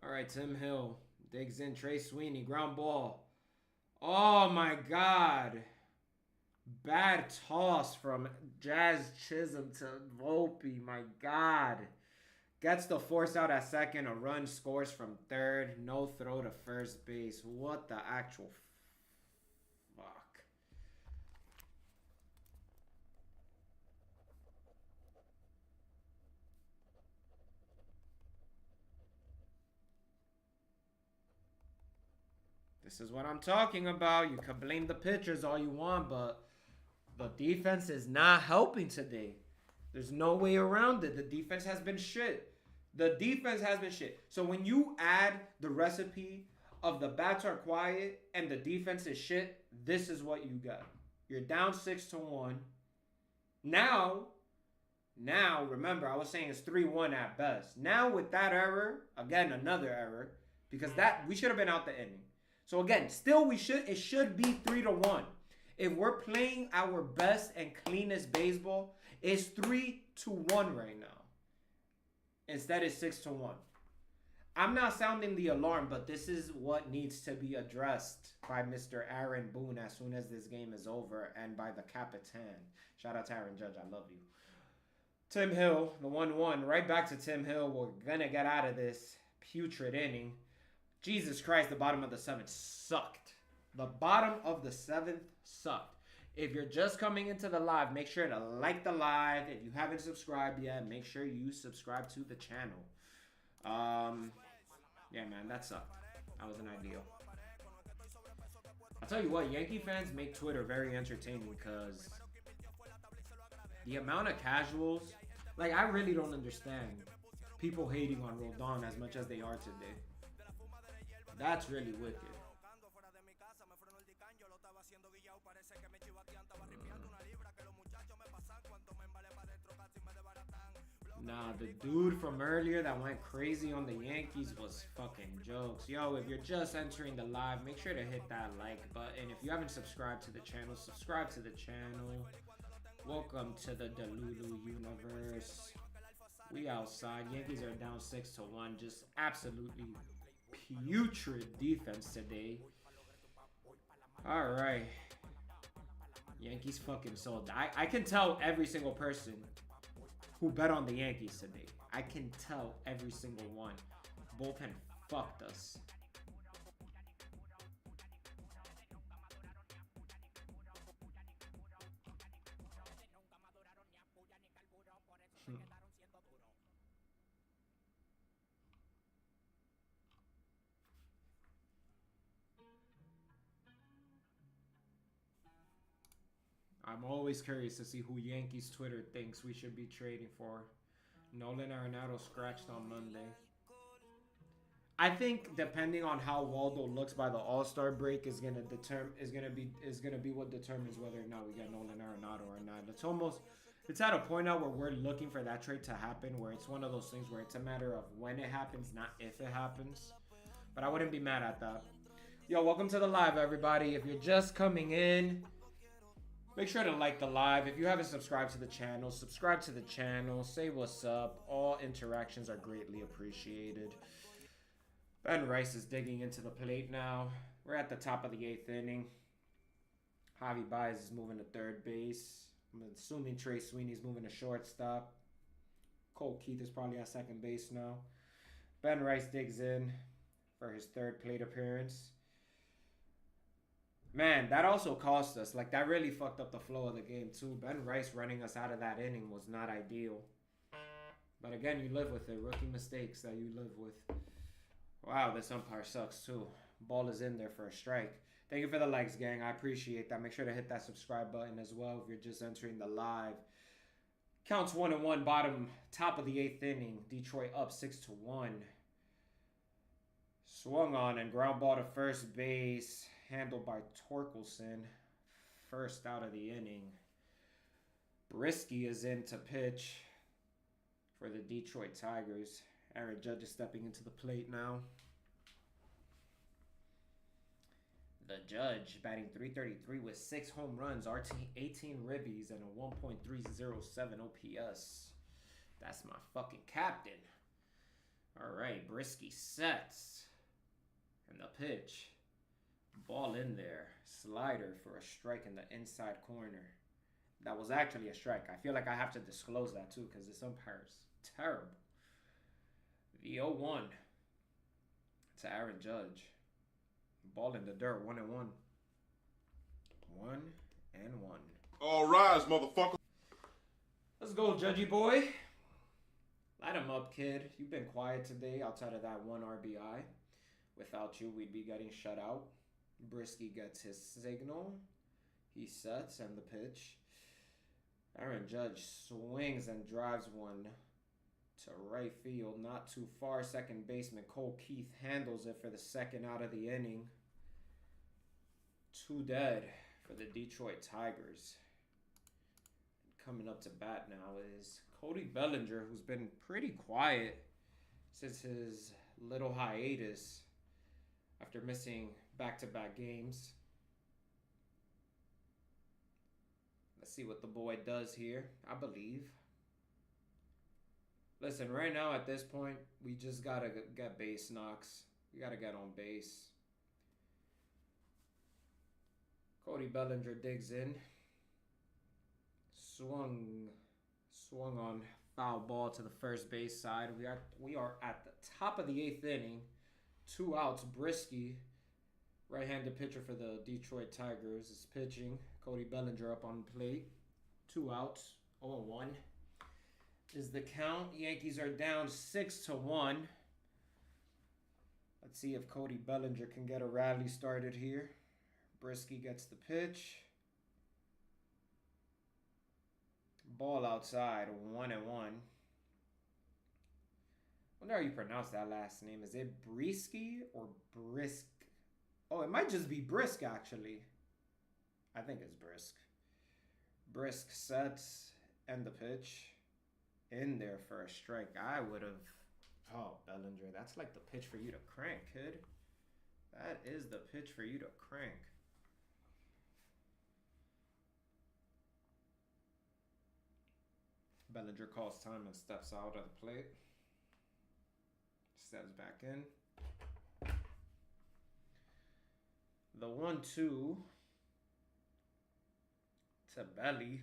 Alright, Tim Hill. Digs in Trey Sweeney. Ground ball. Oh my god. Bad toss from Jazz Chisholm to Volpe. My god. Gets the force out at second. A run scores from third. No throw to first base. What the actual fuck. This is what I'm talking about. You can blame the pitchers all you want, but the defense is not helping today. There's no way around it. The defense has been shit. The defense has been shit. So when you add the recipe of the bats are quiet and the defense is shit, this is what you got. You're down 6-1. Now, remember, I was saying it's 3-1 at best. Now with that error, again, another error, because that we should have been out the inning. So again, still it should be 3-1. If we're playing our best and cleanest baseball, it's 3-1 right now. Instead, it's 6-1. I'm not sounding the alarm, but this is what needs to be addressed by Mr. Aaron Boone as soon as this game is over, and by the Capitan. Shout out to Aaron Judge, I love you. Tim Hill, the 1-1. Right back to Tim Hill. We're going to get out of this. putrid inning. Jesus Christ, the bottom of the 7th sucked. The bottom of the 7th sucked. If you're just coming into the live, make sure to like the live. If you haven't subscribed yet, make sure you subscribe to the channel. Yeah, man, that sucked. That wasn't ideal. I'll tell you what, Yankee fans make Twitter very entertaining because the amount of casuals, like, I really don't understand people hating on Rodon as much as they are today. That's really wicked. Nah, the dude from earlier that went crazy on the Yankees was fucking jokes. Yo, if you're just entering the live, make sure to hit that like button. If you haven't subscribed to the channel, subscribe to the channel. Welcome to the DELULU universe. We outside. Yankees are down 6-1. Just absolutely putrid defense today. Alright. Yankees fucking sold. I can tell every single person who bet on the Yankees today. I can tell every single one. Bullpen fucked us. I'm always curious to see who Yankees Twitter thinks we should be trading for. Nolan Arenado scratched on Monday. I think depending on how Waldo looks by the All-Star break is gonna be what determines whether or not we get Nolan Arenado or not. It's at a point now where we're looking for that trade to happen, where it's one of those things where it's a matter of when it happens, not if it happens. But I wouldn't be mad at that. Yo, welcome to the live, everybody. If you're just coming in, make sure to like the live. If you haven't subscribed to the channel, subscribe to the channel. Say what's up. All interactions are greatly appreciated. Ben Rice is digging into the plate now. We're at the top of the 8th inning. Javi Baez is moving to third base. I'm assuming Trey Sweeney's moving to shortstop. Cole Keith is probably at second base now. Ben Rice digs in for his 3rd plate appearance. Man, that also cost us. Like, that really fucked up the flow of the game, too. Ben Rice running us out of that inning was not ideal. But again, you live with it. Rookie mistakes that you live with. Wow, this umpire sucks, too. Ball is in there for a strike. Thank you for the likes, gang. I appreciate that. Make sure to hit that subscribe button as well if you're just entering the live. Counts 1-1, top of the 8th inning. Detroit up 6-1. Swung on and ground ball to first base. Handled by Torkelson. First out of the inning. Brisky is in to pitch for the Detroit Tigers. Aaron Judge is stepping into the plate now. The Judge batting .333 with 6 home runs, 18 ribbies, and a 1.307 OPS. That's my fucking captain. All right, Brisky sets. And the pitch. Ball in there. Slider for a strike in the inside corner. That was actually a strike. I feel like I have to disclose that too because this umpire's terrible. The 0-1 to Aaron Judge. Ball in the dirt. 1-1. 1-1. All rise, motherfucker. Let's go, Judgy boy. Light him up, kid. You've been quiet today outside of that 1 RBI. Without you, we'd be getting shut out. Brisky gets his signal. He sets and the pitch. Aaron Judge swings and drives one to right field. Not too far. Second baseman Cole Keith handles it for the 2nd out of the inning. 2 dead for the Detroit Tigers. Coming up to bat now is Cody Bellinger, who's been pretty quiet since his little hiatus after missing back-to-back games. Let's see what the boy does here. I believe. Listen, right now at this point, we just gotta get base knocks. We gotta get on base. Cody Bellinger digs in. Swung on Foul ball to the first base side. We are at the top of the 8th inning. 2 outs. Brisky, right-handed pitcher for the Detroit Tigers, is pitching. Cody Bellinger up on the plate. 2 outs. 0-1 is the count. Yankees are down 6-1. Let's see if Cody Bellinger can get a rally started here. Brisky gets the pitch. Ball outside, 1-1. Wonder how you pronounce that last name. Is it Brisky or Brisk? Oh, it might just be Brisk, actually. I think it's Brisk. Brisk sets and the pitch. In there for a strike. I would have... Oh, Bellinger, that's like the pitch for you to crank, kid. That is the pitch for you to crank. Bellinger calls time and steps out of the plate. Steps back in. The 1-2 to Belly.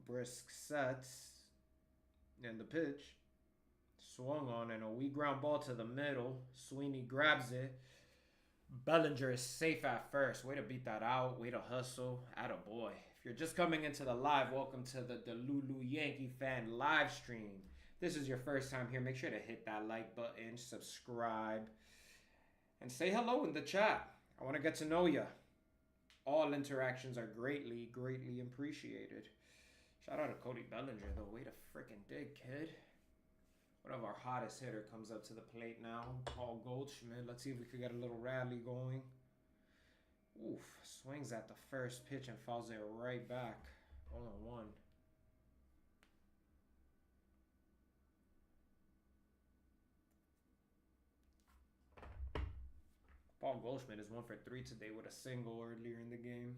Brisk sets. And the pitch. Swung on and a weak ground ball to the middle. Sweeney grabs it. Bellinger is safe at first. Way to beat that out. Way to hustle. Attaboy. If you're just coming into the live, welcome to the DELULU Yankee fan live stream. If this is your first time here, make sure to hit that like button, subscribe, and say hello in the chat. I want to get to know you. All interactions are greatly, greatly appreciated. Shout out to Cody Bellinger, though. Way to freaking dig, kid. One of our hottest hitter comes up to the plate now. Paul Goldschmidt. Let's see if we could get a little rally going. Oof. Swings at the first pitch and fouls it right back. 0-1. Paul Goldschmidt is 1 for 3 today with a single earlier in the game.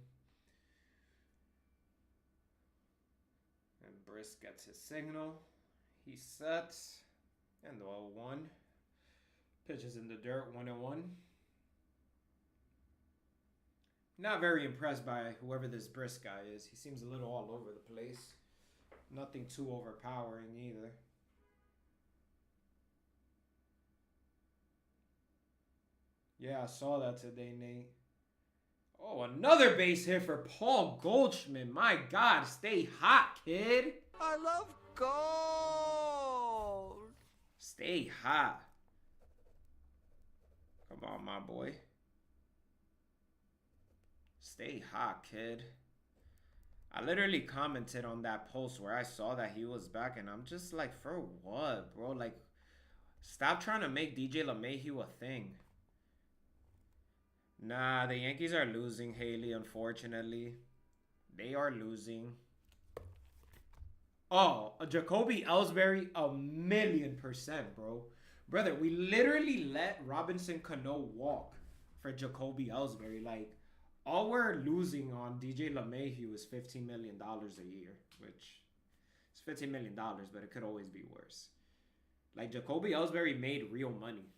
And Brisk gets his signal. He sets. And the 0-1. Pitches in the dirt, 1-1. Not very impressed by whoever this Brisk guy is. He seems a little all over the place. Nothing too overpowering either. Yeah, I saw that today, Nate. Oh, another base hit for Paul Goldschmidt. My God, stay hot, kid. I love gold. Stay hot. Come on, my boy. Stay hot, kid. I literally commented on that post where I saw that he was back, and I'm just like, for what, bro? Like, stop trying to make DJ LeMahieu a thing. Nah, the Yankees are losing, Haley, unfortunately. They are losing. Oh, Jacoby Ellsbury, 1,000,000%, bro. Brother, we literally let Robinson Cano walk for Jacoby Ellsbury. Like, all we're losing on DJ LeMahieu is $15 million a year, which is $15 million, but it could always be worse. Like, Jacoby Ellsbury made real money.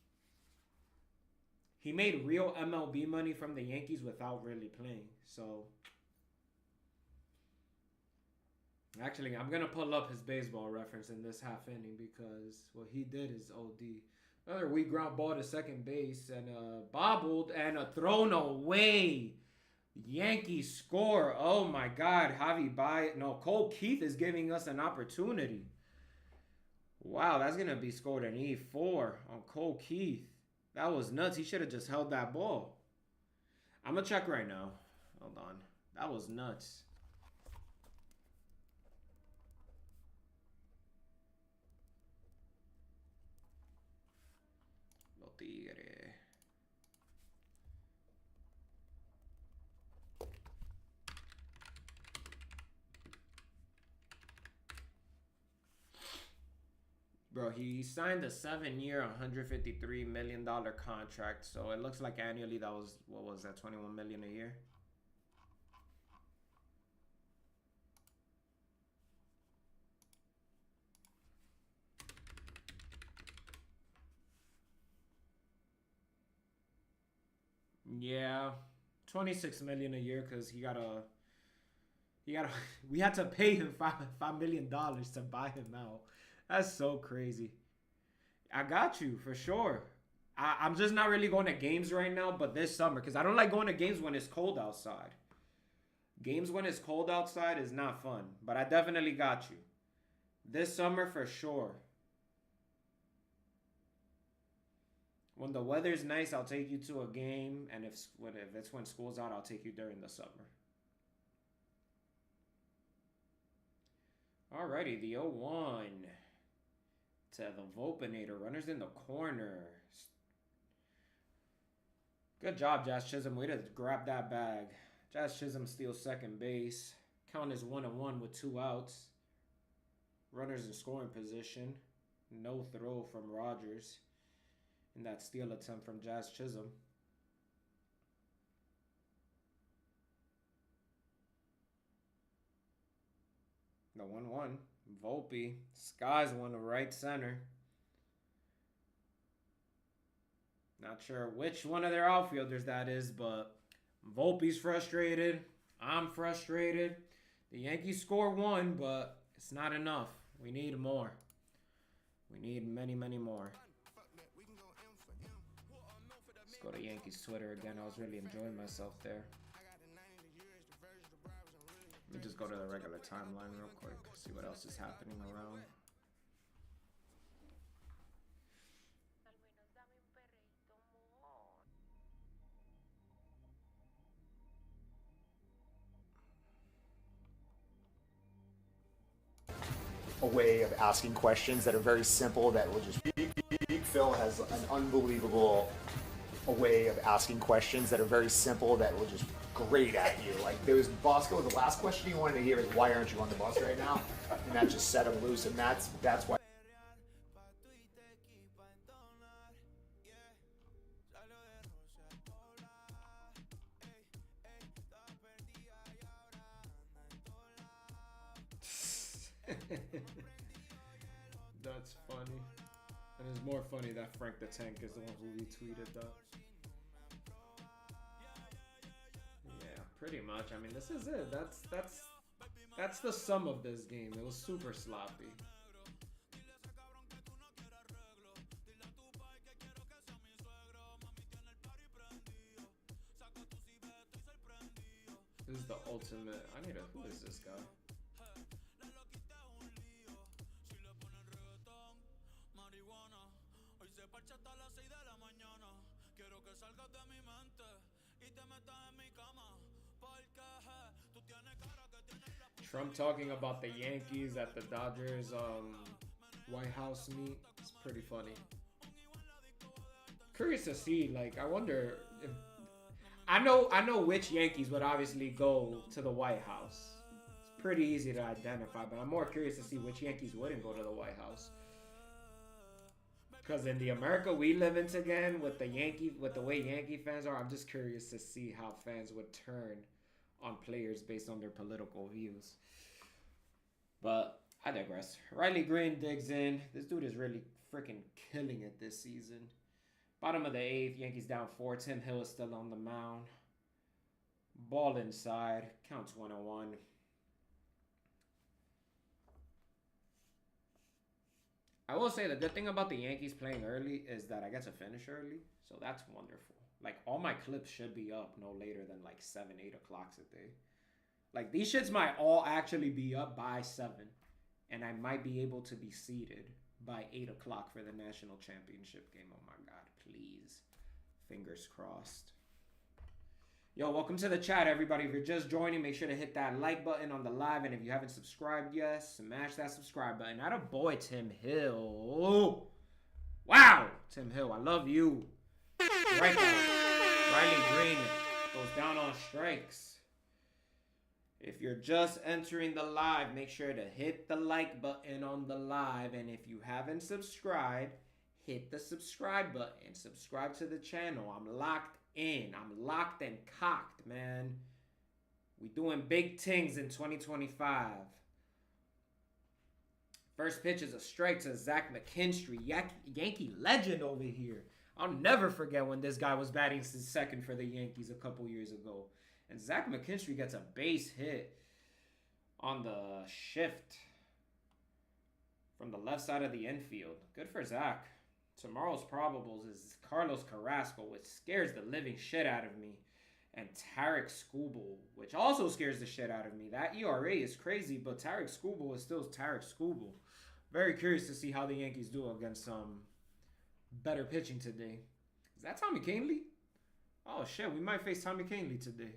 He made real MLB money from the Yankees without really playing. So, actually, I'm going to pull up his baseball reference in this half inning because what he did is OD. Another weak ground ball to second base and bobbled and a thrown away. Yankees score. Oh, my God. Cole Keith is giving us an opportunity. Wow, that's going to be scored an E4 on Cole Keith. That was nuts. He should have just held that ball. I'm going to check right now. Hold on. That was nuts. Lo Tigre. Bro, he signed a 7-year, $153 million contract. So it looks like annually that was, what was that, $21 million a year? Yeah, $26 million a year because he got a We had to pay him $5 million to buy him out. That's so crazy. I got you for sure. I'm just not really going to games right now, but this summer, because I don't like going to games when it's cold outside. Games when it's cold outside is not fun, but I definitely got you. This summer for sure. When the weather's nice, I'll take you to a game, and if it's when school's out, I'll take you during the summer. Alrighty, the 0-1 to the Volpinator. Runners in the corner. Good job, Jazz Chisholm. Way to grab that bag. Jazz Chisholm steals second base. Count is 1-1 with 2 outs. Runners in scoring position. No throw from Rogers in that steal attempt from Jazz Chisholm. The 1-1. Volpe. Skies one to right center. Not sure which one of their outfielders that is, but Volpe's frustrated. I'm frustrated. The Yankees score 1, but it's not enough. We need more. We need many, many more. Let's go to Yankees Twitter again. I was really enjoying myself there. Let me just go to the regular timeline real quick. See what else is happening around. A way of asking questions that are very simple that will just Phil has an unbelievable way of asking questions that are very simple that will just great at you. Like there was Bosco, the last question he wanted to hear is why aren't you on the bus right now? And that just set him loose, and that's why. That's funny. And it's more funny that Frank the Tank is the one who retweeted that. Yeah, pretty much. I mean, this is it. That's the sum of this game. It was super sloppy. This is the ultimate. Who is this guy? Trump talking about the Yankees at the Dodgers White House meet. It's pretty funny. Curious to see, like, I wonder if I know which Yankees would obviously go to the White House. It's pretty easy to identify, but I'm more curious to see which Yankees wouldn't go to the White House. Because in the America we live in again, with the way Yankee fans are, I'm just curious to see how fans would turn on players based on their political views. But I digress. Riley Green digs in. This dude is really freaking killing it this season. Bottom of the 8th, Yankees down 4. Tim Hill is still on the mound. Ball inside. Counts 1-1. I will say the good thing about the Yankees playing early is that I get to finish early. So that's wonderful. Like, all my clips should be up no later than like 7, 8 o'clock today. Like, these shits might all actually be up by 7. And I might be able to be seated by 8 o'clock for the national championship game. Oh my God, please. Fingers crossed. Yo, welcome to the chat, everybody. If you're just joining, make sure to hit that like button on the live. And if you haven't subscribed yet, smash that subscribe button. Atta boy, Tim Hill. Wow, Tim Hill, I love you. Right now, Riley Green goes down on strikes. If you're just entering the live, make sure to hit the like button on the live. And if you haven't subscribed, hit the subscribe button. Subscribe to the channel. I'm locked in. I'm locked and cocked, man. We doing big things in 2025. First pitch is a strike to Zach McKinstry, Yankee legend over here. I'll never forget when this guy was batting second for the Yankees a couple years ago. And Zach McKinstry gets a base hit. on the shift from the left side of the infield. Good for Zach. Tomorrow's probables is Carlos Carrasco, which scares the living shit out of me, and Tarek Skubal, which also scares the shit out of me. That ERA is crazy, but Tarek Skubal is still Tarek Skubal. Very curious to see how the Yankees do against some better pitching today. Is that Tommy Kahnle? Oh shit, we might face Tommy Kahnle today.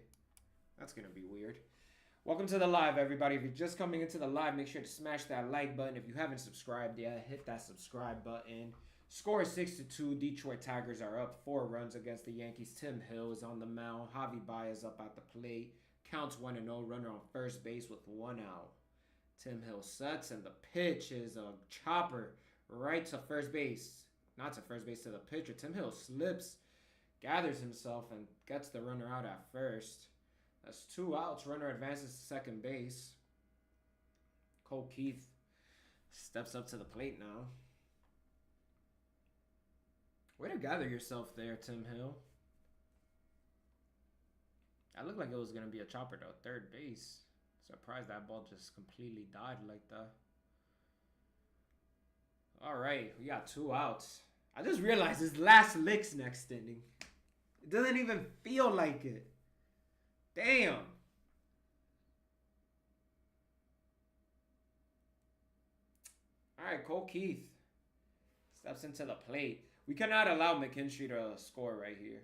That's gonna be weird. Welcome to the live, everybody. If you're just coming into the live, make sure to smash that like button. If you haven't subscribed yet, hit that subscribe button. Score is 6-2. Detroit Tigers are up 4 runs against the Yankees. Tim Hill is on the mound. Javi Baez up at the plate. Counts 1-0. Runner on first base with 1 out. Tim Hill sets, and the pitch is a chopper right to first base. Not to first base, to the pitcher. Tim Hill slips, gathers himself, and gets the runner out at first. That's 2 outs. Runner advances to second base. Cole Keith steps up to the plate now. Way to gather yourself there, Tim Hill. That looked like it was going to be a chopper, though. Third base. Surprised that ball just completely died like that. All right, we got 2 outs. I just realized his last lick's next inning. It doesn't even feel like it. Damn. All right, Cole Keith steps into the plate. We cannot allow McKinstry to score right here.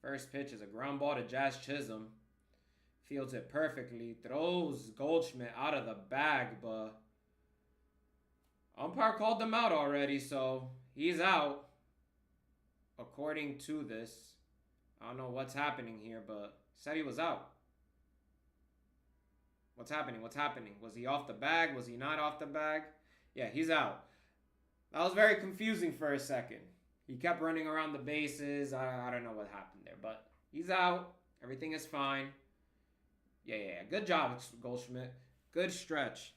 First pitch is a ground ball to Jazz Chisholm. Fields it perfectly. Throws Goldschmidt out of the bag, but umpire called them out already, so he's out. According to this. I don't know what's happening here, but said he was out. What's happening? What's happening? Was he off the bag? Was he not off the bag? Yeah, he's out. That was very confusing for a second. He kept running around the bases. I don't know what happened there, but he's out. Everything is fine. Yeah. Good job, Goldschmidt. Good stretch.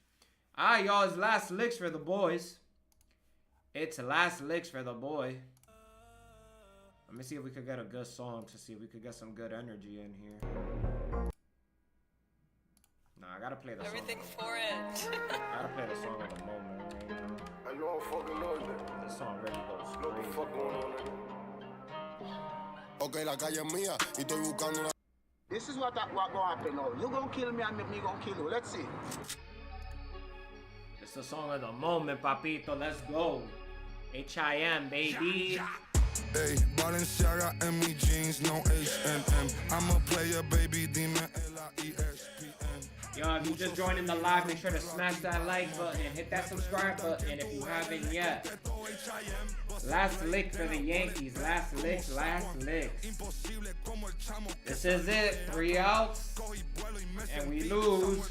All right, y'all. It's last licks for the boys. It's last licks for the boy. Let me see if we could get a good song to see if we could get some good energy in here. Nah, I gotta play the Everything song. for it. I gotta play the song of the moment right now. Are you all fucking noise? This song really goes What the crazy. fuck going on, nigga? Okay, la calle es mía y estoy buscando una... This is what gonna happen now. You gonna kill me and me gonna kill you. Let's see. It's the song of the moment, papito. Let's go. H.I.M., baby. Hey, Balenciaga en mi jeans, no H&M. I'm a player, baby, dime L-I-E-S-P-N. Yo, if you just joined in the live, make sure to smash that like button and hit that subscribe button if you haven't yet. Last lick for the Yankees. Last lick, last lick. This is it. 3 outs. And we lose.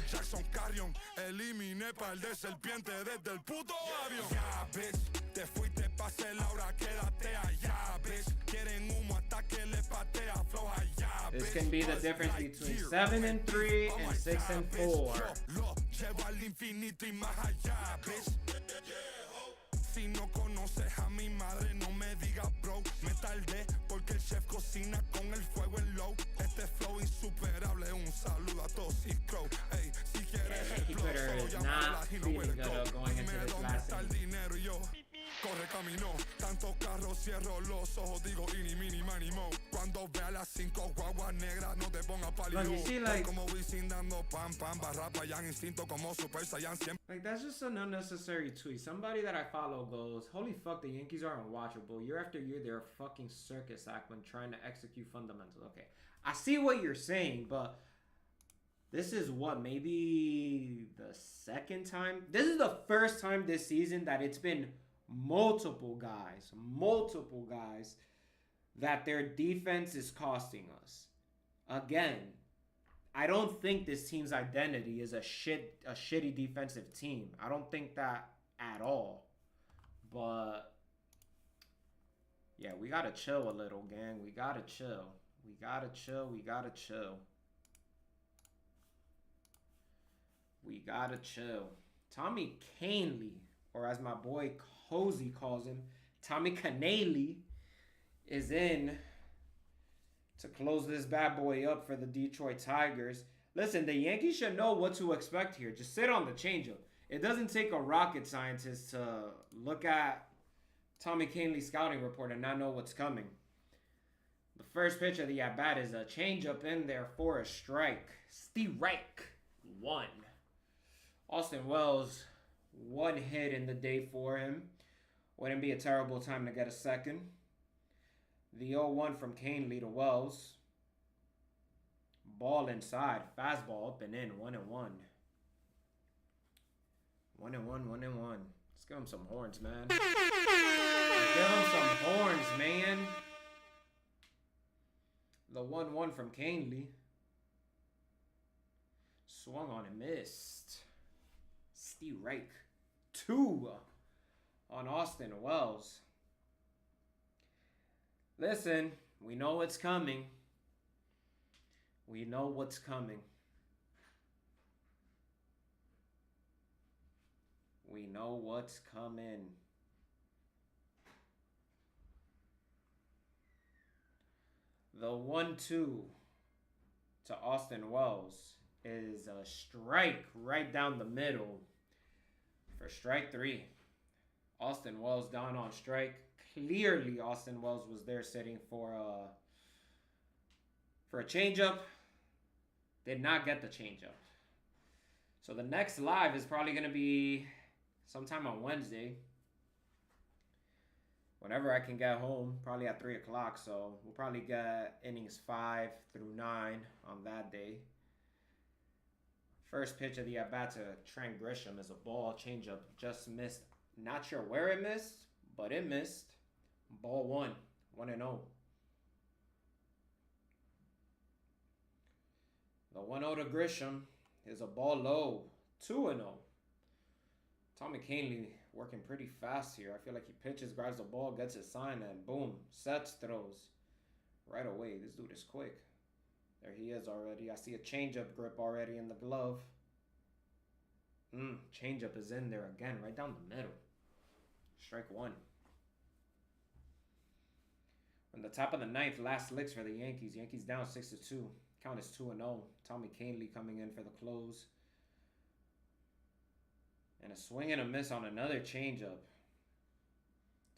This can be the difference between 7-3 and 6-4. Si no conoces a mi madre, no me digas bro. Me tardé porque el chef cocina con el fuego en low. Este flow insuperable, un saludo a todos y crow. Ey, si quieres Twitter is not feeling good going into this last inning. Corre camino, tantos carros, cierro los ojos, digo ini, mini, mani, mo. Cuando vea las 5 guaguas negras, no te pongas pálido. Look, you see, like, como Wisin dando pam, pam, barra payan, instinto como Super Saiyan siempre. Like, that's just an unnecessary tweet. Somebody that I follow goes, holy fuck, the Yankees are unwatchable. Year after year, they're a fucking circus act when trying to execute fundamentals. Okay, I see what you're saying, but this is what, maybe the second time? This is the first time this season that it's been multiple guys that their defense is costing us. Again, I don't think this team's identity is a shitty defensive team. I don't think that at all. But yeah, we gotta chill a little, gang. We gotta chill. We gotta chill. We gotta chill. We gotta chill. Tommy Kahnle, or as my boy Cozy calls him, Tommy Kahnle, is in to close this bad boy up for the Detroit Tigers. Listen, the Yankees should know what to expect here. Just sit on the changeup. It doesn't take a rocket scientist to look at Tommy Kahnle's scouting report and not know what's coming. The first pitch of the at-bat is a changeup in there for a strike. Strike one. Austin Wells, one hit in the day for him. Wouldn't be a terrible time to get a second. The 0-1 from Kahnle to Wells. Ball inside. Fastball up and in. 1-1. 1-1, 1-1. Let's give him some horns, man. Let's give him some horns, man. The 1-1 from Kahnle. Swung on and missed. Strike 2 on Austin Wells. Listen, we know what's coming. We know what's coming. We know what's coming. The 1-2 to Austin Wells is a strike right down the middle for strike 3. Austin Wells down on strike. Clearly, Austin Wells was there sitting for a changeup. Did not get the changeup. So the next live is probably going to be sometime on Wednesday. Whenever I can get home, probably at 3 o'clock. So we'll probably get innings 5 through 9 on that day. First pitch of the at-bat to Trent Grisham is a ball changeup. Just missed. Not sure where it missed, but it missed. Ball 1. 1-0. The 1-0 to Grisham is a ball low. 2-0. Tommy Kahnle working pretty fast here. I feel like he pitches, grabs the ball, gets his sign, and boom, sets, throws right away. This dude is quick. There he is already. I see a changeup grip already in the glove. Changeup is in there again, right down the middle. Strike 1. On the top of the ninth, last licks for the Yankees. Yankees down 6-2. Count is 2-0. Tommy Kahnle coming in for the close. And a swing and a miss on another changeup.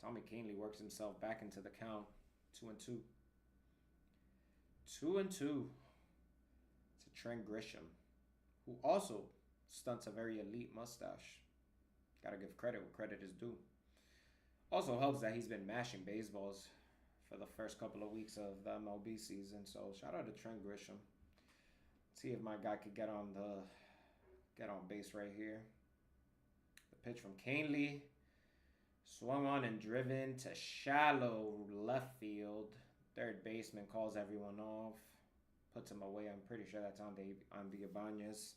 Tommy Kahnle works himself back into the count. 2-2. 2-2 to Trent Grisham, who also stunts a very elite mustache. Gotta give credit where credit is due. Also helps that he's been mashing baseballs for the first couple of weeks of the MLB season. So shout out to Trent Grisham. Let's see if my guy could get on base right here. The pitch from Kahnle. Swung on and driven to shallow left field. Third baseman calls everyone off. Puts him away. I'm pretty sure that's on the Ibanez.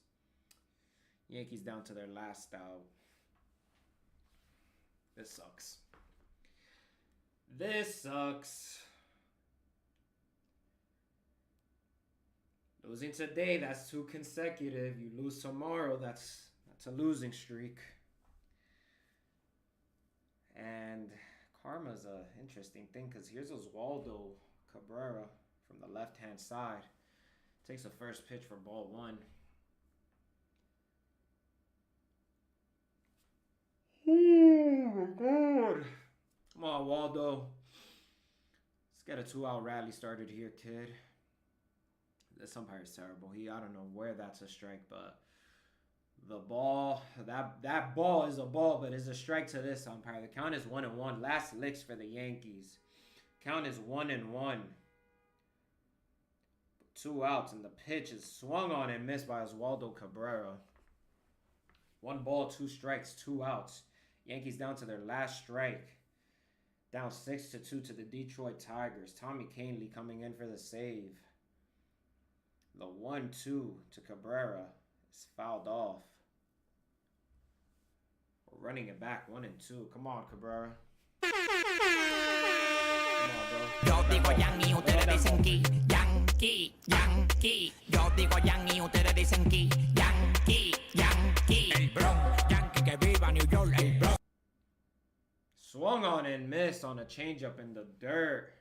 Yankees down to their last out. This sucks. This sucks. Losing today, that's 2 consecutive. You lose tomorrow, that's a losing streak. And karma's a interesting thing because here's Oswaldo Cabrera from the left-hand side. Takes the first pitch for ball 1. Oh my God. Come on, Waldo. Let's get a 2-out rally started here, kid. This umpire is terrible. I don't know where that's a strike, but the ball, that ball is a ball, but it's a strike to this umpire. The count is 1-1. Last licks for the Yankees. Count is 1-1. 2 outs, and the pitch is swung on and missed by Oswaldo Cabrera. 1 ball, 2 strikes, 2 outs. Yankees down to their last strike. Down 6-2 to the Detroit Tigers. Tommy Kahnle coming in for the save. The 1-2 to Cabrera is fouled off. We're running it back, 1-2. Come on, Cabrera. Come on, bro. Yo digo Yankee, ustedes dicen que Yankee, Yankee. Yo digo Yankee, ustedes dicen que Yankee, Yankee. El Bronx, Yankee que viva New York, el Bronx. Swung on and missed on a changeup in the dirt.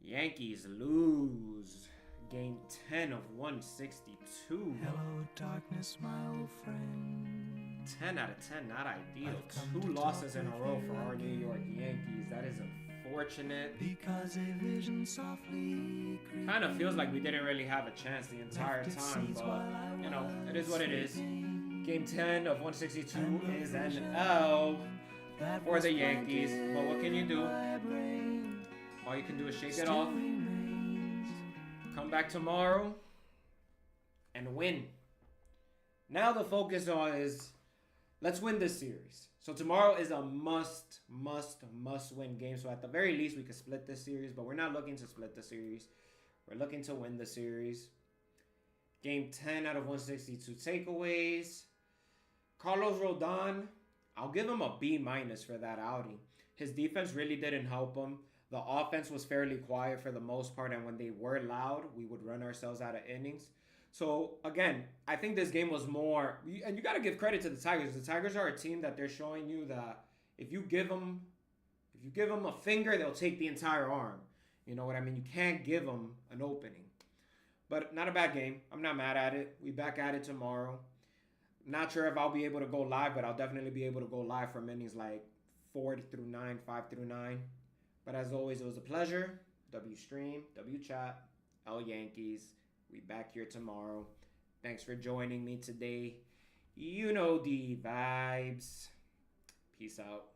Yankees lose. Game 10 of 162. Hello, darkness, my old friend. 10 out of 10, not ideal. 2 losses in a row for our New York Yankees. That is unfortunate. Because a vision softly Kind of feels like we didn't really have a chance the entire time, but you know, it is what it is. Game 10 of 162 is an L for the Yankees, but what can you do? All you can do is shake it off, come back tomorrow, and win. Now the focus is let's win this series. So tomorrow is a must win game. So at the very least, we could split this series, but we're not looking to split the series. We're looking to win the series. Game 10 out of 162 takeaways. Carlos Rodon, I'll give him a B- for that outing. His defense really didn't help him. The offense was fairly quiet for the most part, and when they were loud, we would run ourselves out of innings. So, again, I think this game was more... And you got to give credit to the Tigers. The Tigers are a team that they're showing you that if you give them a finger, they'll take the entire arm. You know what I mean? You can't give them an opening. But not a bad game. I'm not mad at it. We back at it tomorrow. Not sure if I'll be able to go live, but I'll definitely be able to go live from innings like 4 through 9, 5 through 9. But as always, it was a pleasure. W stream, W chat, L Yankees. We back here tomorrow. Thanks for joining me today. You know the vibes. Peace out.